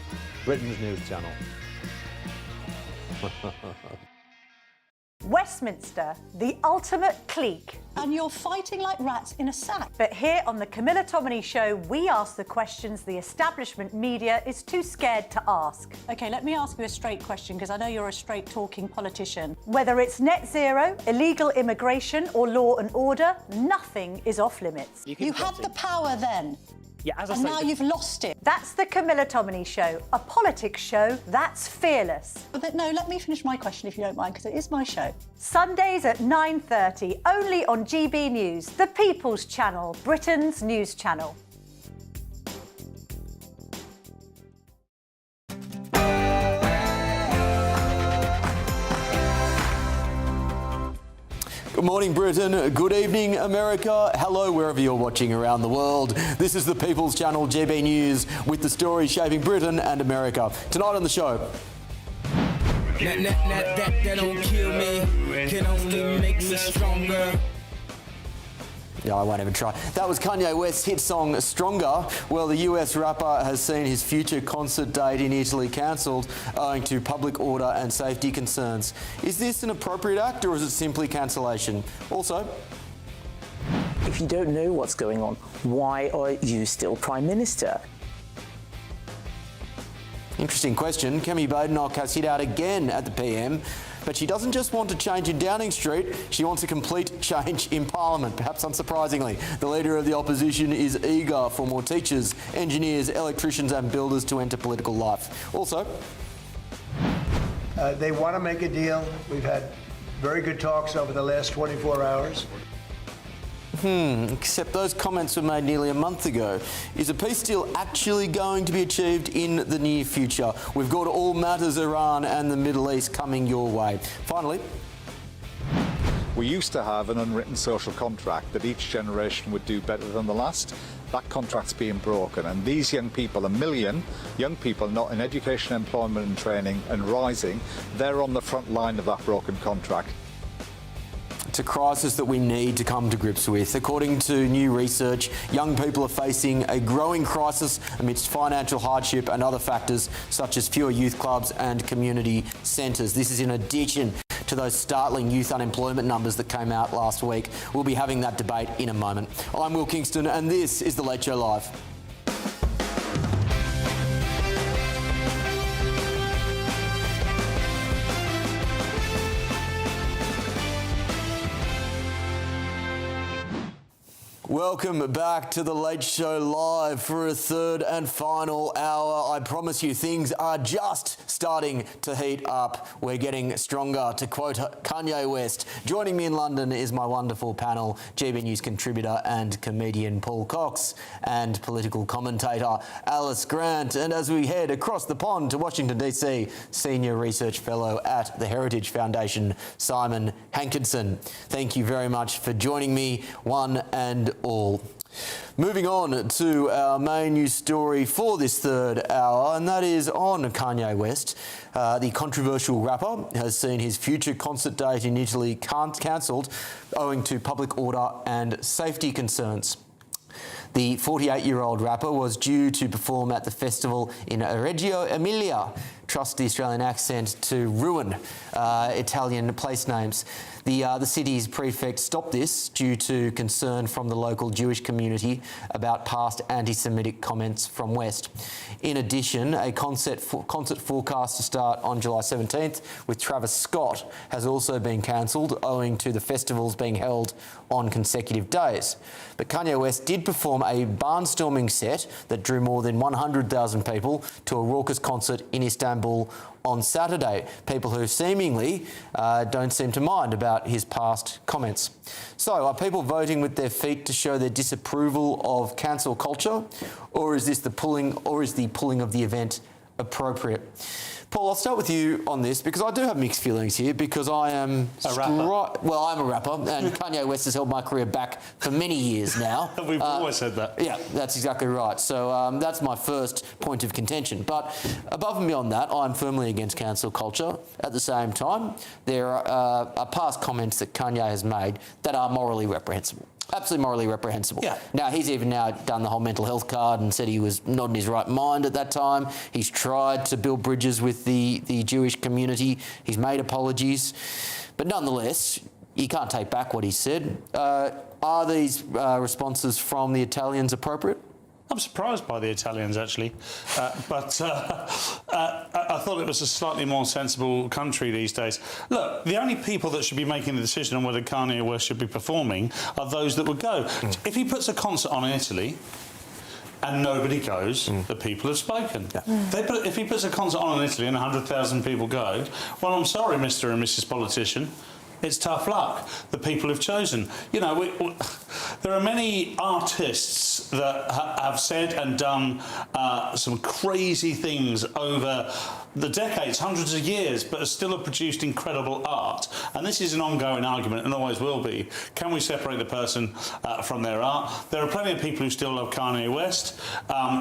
Britain's news channel. Westminster, the ultimate clique. And you're fighting like rats in a sack. But here on the Camilla Tominey Show, we ask the questions the establishment media is too scared to ask. OK, let me ask you a straight question, because I know you're a straight-talking politician. Whether it's net zero, illegal immigration or law and order, nothing is off limits. You had the power then. Yeah, as I and say, now you've lost it. That's the Camilla Tominey Show, a politics show that's fearless. But no, let me finish my question if you don't mind, because it is my show. Sundays at 9:30, only on GB News, the People's Channel, Britain's news channel. Good morning, Britain. Good evening, America. Hello, wherever you're watching around the world. This is the People's Channel, GB News, with the stories shaping Britain and America. Tonight on the show. That don't kill me, can only make me stronger. Yeah, I won't even try. That was Kanye West's hit song Stronger. Well, the US rapper has seen his future concert date in Italy cancelled owing to public order and safety concerns. Is this an appropriate act or is it simply cancellation? Also, if you don't know what's going on, why are you still Prime Minister? interesting question. Kemi Badenoch has hit out again at the PM, but she doesn't just want a change in Downing Street, she wants a complete change in Parliament. Perhaps unsurprisingly, the Leader of the Opposition is eager for more teachers, engineers, electricians and builders to enter political life. Also, they want to make a deal. We've had very good talks over the last 24 hours. Except those comments were made nearly a month ago. Is a peace deal actually going to be achieved in the near future? We've got all matters Iran and the Middle East coming your way. Finally, we used to have an unwritten social contract that each generation would do better than the last. That contract's being broken, and these young people, 1 million young people not in education, employment and training and rising, they're on the front line of that broken contract. It's a crisis that we need to come to grips with. According to new research, young people are facing a growing crisis amidst financial hardship and other factors such as fewer youth clubs and community centres. This is in addition to those startling youth unemployment numbers that came out last week. We'll be having that debate in a moment. I'm Will Kingston and this is The Late Show Live. Welcome back to The Late Show Live for a third and final hour. I promise you things are just starting to heat up. We're getting stronger, to quote Kanye West. Joining me in London is my wonderful panel, GB News contributor and comedian Paul Cox and political commentator Alice Grant. And as we head across the pond to Washington DC, Senior Research Fellow at the Heritage Foundation, Simon Hankinson. Thank you very much for joining me, one and all. Moving on to our main news story for this third hour, and that is on Kanye West. The controversial rapper has seen his future concert date in Italy cancelled owing to public order and safety concerns. The 48-year-old rapper was due to perform at the festival in Reggio Emilia. Trust the Australian accent to ruin Italian place names. The city's prefect stopped this due to concern from the local Jewish community about past anti-Semitic comments from West. In addition, a concert forecast to start on July 17th with Travis Scott has also been cancelled owing to the festivals being held on consecutive days. But Kanye West did perform a barnstorming set that drew more than 100,000 people to a raucous concert in Istanbul on Saturday, people who seemingly don't seem to mind about his past comments. So are people voting with their feet to show their disapproval of cancel culture, or is the pulling of the event appropriate? Paul, I'll start with you on this because I do have mixed feelings here because I am a rapper. Well, I'm a rapper, and Kanye West has held my career back for many years now. We've always said that. Yeah, that's exactly right. So that's my first point of contention. But above and beyond that, I'm firmly against cancel culture. At the same time, there are past comments that Kanye has made that are morally reprehensible. Absolutely morally reprehensible. Yeah. Now, he's even now done the whole mental health card and said he was not in his right mind at that time. He's tried to build bridges with the Jewish community. He's made apologies. But nonetheless, you can't take back what he said. Are these responses from the Italians appropriate? I'm surprised by the Italians, actually, but I thought it was a slightly more sensible country these days. Look, the only people that should be making the decision on whether Kanye West should be performing are those that would go. If he puts a concert on in Italy and nobody goes, the people have spoken. If he puts a concert on in Italy and 100,000 people go, well, I'm sorry, Mr. and Mrs. Politician. It's tough luck. The people have chosen. You know, there are many artists that have said and done some crazy things over the decades, hundreds of years, but still have produced incredible art. And this is an ongoing argument and always will be. Can we separate the person from their art? There are plenty of people who still love Kanye West.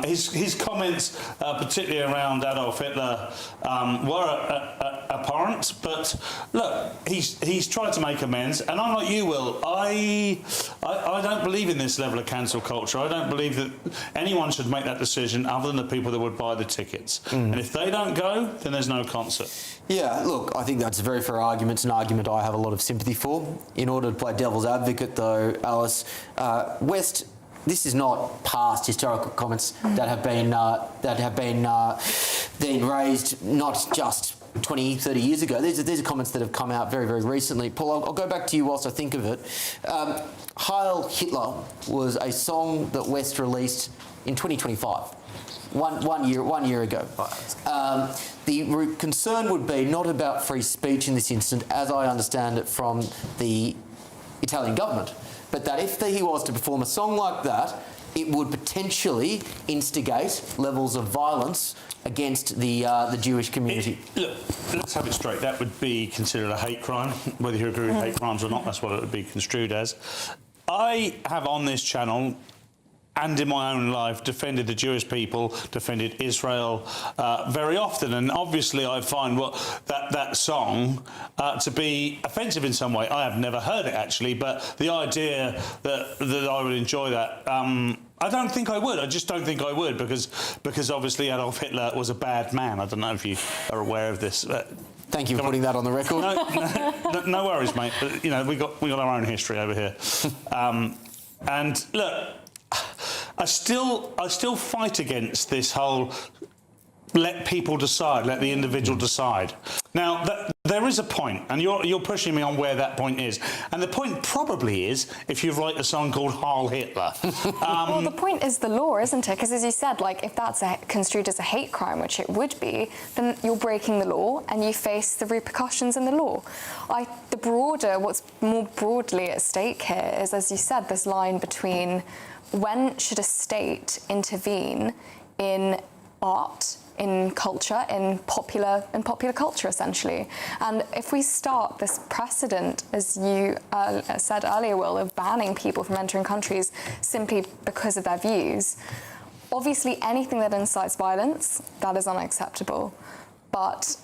His comments, particularly around Adolf Hitler, were abhorrent. But look, he's tried to make amends, and I'm like you, Will. I don't believe in this level of cancel culture. I don't believe that anyone should make that decision other than the people that would buy the tickets. And if they don't go, then there's no concert. Yeah, look, I think that's a very fair argument. It's an argument I have a lot of sympathy for. In order to play devil's advocate, though, Alice, West, this is not past historical comments that have been raised not just 20, 30 years ago. These are comments that have come out very, very recently. Paul, I'll go back to you whilst I think of it. Heil Hitler was a song that West released in 2025. One year ago. The concern would be not about free speech in this instant, as I understand it from the Italian government, but that if he was to perform a song like that, it would potentially instigate levels of violence against the Jewish community. Look, let's have it straight. That would be considered a hate crime. Whether you agree with hate crimes or not, that's what it would be construed as. I have on this channel and in my own life defended the Jewish people, defended Israel very often, and obviously I find that song to be offensive in some way. I have never heard it actually, but the idea that I would enjoy that, I don't think I would. I just don't think I would because obviously Adolf Hitler was a bad man. I don't know if you are aware of this. Thank you for putting that on the record. No worries, mate. But, you know, we got our own history over here, and look. I still fight against this whole let people decide, let the individual decide. Now, there is a point, and you're pushing me on where that point is. And the point probably is if you write a song called Heil Hitler. Well, the point is the law, isn't it? Because as you said, like, if that's construed as a hate crime, which it would be, then you're breaking the law and you face the repercussions in the law. What's more broadly at stake here is, as you said, this line between when should a state intervene in art, in culture, in popular culture, essentially. And if we start this precedent, as you said earlier, Will, of banning people from entering countries simply because of their views, obviously anything that incites violence, that is unacceptable. But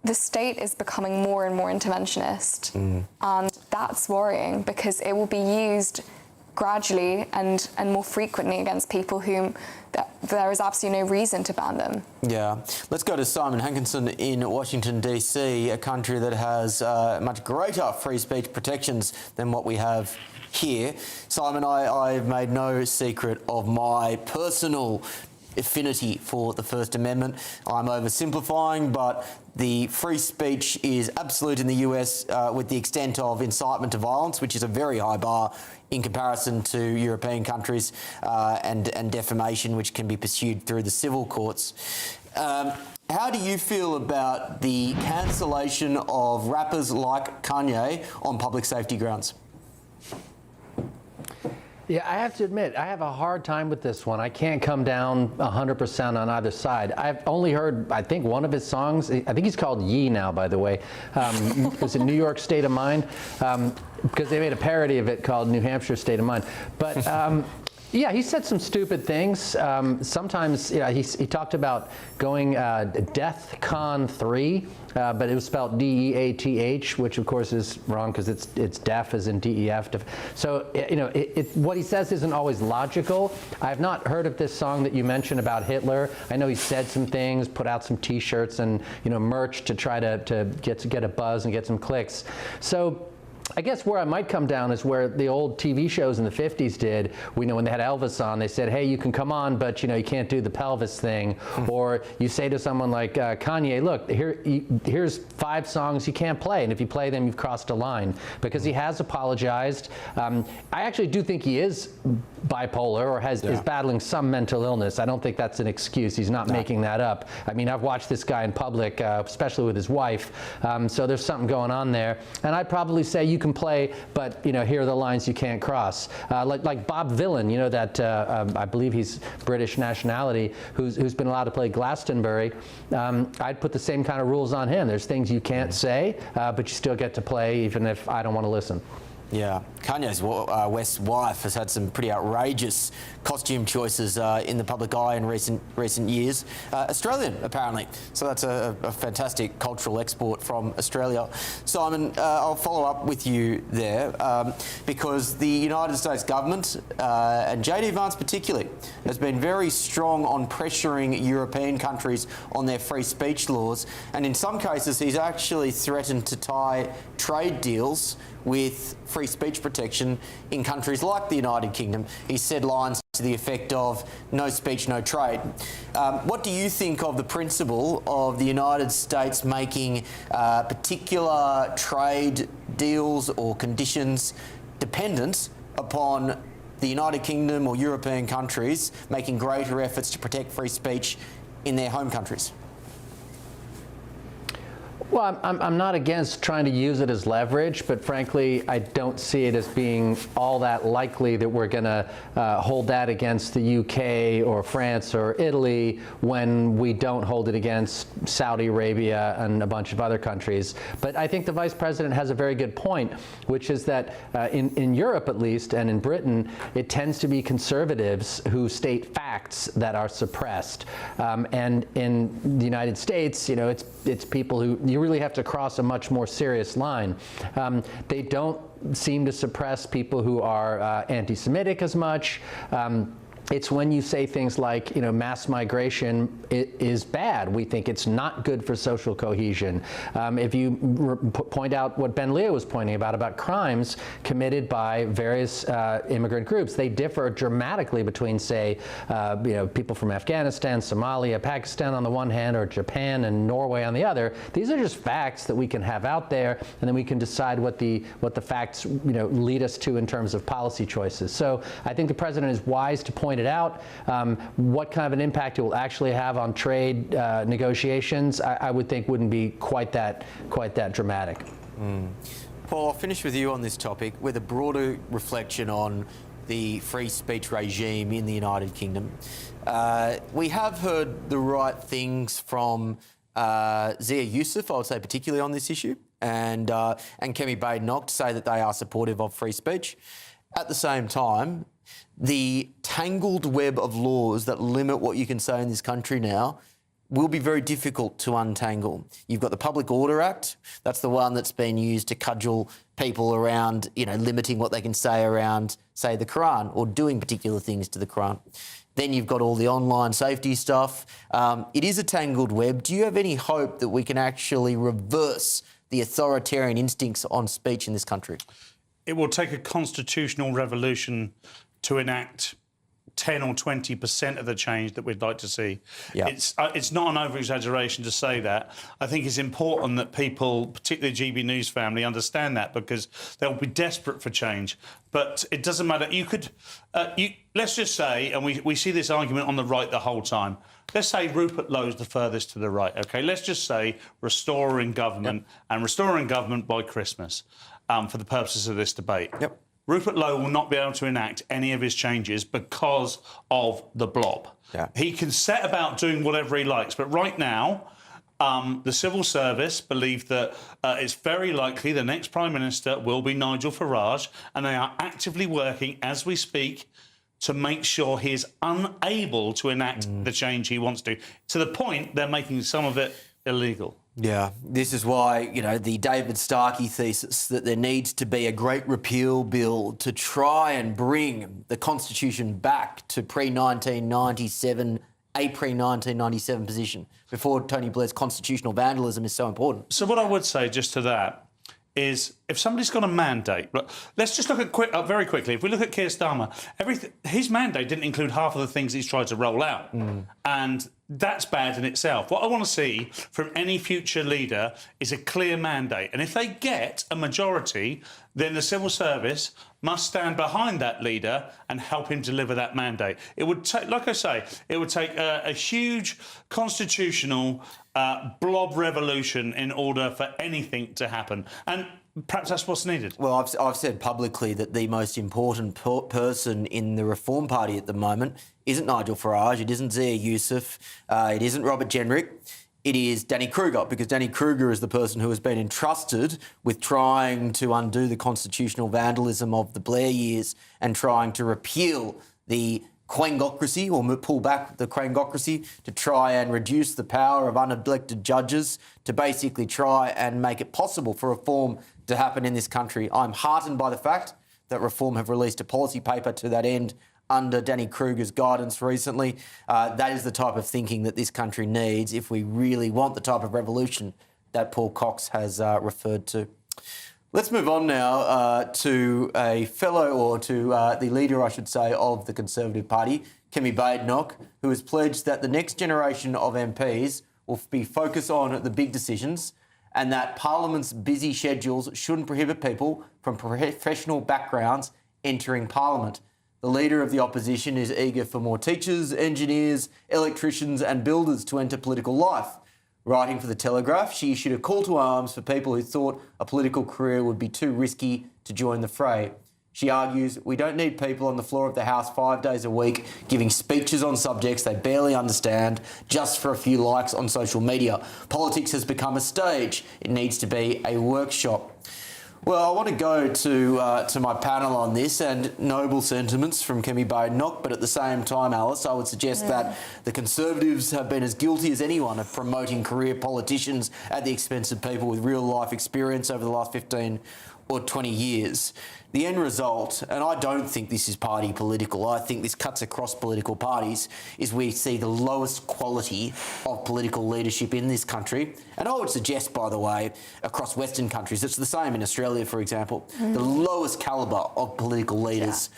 the state is becoming more and more interventionist, and that's worrying because it will be used gradually and more frequently against people whom there is absolutely no reason to ban them. Yeah. Let's go to Simon Hankinson in Washington, D.C., a country that has much greater free speech protections than what we have here. Simon, I've made no secret of my personal affinity for the First Amendment. I'm oversimplifying, but the free speech is absolute in the US with the extent of incitement to violence, which is a very high bar in comparison to European countries, and defamation, which can be pursued through the civil courts. How do you feel about the cancellation of rappers like Kanye on public safety grounds? Yeah, I have to admit, I have a hard time with this one. I can't come down 100% on either side. I've only heard, I think, one of his songs. I think he's called Yee now, by the way. It's in New York State of Mind, because they made a parody of it called New Hampshire State of Mind. But yeah, he said some stupid things. Sometimes, he talked about going Death Con 3, but it was spelled D-E-A-T-H, which of course is wrong because it's deaf as in D-E-F. So, what he says isn't always logical. I have not heard of this song that you mentioned about Hitler. I know he said some things, put out some T-shirts and, merch to try to get a buzz and get some clicks. So, I guess where I might come down is where the old TV shows in the 50s did. We know when they had Elvis on, they said, hey, you can come on, but you can't do the pelvis thing. Or you say to someone like Kanye, look, here's 5 songs you can't play, and if you play them, you've crossed a line. Because he has apologized. I actually do think he is bipolar or is battling some mental illness. I don't think that's an excuse. He's not making that up. I mean, I've watched this guy in public, especially with his wife, so there's something going on there. And I'd probably say you can play, but here are the lines you can't cross. Like Bob Vylan, that I believe he's British nationality, who's been allowed to play Glastonbury. I'd put the same kind of rules on him. There's things you can't say, but you still get to play even if I don't want to listen. Yeah, Kanye's West's wife has had some pretty outrageous costume choices in the public eye in recent years. Australian, apparently. So that's a fantastic cultural export from Australia. Simon, I'll follow up with you there because the United States government, and J.D. Vance particularly, has been very strong on pressuring European countries on their free speech laws. And in some cases, he's actually threatened to tie trade deals with free speech protection in countries like the United Kingdom. He said lines to the effect of no speech, no trade. What do you think of the principle of the United States making particular trade deals or conditions dependent upon the United Kingdom or European countries making greater efforts to protect free speech in their home countries? Well, I'm not against trying to use it as leverage, but frankly, I don't see it as being all that likely that we're going to hold that against the UK or France or Italy when we don't hold it against Saudi Arabia and a bunch of other countries. But I think the Vice President has a very good point, which is that in Europe, at least, and in Britain, it tends to be conservatives who state facts that are suppressed. And in the United States, it's people who you really have to cross a much more serious line. They don't seem to suppress people who are anti-Semitic as much. It's when you say things like, mass migration is bad. We think it's not good for social cohesion. If you point out what Ben Leo was pointing about crimes committed by various immigrant groups, they differ dramatically between, say, people from Afghanistan, Somalia, Pakistan on the one hand, or Japan and Norway on the other. These are just facts that we can have out there, and then we can decide what the facts lead us to in terms of policy choices. So I think the president is wise to point it out. What kind of an impact it will actually have on trade negotiations, I would think wouldn't be quite that dramatic. Paul, I'll finish with you on this topic with a broader reflection on the free speech regime in the United Kingdom. We have heard the right things from Zia Youssef, I would say, particularly on this issue, and Kemi Badenoch to say that they are supportive of free speech. At the same time, the tangled web of laws that limit what you can say in this country now will be very difficult to untangle. You've got the Public Order Act. That's the one that's been used to cudgel people around, limiting what they can say around, say, the Quran or doing particular things to the Quran. Then you've got all the online safety stuff. It is a tangled web. Do you have any hope that we can actually reverse the authoritarian instincts on speech in this country? It will take a constitutional revolution to enact 10 or 20% of the change that we'd like to see. Yeah. It's not an over-exaggeration to say that. I think it's important that people, particularly the GB News family, understand that, because they'll be desperate for change. But it doesn't matter. You could, let's just say, and we see this argument on the right the whole time, let's say Rupert Lowe's the furthest to the right, OK? Let's just say restoring government, and restoring government by Christmas for the purposes of this debate. Yep. Rupert Lowe will not be able to enact any of his changes because of the blob. Yeah. He can set about doing whatever he likes, but right now, the civil service believe that it's very likely the next Prime Minister will be Nigel Farage, and they are actively working, as we speak, to make sure he is unable to enact the change he wants to the point they're making some of it illegal. Yeah, this is why, the David Starkey thesis that there needs to be a great repeal bill to try and bring the Constitution back to pre-1997, a pre-1997 position before Tony Blair's constitutional vandalism is so important. So what I would say just to that is, if somebody's got a mandate, let's just look at very quickly. If we look at Keir Starmer, his mandate didn't include half of the things he's tried to roll out, and that's bad in itself. What I want to see from any future leader is a clear mandate, and if they get a majority, then the civil service must stand behind that leader and help him deliver that mandate. It would take, like I say, it would take a huge constitutional blob revolution in order for anything to happen. And perhaps that's what's needed. Well, I've said publicly that the most important person in the Reform Party at the moment isn't Nigel Farage, it isn't Zia Youssef, it isn't Robert Jenrick. It is Danny Kruger, because Danny Kruger is the person who has been entrusted with trying to undo the constitutional vandalism of the Blair years and trying to repeal the quangocracy, or pull back the quangocracy, to try and reduce the power of unelected judges, to basically try and make it possible for reform to happen in this country. I'm heartened by the fact that Reform have released a policy paper to that end under Danny Kruger's guidance recently. That is the type of thinking that this country needs if we really want the type of revolution that Paul Cox has referred to. Let's move on now to a fellow, or to the leader, I should say, of the Conservative Party, Kemi Badenoch, who has pledged that the next generation of MPs will be focused on the big decisions, and that Parliament's busy schedules shouldn't prohibit people from professional backgrounds entering Parliament. The leader of the opposition is eager for more teachers, engineers, electricians and builders to enter political life. Writing for The Telegraph, she issued a call to arms for people who thought a political career would be too risky to join the fray. She argues, we don't need people on the floor of the House 5 days a week giving speeches on subjects they barely understand just for a few likes on social media. Politics has become a stage. It needs to be a workshop. Well, I want to go to my panel on this, and noble sentiments from Kemi Badenoch, but at the same time, Alice, I would suggest that the Conservatives have been as guilty as anyone of promoting career politicians at the expense of people with real-life experience over the last 15 or 20 years, the end result, and I don't think this is party political, I think this cuts across political parties, is we see the lowest quality of political leadership in this country. And I would suggest, by the way, across Western countries, it's the same in Australia, for example, the lowest calibre of political leaders,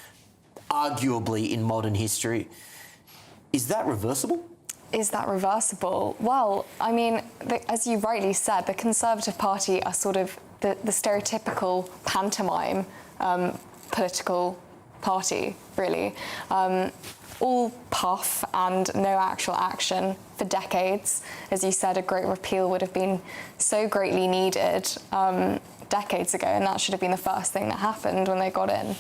arguably in modern history. Is that reversible? Is that reversible? Well, I mean, as you rightly said, the Conservative Party are sort of the stereotypical pantomime political party, really. All puff and no actual action for decades. As you said, a great repeal would have been so greatly needed decades ago, and that should have been the first thing that happened when they got in.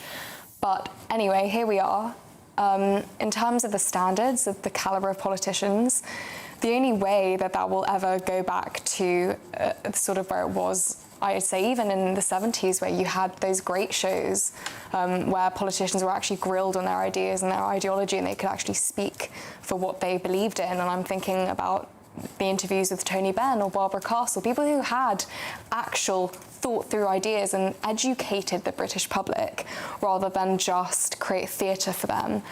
But anyway, here we are. In terms of the standards of the calibre of politicians, the only way that that will ever go back to sort of where it was, I'd say even in the 70s, where you had those great shows where politicians were actually grilled on their ideas and their ideology, and they could actually speak for what they believed in. And I'm thinking about the interviews with Tony Benn or Barbara Castle, people who had actual thought-through ideas and educated the British public rather than just create theatre for them.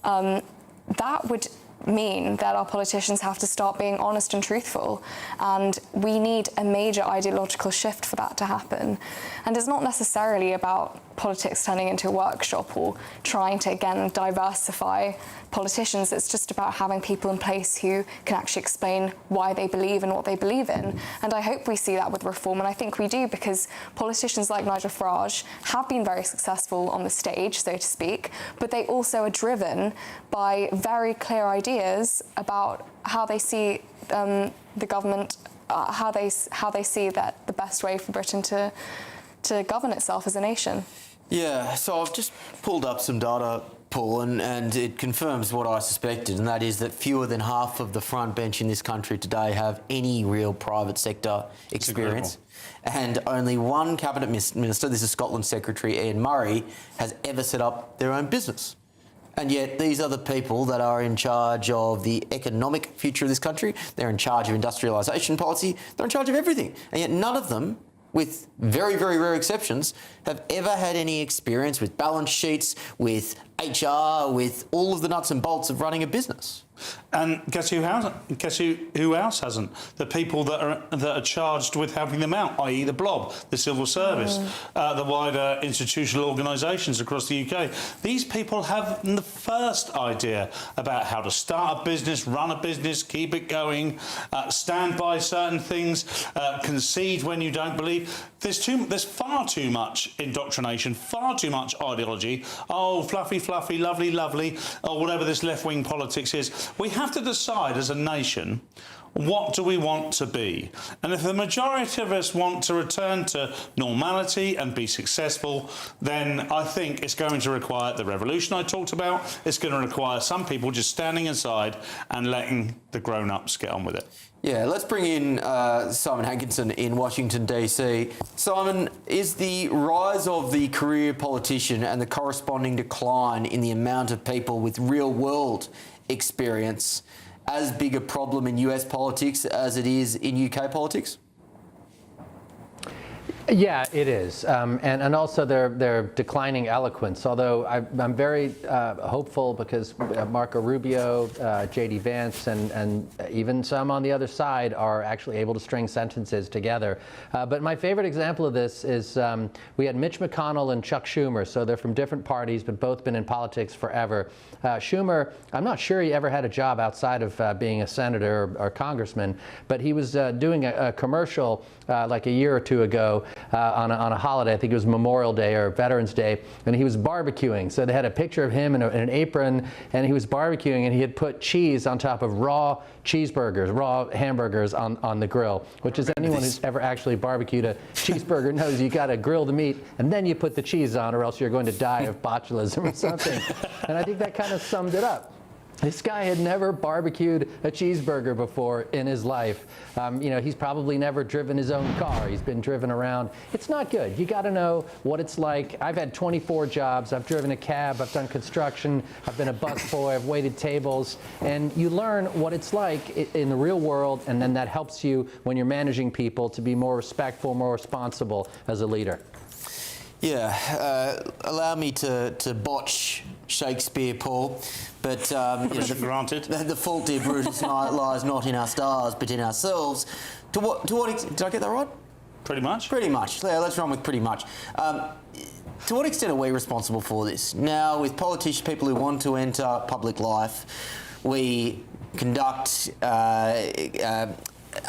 That would mean that our politicians have to start being honest and truthful, and we need a major ideological shift for that to happen. And it's not necessarily about politics turning into a workshop or trying to, again, diversify politicians. It's just about having people in place who can actually explain why they believe in what they believe in. And I hope we see that with reform, and I think we do, because politicians like Nigel Farage have been very successful on the stage, so to speak, but they also are driven by very clear ideas about how they see the government, how they see that the best way for Britain to govern itself as a nation. Yeah, so I've just pulled up some data, Paul, and it confirms what I suspected, and that is that fewer than half of the front bench in this country today have any real private sector experience. And only one cabinet minister, this is Scotland Secretary Ian Murray, has ever set up their own business. And yet these are the people that are in charge of the economic future of this country. They're in charge of industrialisation policy. They're in charge of everything. And yet none of them, with very, very rare exceptions, have ever had any experience with balance sheets, with HR, with all of the nuts and bolts of running a business. And guess who else hasn't? The people that are charged with helping them out, i.e. the blob, the civil service, the wider institutional organisations across the UK. These people have the first idea about how to start a business, run a business, keep it going, stand by certain things, concede when you don't believe. There's far too much indoctrination, far too much ideology. Oh, fluffy, fluffy, lovely, lovely, or whatever this left-wing politics is. We have to decide as a nation, what do we want to be? And if the majority of us want to return to normality and be successful, then I think it's going to require the revolution I talked about. It's going to require some people just standing aside and letting the grown-ups get on with it. Yeah, let's bring in Simon Hankinson in Washington, DC. Simon, is the rise of the career politician and the corresponding decline in the amount of people with real-world experience as big a problem in US politics as it is in UK politics? Yeah, it is, and also their declining eloquence. Although I'm very hopeful because Marco Rubio, J.D. Vance, and even some on the other side are actually able to string sentences together. But my favorite example of this is we had Mitch McConnell and Chuck Schumer. So they're from different parties, but both been in politics forever. Schumer, I'm not sure he ever had a job outside of being a senator or congressman, but he was doing a commercial like a year or two ago. On a holiday, I think it was Memorial Day or Veterans Day, and he was barbecuing. So they had a picture of him in an apron, and he was barbecuing, and he had put cheese on top of raw cheeseburgers, raw hamburgers on the grill, which is anyone who's ever actually barbecued a cheeseburger knows you got to grill the meat, and then you put the cheese on, or else you're going to die of botulism or something. And I think that kind of summed it up. This guy had never barbecued a cheeseburger before in his life. He's probably never driven his own car. He's been driven around. It's not good. You got to know what it's like. I've had 24 jobs. I've driven a cab. I've done construction. I've been a busboy. I've waited tables. And you learn what it's like in the real world, and then that helps you when you're managing people to be more respectful, more responsible as a leader. Yeah, allow me to botch Shakespeare, Paul, but granted. The fault, dear Brutus, lies not in our stars, but in ourselves. To what did I get that right? Pretty much. Pretty much. Yeah, let's run with pretty much. To what extent are we responsible for this? Now, with politicians, people who want to enter public life, we conduct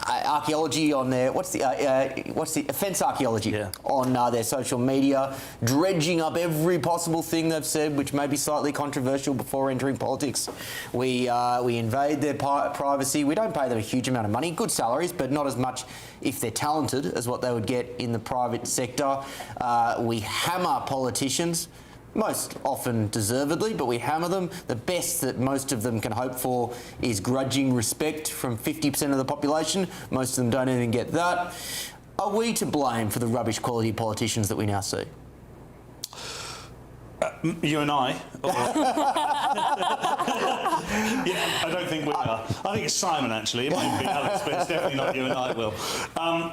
archaeology on their what's the offence archaeology on their social media, dredging up every possible thing they've said which may be slightly controversial before entering politics. We invade their privacy. We don't pay them a huge amount of money, good salaries, but not as much if they're talented as what they would get in the private sector. We hammer politicians. Most often deservedly, but we hammer them. The best that most of them can hope for is grudging respect from 50% of the population. Most of them don't even get that. Are we to blame for the rubbish quality politicians that we now see? You and I. I don't think we are. I think it's Simon, actually. It might be Alex, but it's definitely not you and I, Will.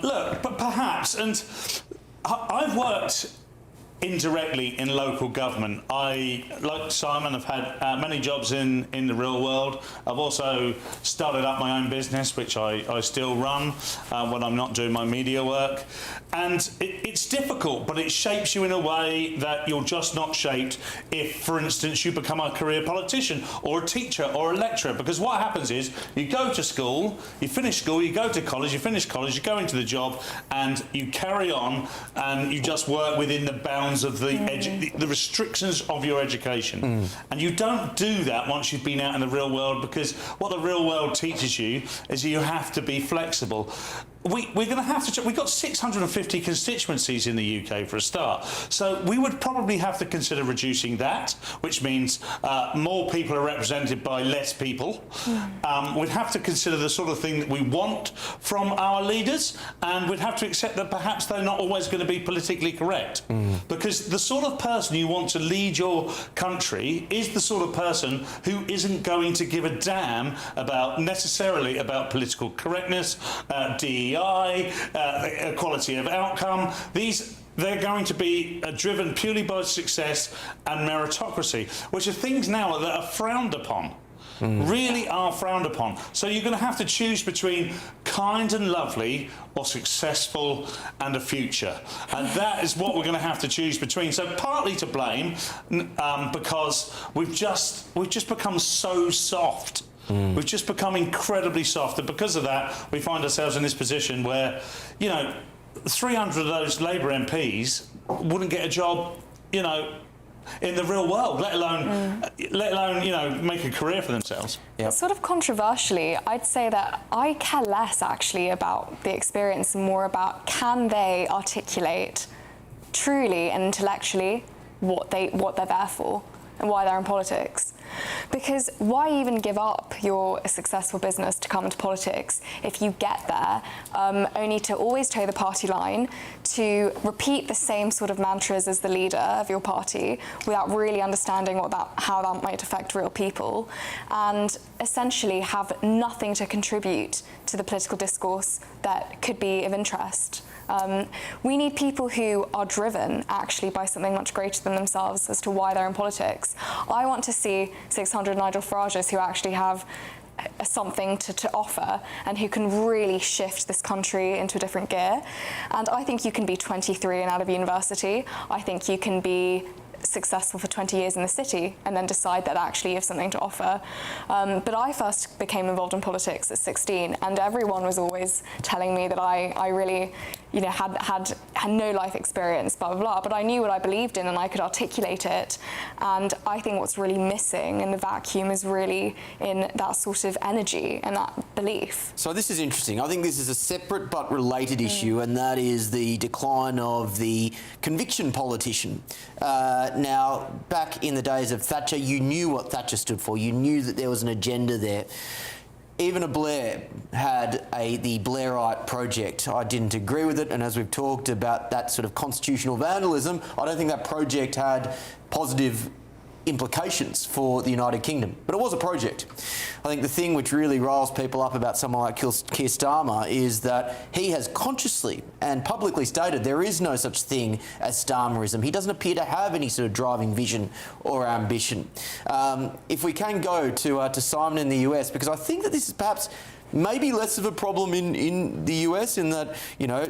Look, but perhaps, and I've worked indirectly in local government. I, like Simon, have had many jobs in the real world. I've also started up my own business, which I still run when I'm not doing my media work. And it's difficult, but it shapes you in a way that you're just not shaped if, for instance, you become a career politician or a teacher or a lecturer. Because what happens is you go to school, you finish school, you go to college, you finish college, you go into the job, and you carry on, and you just work within the bounds of the restrictions of your education. And you don't do that once you've been out in the real world, because what the real world teaches you is you have to be flexible. We're going to have to. We've got 650 constituencies in the UK for a start, so we would probably have to consider reducing that, which means more people are represented by less people. We'd have to consider the sort of thing that we want from our leaders, and we'd have to accept that perhaps they're not always going to be politically correct, because the sort of person you want to lead your country is the sort of person who isn't going to give a damn necessarily about political correctness, DEI, equality of outcome. They're going to be driven purely by success and meritocracy, which are things now that are frowned upon. Really are frowned upon. So you're going to have to choose between kind and lovely or successful and a future. And that is what we're going to have to choose between. So partly to blame because we've just become so soft. We've just become incredibly soft, and because of that, we find ourselves in this position where, 300 of those Labour MPs wouldn't get a job, in the real world, let alone, make a career for themselves. Sort of controversially, I'd say that I care less actually about the experience and more about can they articulate truly and intellectually what they're there for and why they're in politics. Because why even give up your successful business to come into politics if you get there only to always toe the party line, to repeat the same sort of mantras as the leader of your party without really understanding how that might affect real people, and essentially have nothing to contribute to the political discourse that could be of interest. We need people who are driven actually by something much greater than themselves as to why they're in politics. I want to see 600 Nigel Farages who actually have something to offer and who can really shift this country into a different gear. And I think you can be 23 and out of university. I think you can be successful for 20 years in the city and then decide that actually you have something to offer. But I first became involved in politics at 16, and everyone was always telling me that I really had no life experience, blah, blah, blah, but I knew what I believed in and I could articulate it. And I think what's really missing in the vacuum is really in that sort of energy and that belief. So this is interesting. I think this is a separate but related issue, and that is the decline of the conviction politician. Now, back in the days of Thatcher, you knew what Thatcher stood for. You knew that there was an agenda there. Even a Blair had the Blairite project. I didn't agree with it, and as we've talked about that sort of constitutional vandalism, I don't think that project had positive implications for the United Kingdom. But it was a project. I think the thing which really riles people up about someone like Keir Starmer is that he has consciously and publicly stated there is no such thing as Starmerism. He doesn't appear to have any sort of driving vision or ambition. If we can go to Simon in the US, because I think that this is perhaps maybe less of a problem in the US, in that, you know,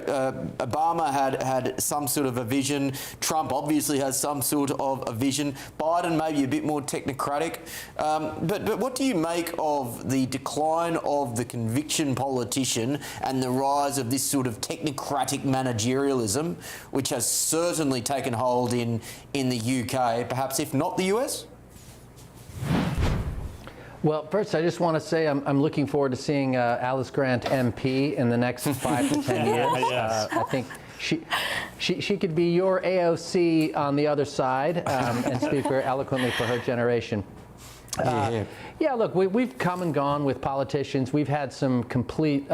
Obama had some sort of a vision. Trump obviously has some sort of a vision. Biden maybe a bit more technocratic. But what do you make of the decline of the conviction politician and the rise of this sort of technocratic managerialism, which has certainly taken hold in the UK, perhaps if not the US? Well, first, I just want to say I'm looking forward to seeing Alice Grant MP in the next 5 to 10 years. I think she could be your AOC on the other side and speak very eloquently for her generation. Yeah, look, we've come and gone with politicians. We've had some complete,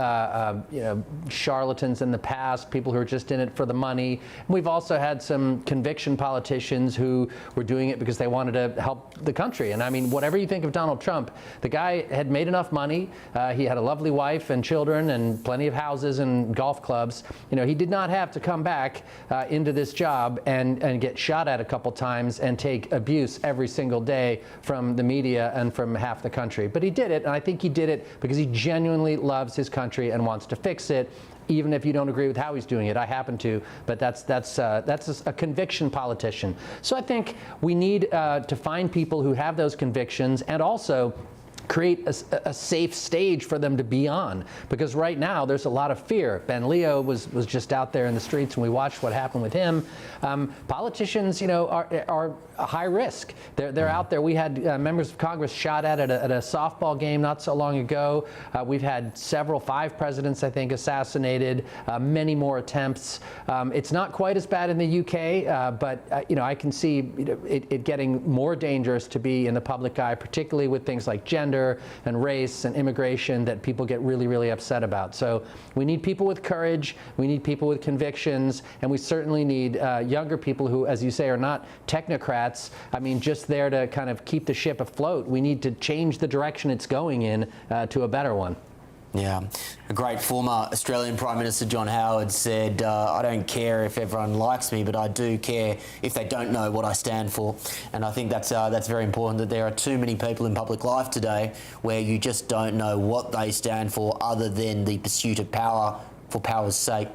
charlatans in the past, people who are just in it for the money. We've also had some conviction politicians who were doing it because they wanted to help the country. And I mean, whatever you think of Donald Trump, the guy had made enough money. He had a lovely wife and children and plenty of houses and golf clubs. You know, he did not have to come back into this job and get shot at a couple times and take abuse every single day from the media and from half the country. But he did it, and I think he did it because he genuinely loves his country and wants to fix it, even if you don't agree with how he's doing it. I happen to, but that's a conviction politician. So I think we need to find people who have those convictions and also create a safe stage for them to be on, because right now there's a lot of fear. Ben Leo was just out there in the streets and we watched what happened with him. Politicians, you know, are a high risk. They're out there. We had members of Congress shot at a softball game not so long ago. We've had 5 presidents, I think, assassinated, many more attempts. It's not quite as bad in the UK, but you know, I can see it getting more dangerous to be in the public eye, particularly with things like gender and race and immigration that people get really, really upset about. So we need people with courage, we need people with convictions, and we certainly need younger people who, as you say, are not technocrats. I mean, just there to kind of keep the ship afloat. We need to change the direction it's going in to a better one. Yeah. A great former Australian Prime Minister, John Howard, said, I don't care if everyone likes me, but I do care if they don't know what I stand for. And I think that's very important, that there are too many people in public life today where you just don't know what they stand for other than the pursuit of power for power's sake.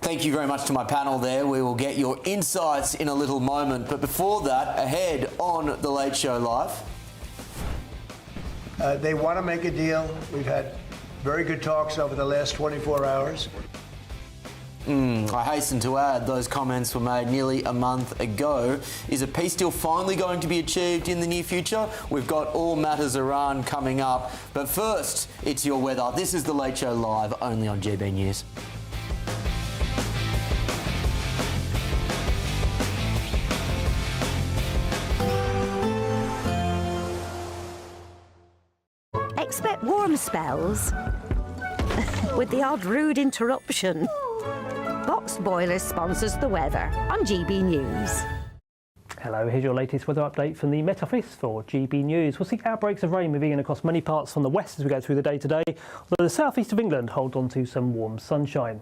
Thank you very much to my panel there. We will get your insights in a little moment. But before that, ahead on The Late Show Live. They want to make a deal. We've had very good talks over the last 24 hours. I hasten to add, those comments were made nearly a month ago. Is a peace deal finally going to be achieved in the near future? We've got all matters Iran coming up. But first, it's your weather. This is The Late Show Live, only on GB News. Expect warm spells with the odd rude interruption. Box Boilers sponsors the weather on GB News. Hello, here's your latest weather update from the Met Office for GB News. We'll see outbreaks of rain moving in across many parts from the west as we go through the day today, although the southeast of England holds on to some warm sunshine.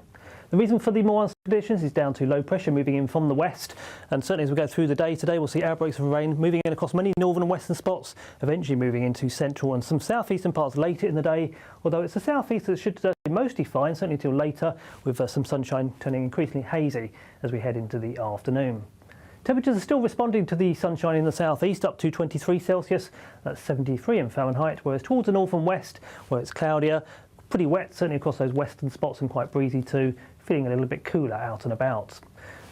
The reason for the more unstable conditions is down to low pressure moving in from the west, and certainly as we go through the day today we'll see outbreaks of rain moving in across many northern and western spots, eventually moving into central and some southeastern parts later in the day, although it's the southeast that should be mostly fine, certainly till later, with some sunshine turning increasingly hazy as we head into the afternoon. Temperatures are still responding to the sunshine in the southeast, up to 23 Celsius, that's 73 in Fahrenheit, whereas towards the north and west, where it's cloudier, pretty wet, certainly across those western spots, and quite breezy too, feeling a little bit cooler out and about.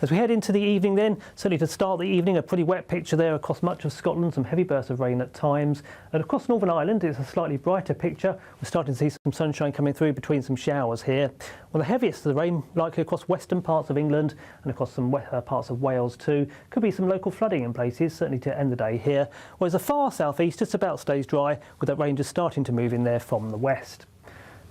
As we head into the evening then, certainly to start the evening, a pretty wet picture there across much of Scotland, some heavy bursts of rain at times. And across Northern Ireland, it's a slightly brighter picture. We're starting to see some sunshine coming through between some showers here. Well, the heaviest of the rain likely across western parts of England and across some parts of Wales too. Could be some local flooding in places, certainly to end the day here. Whereas the far southeast just about stays dry, with that rain just starting to move in there from the west.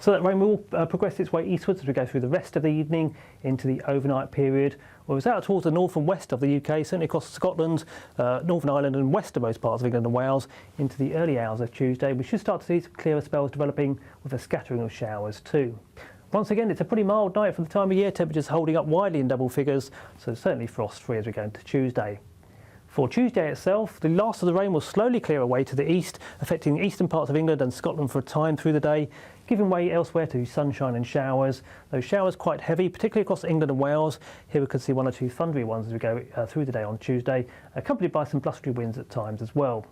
So that rain will progress its way eastwards as we go through the rest of the evening into the overnight period. Well, it's out towards the north and west of the UK, certainly across Scotland, Northern Ireland and westernmost parts of England and Wales into the early hours of Tuesday. We should start to see some clearer spells developing with a scattering of showers too. Once again, it's a pretty mild night for the time of year, temperatures holding up widely in double figures, so certainly frost-free as we go into Tuesday. For Tuesday itself, the last of the rain will slowly clear away to the east, affecting the eastern parts of England and Scotland for a time through the day, giving way elsewhere to sunshine and showers. Those showers quite heavy, particularly across England and Wales. Here we could see one or two thundery ones as we go through the day on Tuesday, accompanied by some blustery winds at times as well.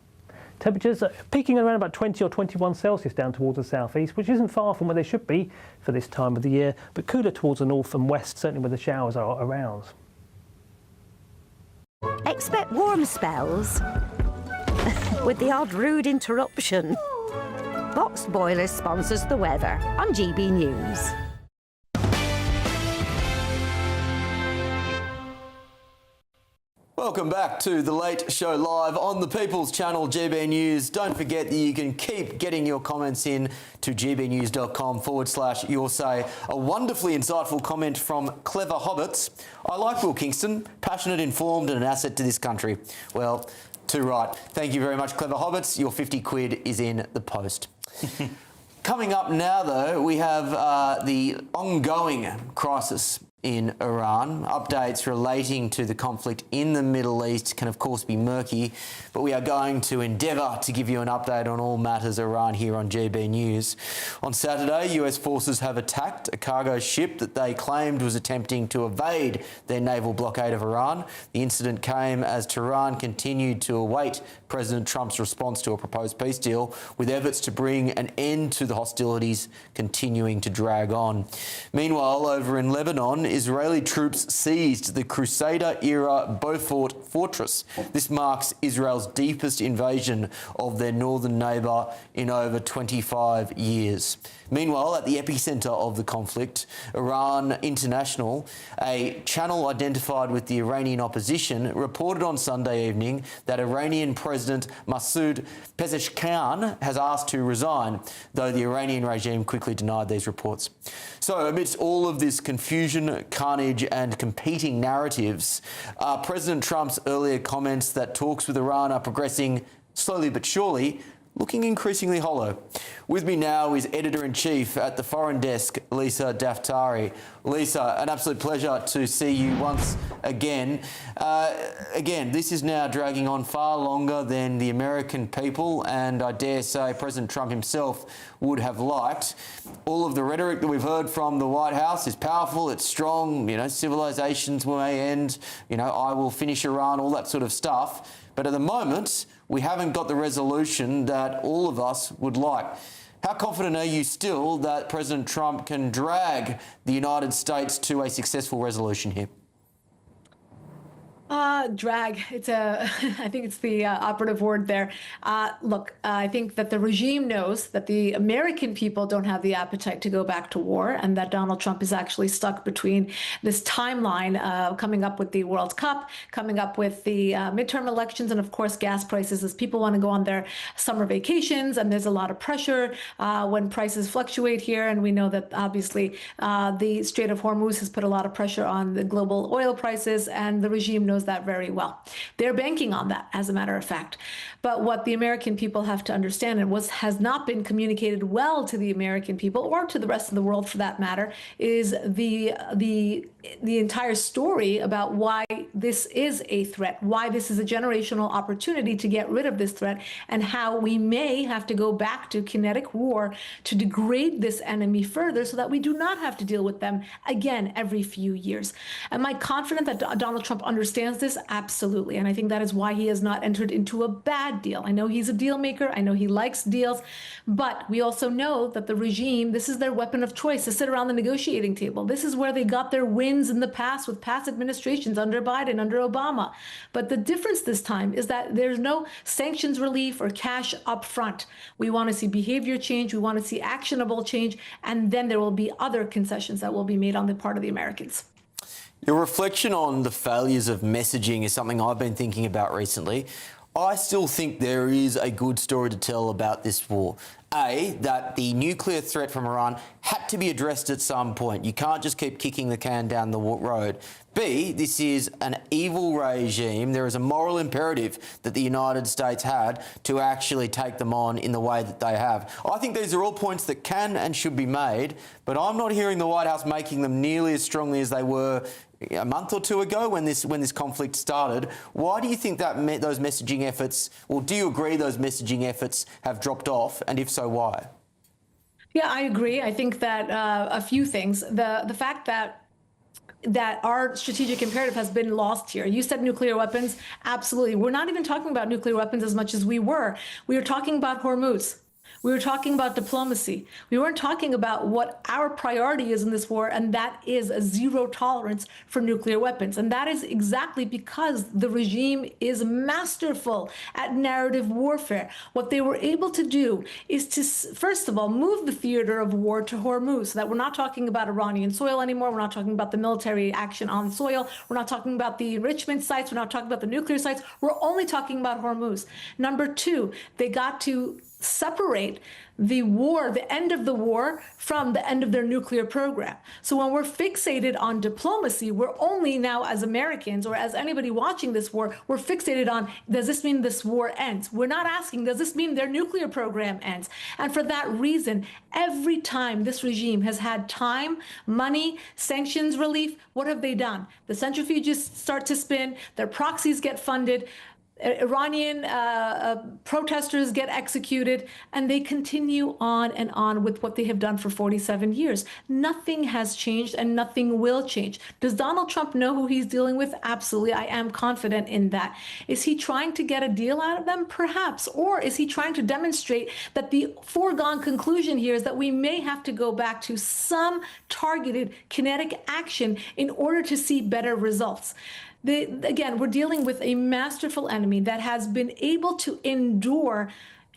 Temperatures peaking around about 20 or 21 Celsius down towards the southeast, which isn't far from where they should be for this time of the year, but cooler towards the north and west, certainly where the showers are around. Expect warm spells with the odd rude interruption. Boxed Boiler sponsors the weather on GB News. Welcome back to The Late Show Live on the People's Channel, GB News. Don't forget that you can keep getting your comments in to gbnews.com/your say. A wonderfully insightful comment from Clever Hobbits. I like Will Kingston, passionate, informed and an asset to this country. Well, too right. Thank you very much, Clever Hobbits. Your 50 quid is in the post. Coming up now, though, we have the ongoing crisis in Iran. Updates relating to the conflict in the Middle East can of course be murky, but we are going to endeavour to give you an update on all matters Iran here on GB News. On Saturday, US forces have attacked a cargo ship that they claimed was attempting to evade their naval blockade of Iran. The incident came as Tehran continued to await President Trump's response to a proposed peace deal, with efforts to bring an end to the hostilities continuing to drag on. Meanwhile, over in Lebanon, Israeli troops seized the Crusader-era Beaufort fortress. This marks Israel's deepest invasion of their northern neighbour in over 25 years. Meanwhile, at the epicentre of the conflict, Iran International, a channel identified with the Iranian opposition, reported on Sunday evening that Iranian President Masoud Pezeshkian has asked to resign, though the Iranian regime quickly denied these reports. So, amidst all of this confusion, carnage and competing narratives, President Trump's earlier comments that talks with Iran are progressing slowly but surely, looking increasingly hollow. With me now is Editor-in-Chief at the Foreign Desk, Lisa Daftari. Lisa, an absolute pleasure to see you once again. Again, this is now dragging on far longer than the American people and I dare say President Trump himself would have liked. All of the rhetoric that we've heard from the White House is powerful, it's strong, civilizations may end, I will finish Iran, all that sort of stuff. But at the moment, we haven't got the resolution that all of us would like. How confident are you still that President Trump can drag the United States to a successful resolution here? Drag. I think it's the operative word there. Look, I think that the regime knows that the American people don't have the appetite to go back to war, and that Donald Trump is actually stuck between this timeline coming up with the World Cup, coming up with the midterm elections, and of course gas prices, as people want to go on their summer vacations, and there's a lot of pressure when prices fluctuate here, and we know that obviously the Strait of Hormuz has put a lot of pressure on the global oil prices, and the regime knows that very well. They're banking on that, as a matter of fact. But what the American people have to understand, and has not been communicated well to the American people, or to the rest of the world for that matter, is the entire story about why this is a threat, why this is a generational opportunity to get rid of this threat, and how we may have to go back to kinetic war to degrade this enemy further so that we do not have to deal with them again every few years. Am I confident that Donald Trump understands this? Absolutely. And I think that is why he has not entered into a bad deal. I know he's a deal maker. I know he likes deals. But we also know that the regime, this is their weapon of choice, to sit around the negotiating table. This is where they got their wins in the past with past administrations under Biden, under Obama. But the difference this time is that there's no sanctions relief or cash up front. We want to see behavior change. We want to see actionable change. And then there will be other concessions that will be made on the part of the Americans. Your reflection on the failures of messaging is something I've been thinking about recently. I still think there is a good story to tell about this war. A, that the nuclear threat from Iran had to be addressed at some point. You can't just keep kicking the can down the road. B, this is an evil regime. There is a moral imperative that the United States had to actually take them on in the way that they have. I think these are all points that can and should be made, but I'm not hearing the White House making them nearly as strongly as they were a month or two ago when this conflict started. Why do you think that those messaging efforts, or do you agree those messaging efforts have dropped off, and if so, why? Yeah, I agree. I think that a few things. The fact that our strategic imperative has been lost here. You said nuclear weapons. Absolutely. We're not even talking about nuclear weapons as much as we were. We were talking about Hormuz. We were talking about diplomacy. We weren't talking about what our priority is in this war, and that is a zero tolerance for nuclear weapons. And that is exactly because the regime is masterful at narrative warfare. What they were able to do is to, first of all, move the theater of war to Hormuz, so that we're not talking about Iranian soil anymore. We're not talking about the military action on soil. We're not talking about the enrichment sites. We're not talking about the nuclear sites. We're only talking about Hormuz. Number two, they got to separate the war, the end of the war, from the end of their nuclear program. So when we're fixated on diplomacy, we're only now, as Americans or as anybody watching this war, we're fixated on, does this mean this war ends? We're not asking, does this mean their nuclear program ends? And for that reason, every time this regime has had time, money, sanctions relief, what have they done? The centrifuges start to spin, their proxies get funded, Iranian protesters get executed, and they continue on with what they have done for 47 years. Nothing has changed and nothing will change. Does Donald Trump know who he's dealing with? Absolutely. I am confident in that. Is he trying to get a deal out of them? Perhaps. Or is he trying to demonstrate that the foregone conclusion here is that we may have to go back to some targeted kinetic action in order to see better results? Again, we're dealing with a masterful enemy that has been able to endure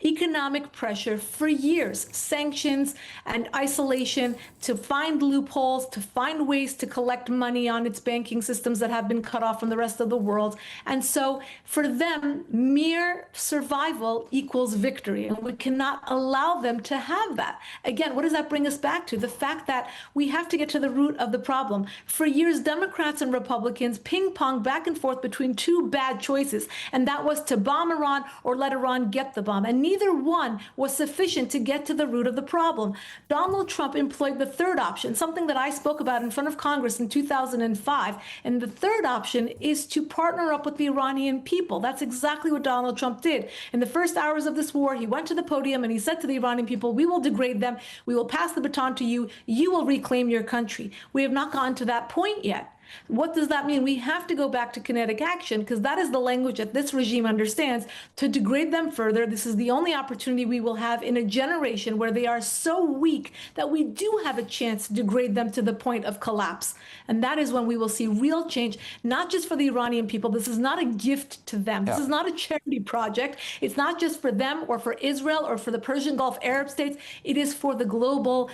economic pressure for years, sanctions and isolation, to find loopholes, to find ways to collect money on its banking systems that have been cut off from the rest of the world. And so for them, mere survival equals victory, and we cannot allow them to have that. Again, what does that bring us back to? The fact that we have to get to the root of the problem. For years, Democrats and Republicans ping-ponged back and forth between two bad choices, and that was to bomb Iran or let Iran get the bomb. And neither one was sufficient to get to the root of the problem. Donald Trump employed the third option, something that I spoke about in front of Congress in 2005. And the third option is to partner up with the Iranian people. That's exactly what Donald Trump did. In the first hours of this war, he went to the podium and he said to the Iranian people, we will degrade them. We will pass the baton to you. You will reclaim your country. We have not gotten to that point yet. What does that mean? We have to go back to kinetic action, because that is the language that this regime understands, to degrade them further. This is the only opportunity we will have in a generation where they are so weak that we do have a chance to degrade them to the point of collapse. And that is when we will see real change, not just for the Iranian people. This is not a gift to them. This is not a charity project. It's not just for them or for Israel or for the Persian Gulf Arab states. It is for the global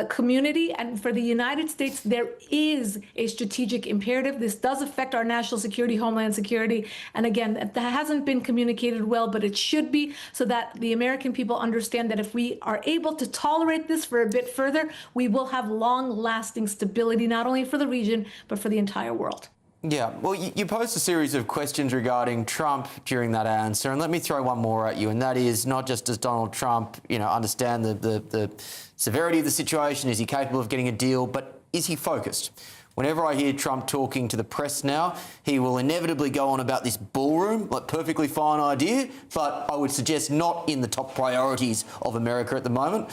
community, and for the United States. There is a strategic imperative. This does affect our national security, homeland security. And again, that hasn't been communicated well, but it should be, so that the American people understand that if we are able to tolerate this for a bit further, we will have long-lasting stability, not only for the region, but for the entire world. Yeah, well, you posed a series of questions regarding Trump during that answer, and let me throw one more at you, and that is, not just does Donald Trump, understand the severity of the situation, is he capable of getting a deal, but is he focused? Whenever I hear Trump talking to the press now, he will inevitably go on about this ballroom, like perfectly fine idea, but I would suggest not in the top priorities of America at the moment.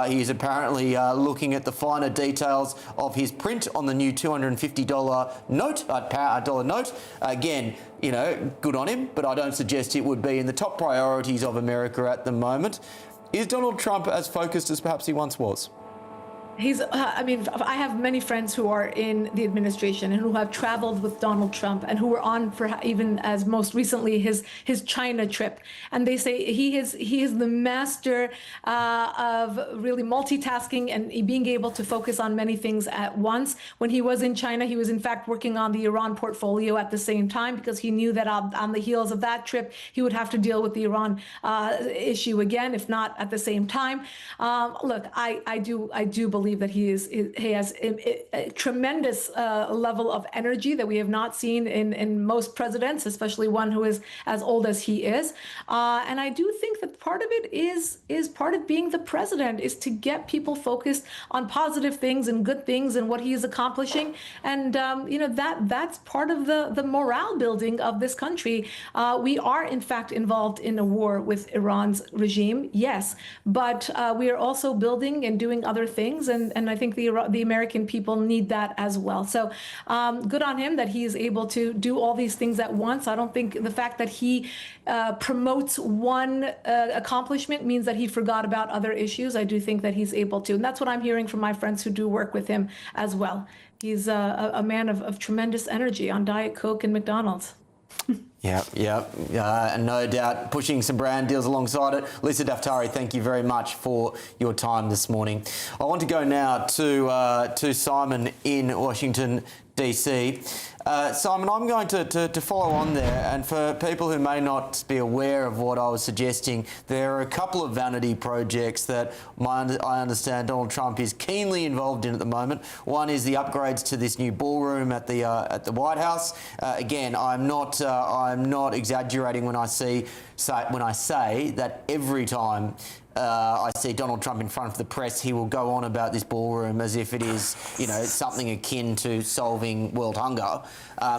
He is apparently looking at the finer details of his print on the new $250 note, dollar note. Again, good on him, but I don't suggest it would be in the top priorities of America at the moment. Is Donald Trump as focused as perhaps he once was? I mean, I have many friends who are in the administration and who have traveled with Donald Trump and who were on for even as most recently his China trip. And they say he is the master of really multitasking and being able to focus on many things at once. When he was in China, he was in fact working on the Iran portfolio at the same time, because he knew that on the heels of that trip, he would have to deal with the Iran issue again, if not at the same time. Look, I do believe that he has a tremendous level of energy that we have not seen in most presidents, especially one who is as old as he is. And I do think that part of it is part of being the president, is to get people focused on positive things and good things and what he is accomplishing. And that's part of the morale building of this country. We are in fact involved in a war with Iran's regime, yes, but we are also building and doing other things. And I think the American people need that as well. So good on him that he is able to do all these things at once. I don't think the fact that he promotes one accomplishment means that he forgot about other issues. I do think that he's able to. And that's what I'm hearing from my friends who do work with him as well. He's a man of tremendous energy on Diet Coke and McDonald's. Yeah, and no doubt pushing some brand deals alongside it. Lisa Daftari, thank you very much for your time this morning. I want to go now to Simon in Washington, DC. Simon, I'm going to follow on there, and for people who may not be aware of what I was suggesting, there are a couple of vanity projects that I understand Donald Trump is keenly involved in at the moment. One is the upgrades to this new ballroom at the White House. Again, I'm not exaggerating when I say that every time I see Donald Trump in front of the press, he will go on about this ballroom as if it is, something akin to solving world hunger.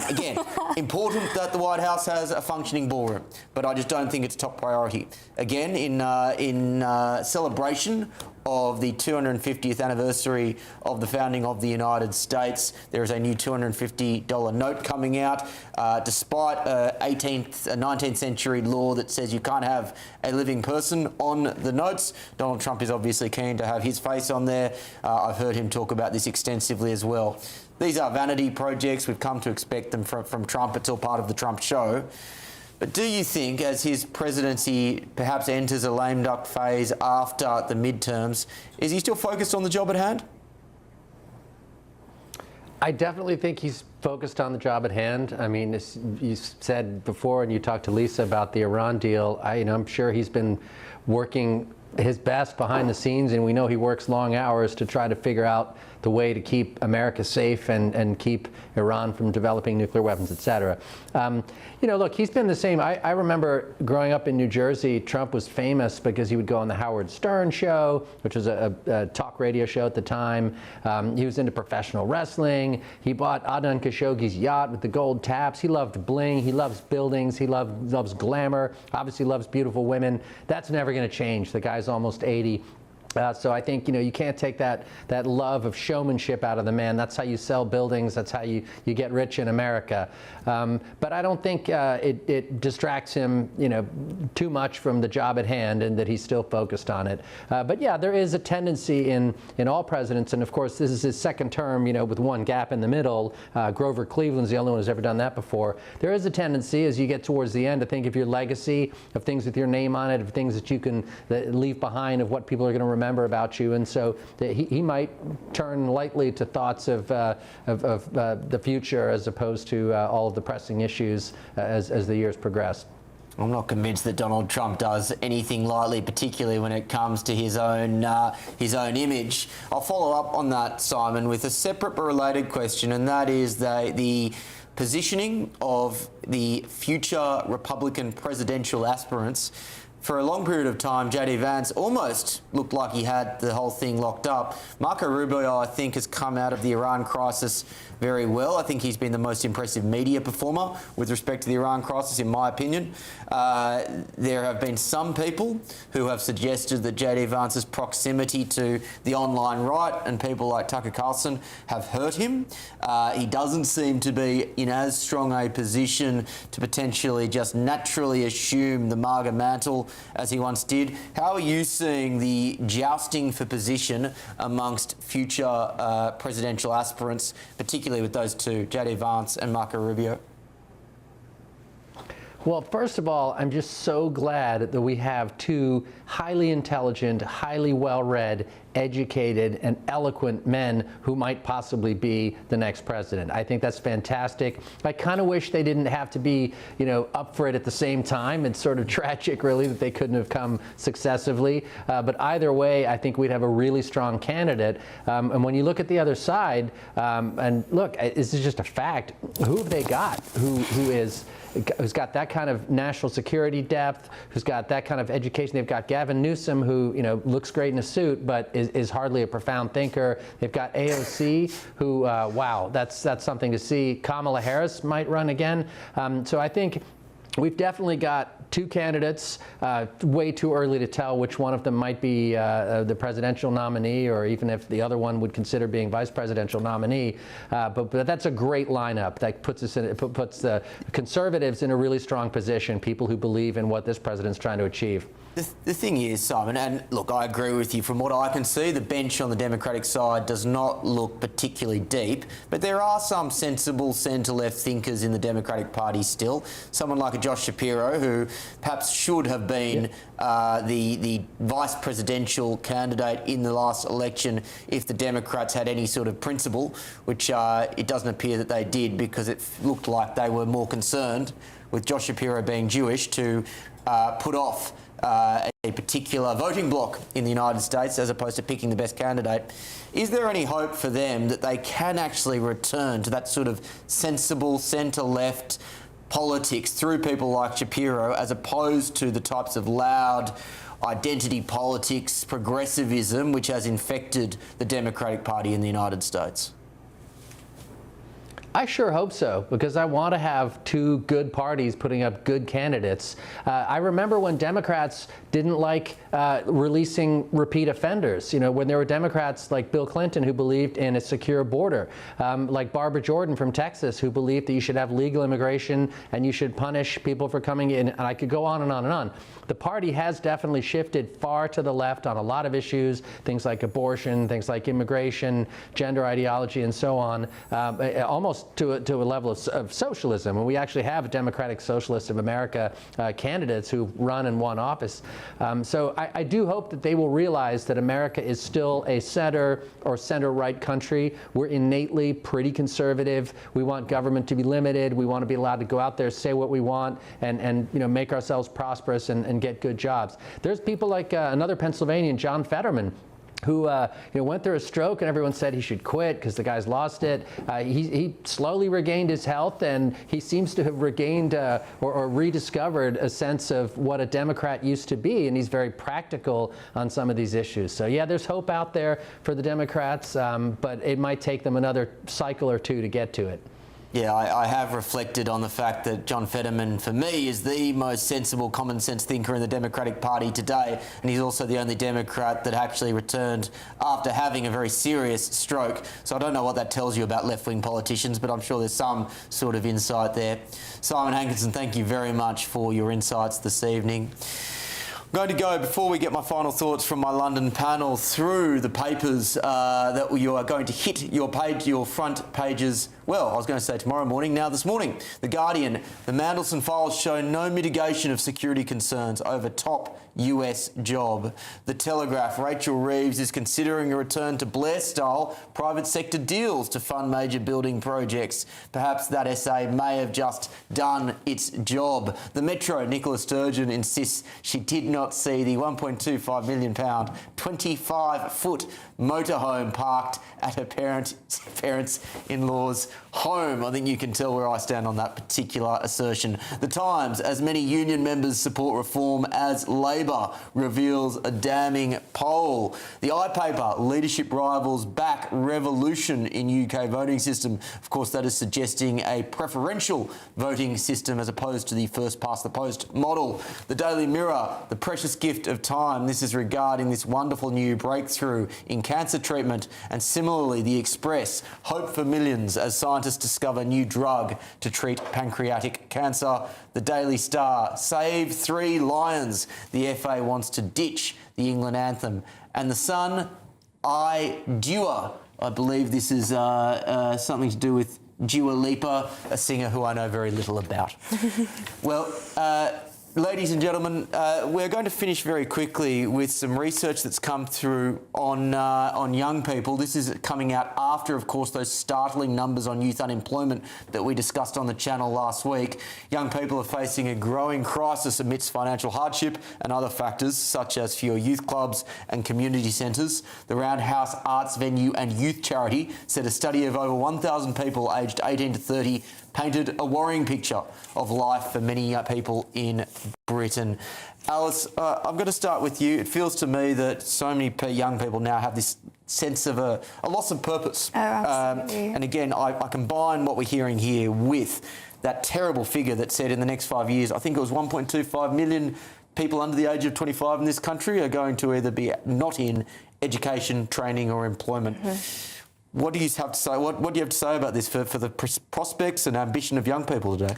Again, important that the White House has a functioning ballroom, but I just don't think it's top priority. Again, in celebration of the 250th anniversary of the founding of the United States, there is a new $250 note coming out, despite a 19th century law that says you can't have a living person on the notes. Donald Trump is obviously keen to have his face on there. I've heard him talk about this extensively as well. These are vanity projects. We've come to expect them from Trump. It's all part of the Trump show. But do you think, as his presidency perhaps enters a lame duck phase after the midterms, is he still focused on the job at hand? I definitely think he's focused on the job at hand. I mean, you said before, and you talked to Lisa about the Iran deal. I'm sure he's been working his best behind the scenes, and we know he works long hours to try to figure out the way to keep America safe and keep Iran from developing nuclear weapons, et cetera. Look, he's been the same. I remember growing up in New Jersey, Trump was famous because he would go on the Howard Stern show, which was a talk radio show at the time. He was into professional wrestling. He bought Adnan Khashoggi's yacht with the gold taps. He loved bling. He loves buildings. He loves glamour. Obviously loves beautiful women. That's never going to change. The guy's almost 80. So I think, you can't take that love of showmanship out of the man. That's how you sell buildings. That's how you get rich in America. But I don't think it distracts him, too much from the job at hand, and that he's still focused on it. But yeah, there is a tendency in all presidents, and of course this is his second term, with one gap in the middle. Grover Cleveland's the only one who's ever done that before. There is a tendency as you get towards the end to think of your legacy, of things with your name on it, of things that you can leave behind, of what people are going to remember about you, and so he might turn lightly to thoughts of the future as opposed to all of the pressing issues as the years progress. I'm not convinced that Donald Trump does anything lightly, particularly when it comes to his own image. I'll follow up on that, Simon, with a separate but related question, and that is the positioning of the future Republican presidential aspirants. For a long period of time, J.D. Vance almost looked like he had the whole thing locked up. Marco Rubio, I think, has come out of the Iran crisis very well. I think he's been the most impressive media performer with respect to the Iran crisis, in my opinion. There have been some people who have suggested that J.D. Vance's proximity to the online right and people like Tucker Carlson have hurt him. He doesn't seem to be in as strong a position to potentially just naturally assume the MAGA mantle as he once did. How are you seeing the jousting for position amongst future presidential aspirants, particularly with those two, J.D. Vance and Marco Rubio? Well, first of all, I'm just so glad that we have two highly intelligent, highly well-read, educated, and eloquent men who might possibly be the next president. I think that's fantastic. I kind of wish they didn't have to be, up for it at the same time. It's sort of tragic, really, that they couldn't have come successively. But either way, I think we'd have a really strong candidate. And when you look at the other side, and look, this is just a fact. Who have they got? Who's got that kind of national security depth, who's got that kind of education. They've got Gavin Newsom, who looks great in a suit, but is hardly a profound thinker. They've got AOC, who, wow, that's something to see. Kamala Harris might run again. So I think we've definitely got two candidates. Way too early to tell which one of them might be the presidential nominee, or even if the other one would consider being vice presidential nominee. But that's a great lineup. That puts the conservatives in a really strong position. People who believe in what this president's trying to achieve. The thing is, Simon, and look, I agree with you. From what I can see, the bench on the Democratic side does not look particularly deep, but there are some sensible centre-left thinkers in the Democratic Party still. Someone like a Josh Shapiro, who perhaps should have been the vice presidential candidate in the last election if the Democrats had any sort of principle, which it doesn't appear that they did, because it looked like they were more concerned with Josh Shapiro being Jewish to put off a particular voting bloc in the United States as opposed to picking the best candidate. Is there any hope for them that they can actually return to that sort of sensible centre-left politics through people like Shapiro, as opposed to the types of loud identity politics, progressivism, which has infected the Democratic Party in the United States? I sure hope so, because I want to have two good parties putting up good candidates. I remember when Democrats didn't like releasing repeat offenders, when there were Democrats like Bill Clinton who believed in a secure border, like Barbara Jordan from Texas who believed that you should have legal immigration and you should punish people for coming in, and I could go on and on and on. The party has definitely shifted far to the left on a lot of issues, things like abortion, things like immigration, gender ideology, and so on, almost to a level of socialism. And we actually have Democratic Socialists of America candidates who run and won office. So I do hope that they will realize that America is still a center or center-right country. We're innately pretty conservative. We want government to be limited. We want to be allowed to go out there, say what we want, and make ourselves prosperous and get good jobs. There's people like another Pennsylvanian, John Fetterman, who went through a stroke, and everyone said he should quit because the guy's lost it. He slowly regained his health, and he seems to have regained or rediscovered a sense of what a Democrat used to be, and he's very practical on some of these issues. So yeah, there's hope out there for the Democrats, but it might take them another cycle or two to get to it. Yeah, I have reflected on the fact that John Fetterman, for me, is the most sensible, common sense thinker in the Democratic Party today, and he's also the only Democrat that actually returned after having a very serious stroke. So I don't know what that tells you about left-wing politicians, but I'm sure there's some sort of insight there. Simon Hankinson, thank you very much for your insights this evening. I'm going to go, before we get my final thoughts from my London panel, through the papers that you are going to hit your front pages. Well, I was going to say tomorrow morning, now this morning. The Guardian, the Mandelson files show no mitigation of security concerns over top US job. The Telegraph, Rachel Reeves is considering a return to Blair-style private sector deals to fund major building projects. Perhaps that essay may have just done its job. The Metro, Nicola Sturgeon insists she did not see the £1.25 million 25-foot motorhome parked at her parents-in-law's home. I think you can tell where I stand on that particular assertion. The Times, as many union members support reform as Labor, reveals a damning poll. The iPaper, leadership rivals back revolution in UK voting system. Of course, that is suggesting a preferential voting system as opposed to the first past the post model. The Daily Mirror, the precious gift of time. This is regarding this wonderful new breakthrough in cancer treatment. And similarly, the Express, hope for millions as scientists discover new drug to treat pancreatic cancer. The Daily Star, save 3 lions. The FA wants to ditch the England anthem. And The Sun, I Dua. I believe this is something to do with Dua Lipa, a singer who I know very little about. Well, ladies and gentlemen, we're going to finish very quickly with some research that's come through on young people. This is coming out after, of course, those startling numbers on youth unemployment that we discussed on the channel last week. Young people are facing a growing crisis amidst financial hardship and other factors, such as fewer youth clubs and community centres. The Roundhouse Arts Venue and Youth Charity said a study of over 1,000 people aged 18 to 30 painted a worrying picture of life for many people in Britain. Alice, I'm going to start with you. It feels to me that so many young people now have this sense of a loss of purpose. Oh, absolutely. And again, I combine what we're hearing here with that terrible figure that said in the next 5 years, I think it was 1.25 million people under the age of 25 in this country are going to either be not in education, training or employment. What do you have to say? What do you have to say about this for the prospects and ambition of young people today?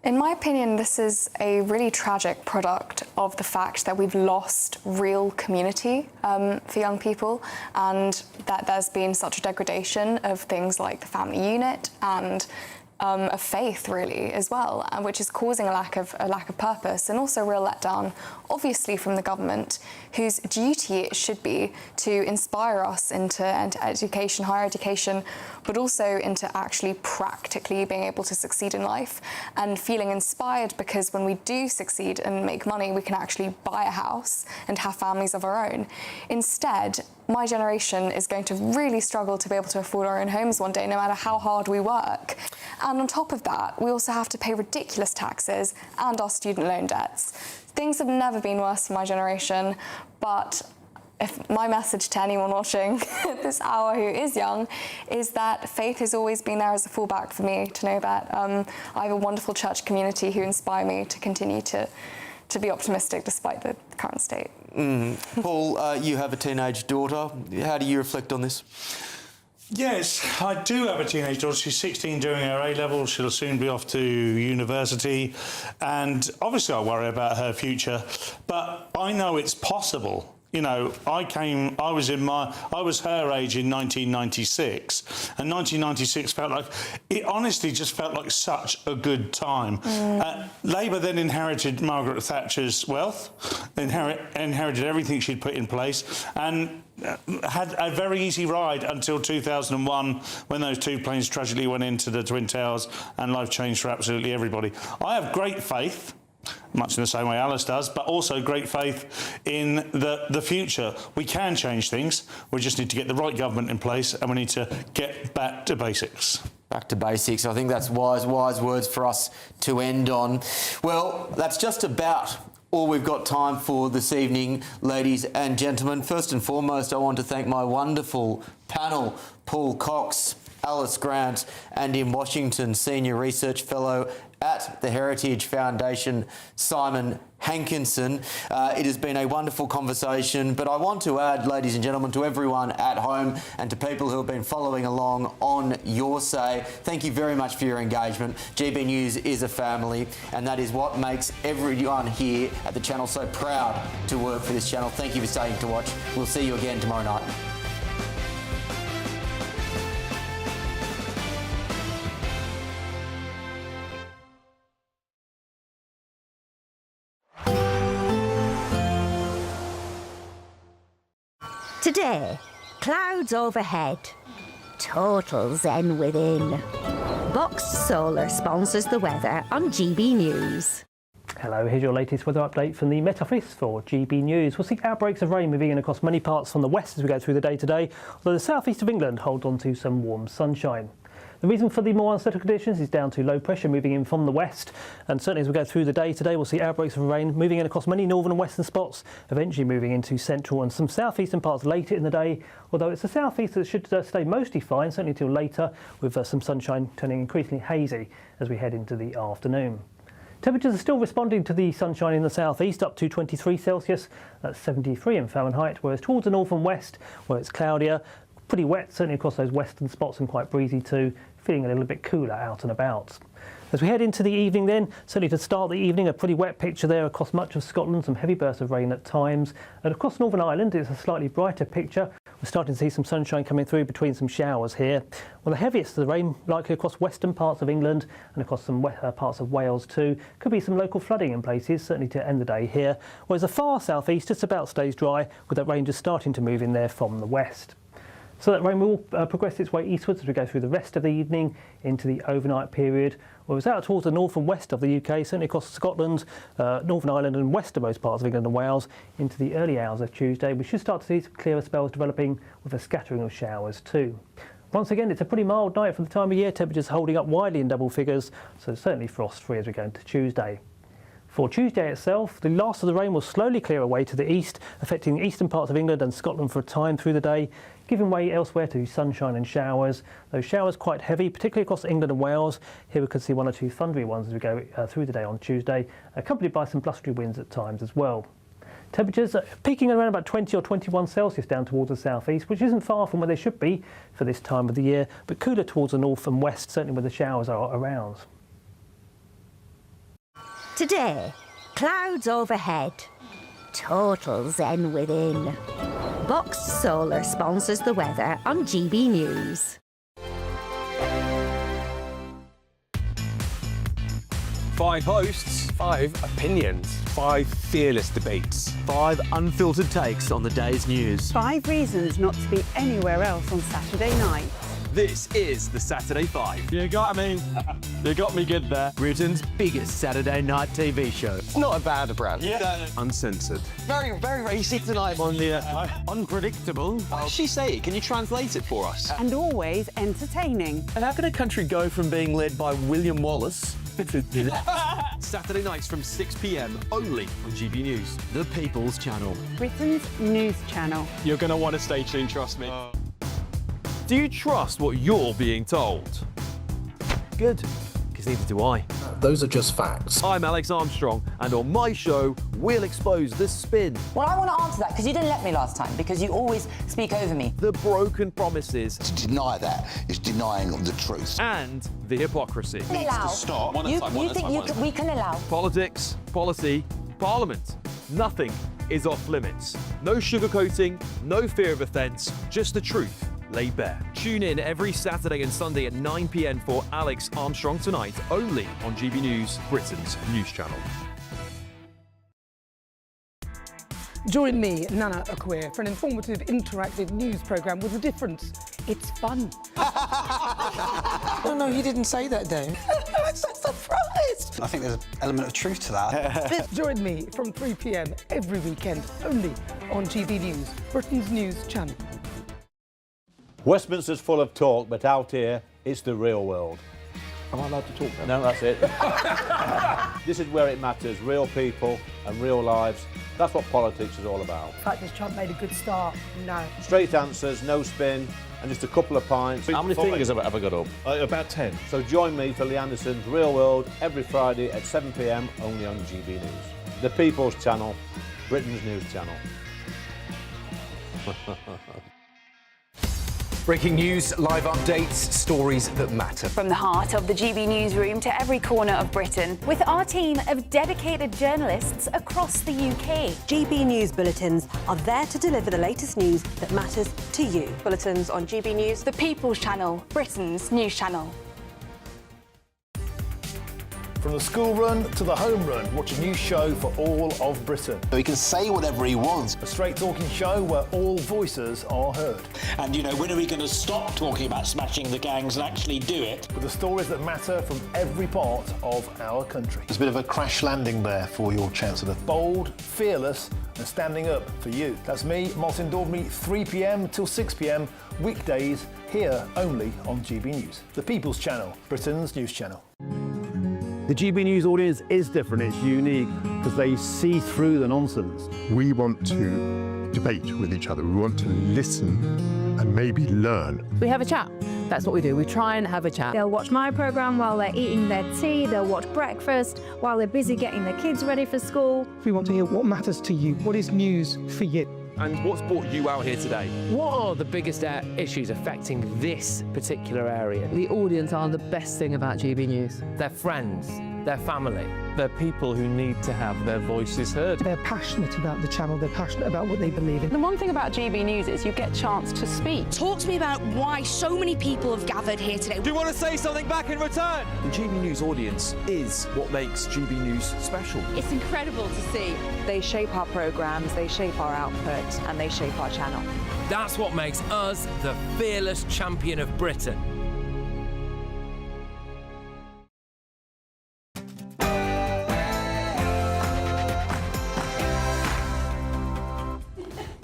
In my opinion, this is a really tragic product of the fact that we've lost real community for young people, and that there's been such a degradation of things like the family unit and of faith, really, as well, which is causing a lack of purpose and also a real letdown, obviously, from the government, whose duty it should be to inspire us into education, higher education, but also into actually practically being able to succeed in life and feeling inspired, because when we do succeed and make money, we can actually buy a house and have families of our own. Instead, my generation is going to really struggle to be able to afford our own homes one day, no matter how hard we work. And on top of that, we also have to pay ridiculous taxes and our student loan debts. Things have never been worse for my generation, but if my message to anyone watching at this hour who is young is that faith has always been there as a fallback for me, to know that I have a wonderful church community who inspire me to continue to be optimistic despite the current state. Paul, you have a teenage daughter. How do you reflect on this? Yes, I do have a teenage daughter. She's 16 doing her A-levels. She'll soon be off to university. And obviously I worry about her future, but I know it's possible. You know, I was her age in 1996, and 1996 it honestly just felt like such a good time. Labour then inherited Margaret Thatcher's wealth, inherited everything she'd put in place, and had a very easy ride until 2001, when those 2 planes tragically went into the Twin Towers and life changed for absolutely everybody. I have great faith, much in the same way Alice does, but also great faith in the future. We can change things. We just need to get the right government in place, and we need to get back to basics. Back to basics. I think that's wise words for us to end on. Well, that's just about all we've got time for this evening, ladies and gentlemen. First and foremost, I want to thank my wonderful panel, Paul Cox, Alice Grant, and in Washington, Senior Research Fellow at the Heritage Foundation, Simon Hankinson. It has been a wonderful conversation, but I want to add, ladies and gentlemen, to everyone at home and to people who have been following along on Your Say, thank you very much for your engagement. GB News is a family, and that is what makes everyone here at the channel so proud to work for this channel. Thank you for staying to watch. We'll see you again tomorrow night. Today, clouds overhead, total zen within. Boxed Solar sponsors the weather on GB News. Hello, here's your latest weather update from the Met Office for GB News. We'll see outbreaks of rain moving in across many parts from the west as we go through the day today, although the southeast of England holds on to some warm sunshine. The reason for the more unsettled conditions is down to low pressure moving in from the west, and certainly as we go through the day today, we'll see outbreaks of rain moving in across many northern and western spots, eventually moving into central and some southeastern parts later in the day, although it's the southeast that should stay mostly fine, certainly until later, with some sunshine turning increasingly hazy as we head into the afternoon. Temperatures are still responding to the sunshine in the southeast, up to 23 Celsius, that's 73 in Fahrenheit, whereas towards the north and west, where it's cloudier, pretty wet, certainly across those western spots, and quite breezy too, feeling a little bit cooler out and about. As we head into the evening then, certainly to start the evening, a pretty wet picture there across much of Scotland, some heavy bursts of rain at times. And across Northern Ireland, it's a slightly brighter picture. We're starting to see some sunshine coming through between some showers here. Well, the heaviest of the rain likely across western parts of England and across some parts of Wales too. Could be some local flooding in places, certainly to end the day here. Whereas the far southeast just about stays dry, with that rain just starting to move in there from the west. So that rain will progress its way eastwards as we go through the rest of the evening into the overnight period. Whereas out towards the north and west of the UK, certainly across Scotland, Northern Ireland and westernmost parts of England and Wales, into the early hours of Tuesday, we should start to see some clearer spells developing with a scattering of showers too. Once again, it's a pretty mild night for the time of year, temperatures holding up widely in double figures, so certainly frost-free as we go into Tuesday. For Tuesday itself, the last of the rain will slowly clear away to the east, affecting the eastern parts of England and Scotland for a time through the day, giving way elsewhere to sunshine and showers. Those showers quite heavy, particularly across England and Wales. Here we could see one or two thundery ones as we go through the day on Tuesday, accompanied by some blustery winds at times as well. Temperatures peaking around about 20 or 21 Celsius down towards the southeast, which isn't far from where they should be for this time of the year, but cooler towards the north and west, certainly where the showers are around. Today, clouds overhead, total zen within. Boxed Solar sponsors the weather on GB News. 5 hosts, 5 opinions, 5 fearless debates, 5 unfiltered takes on the day's news. 5 reasons not to be anywhere else on Saturday night. This is the Saturday 5. You got me good there. Britain's biggest Saturday night TV show. It's not a bad brand. Yeah. Uncensored. Very, very racy tonight. On the unpredictable. What did she say? Can you translate it for us? And always entertaining. And how can a country go from being led by William Wallace to Saturday nights from 6 p.m. only on GB News, the People's Channel. Britain's news channel. You're going to want to stay tuned, trust me. Do you trust what you're being told? Good, because neither do I. Those are just facts. I'm Alex Armstrong, and on my show, we'll expose the spin. Well, I want to answer that, because you didn't let me last time, because you always speak over me. The broken promises. To deny that is denying the truth. And the hypocrisy. Needs to stop. You think we can allow? Politics, policy, parliament. Nothing is off limits. No sugarcoating, no fear of offence, just the truth laid bare. Tune in every Saturday and Sunday at 9 p.m. for Alex Armstrong Tonight, only on GB News, Britain's news channel. Join me, Nana Akweer, for an informative, interactive news programme with a difference. It's fun. No, he didn't say that, Dave. I'm so surprised. I think there's an element of truth to that. Join me from 3 p.m. every weekend, only on GB News, Britain's news channel. Westminster's full of talk, but out here, it's the real world. Am I allowed to talk now? No, that's it. This is where it matters, real people and real lives. That's what politics is all about. In fact, has Trump made a good start? No. Straight answers, no spin, and just a couple of pints. How many fingers have I got up? About 10. So join me for Lee Anderson's Real World every Friday at 7 p.m. only on GB News. The People's Channel, Britain's news channel. Breaking news, live updates, stories that matter. From the heart of the GB newsroom to every corner of Britain, with our team of dedicated journalists across the UK. GB News bulletins are there to deliver the latest news that matters to you. Bulletins on GB News, the People's Channel, Britain's news channel. From the school run to the home run, watch a new show for all of Britain. He can say whatever he wants. A straight talking show where all voices are heard. And, you know, when are we going to stop talking about smashing the gangs and actually do it? With the stories that matter from every part of our country. There's a bit of a crash landing there for your Chancellor. Bold, fearless and standing up for you. That's me, Martin Daubney, 3 p.m. till 6 p.m. weekdays here only on GB News. The People's Channel, Britain's news channel. The GB News audience is different, it's unique, because they see through the nonsense. We want to debate with each other. We want to listen and maybe learn. We have a chat. That's what we do. We try and have a chat. They'll watch my programme while they're eating their tea. They'll watch breakfast while they're busy getting their kids ready for school. We want to hear what matters to you. What is news for you? And what's brought you out here today? What are the biggest issues affecting this particular area? The audience are the best thing about GB News. Their friends, their family. They're people who need to have their voices heard. They're passionate about the channel, they're passionate about what they believe in. The one thing about GB News is you get a chance to speak. Talk to me about why so many people have gathered here today. Do you want to say something back in return? The GB News audience is what makes GB News special. It's incredible to see. They shape our programmes, they shape our output, and they shape our channel. That's what makes us the fearless champion of Britain.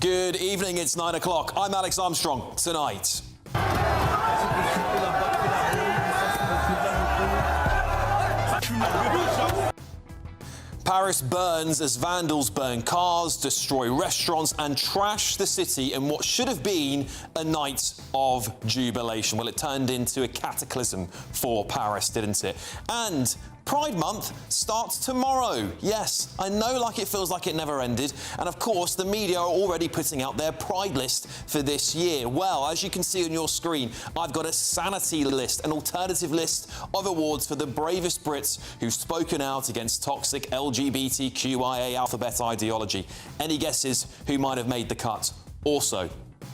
Good evening, it's 9 o'clock. I'm Alex Armstrong. Tonight. Paris burns as vandals burn cars, destroy restaurants and trash the city in what should have been a night of jubilation. Well, it turned into a cataclysm for Paris, didn't it? And Pride Month starts tomorrow. Yes, I know, like it feels like it never ended. And of course, the media are already putting out their Pride list for this year. Well, as you can see on your screen, I've got a sanity list, an alternative list of awards for the bravest Brits who've spoken out against toxic LGBTQIA alphabet ideology. Any guesses who might have made the cut? Also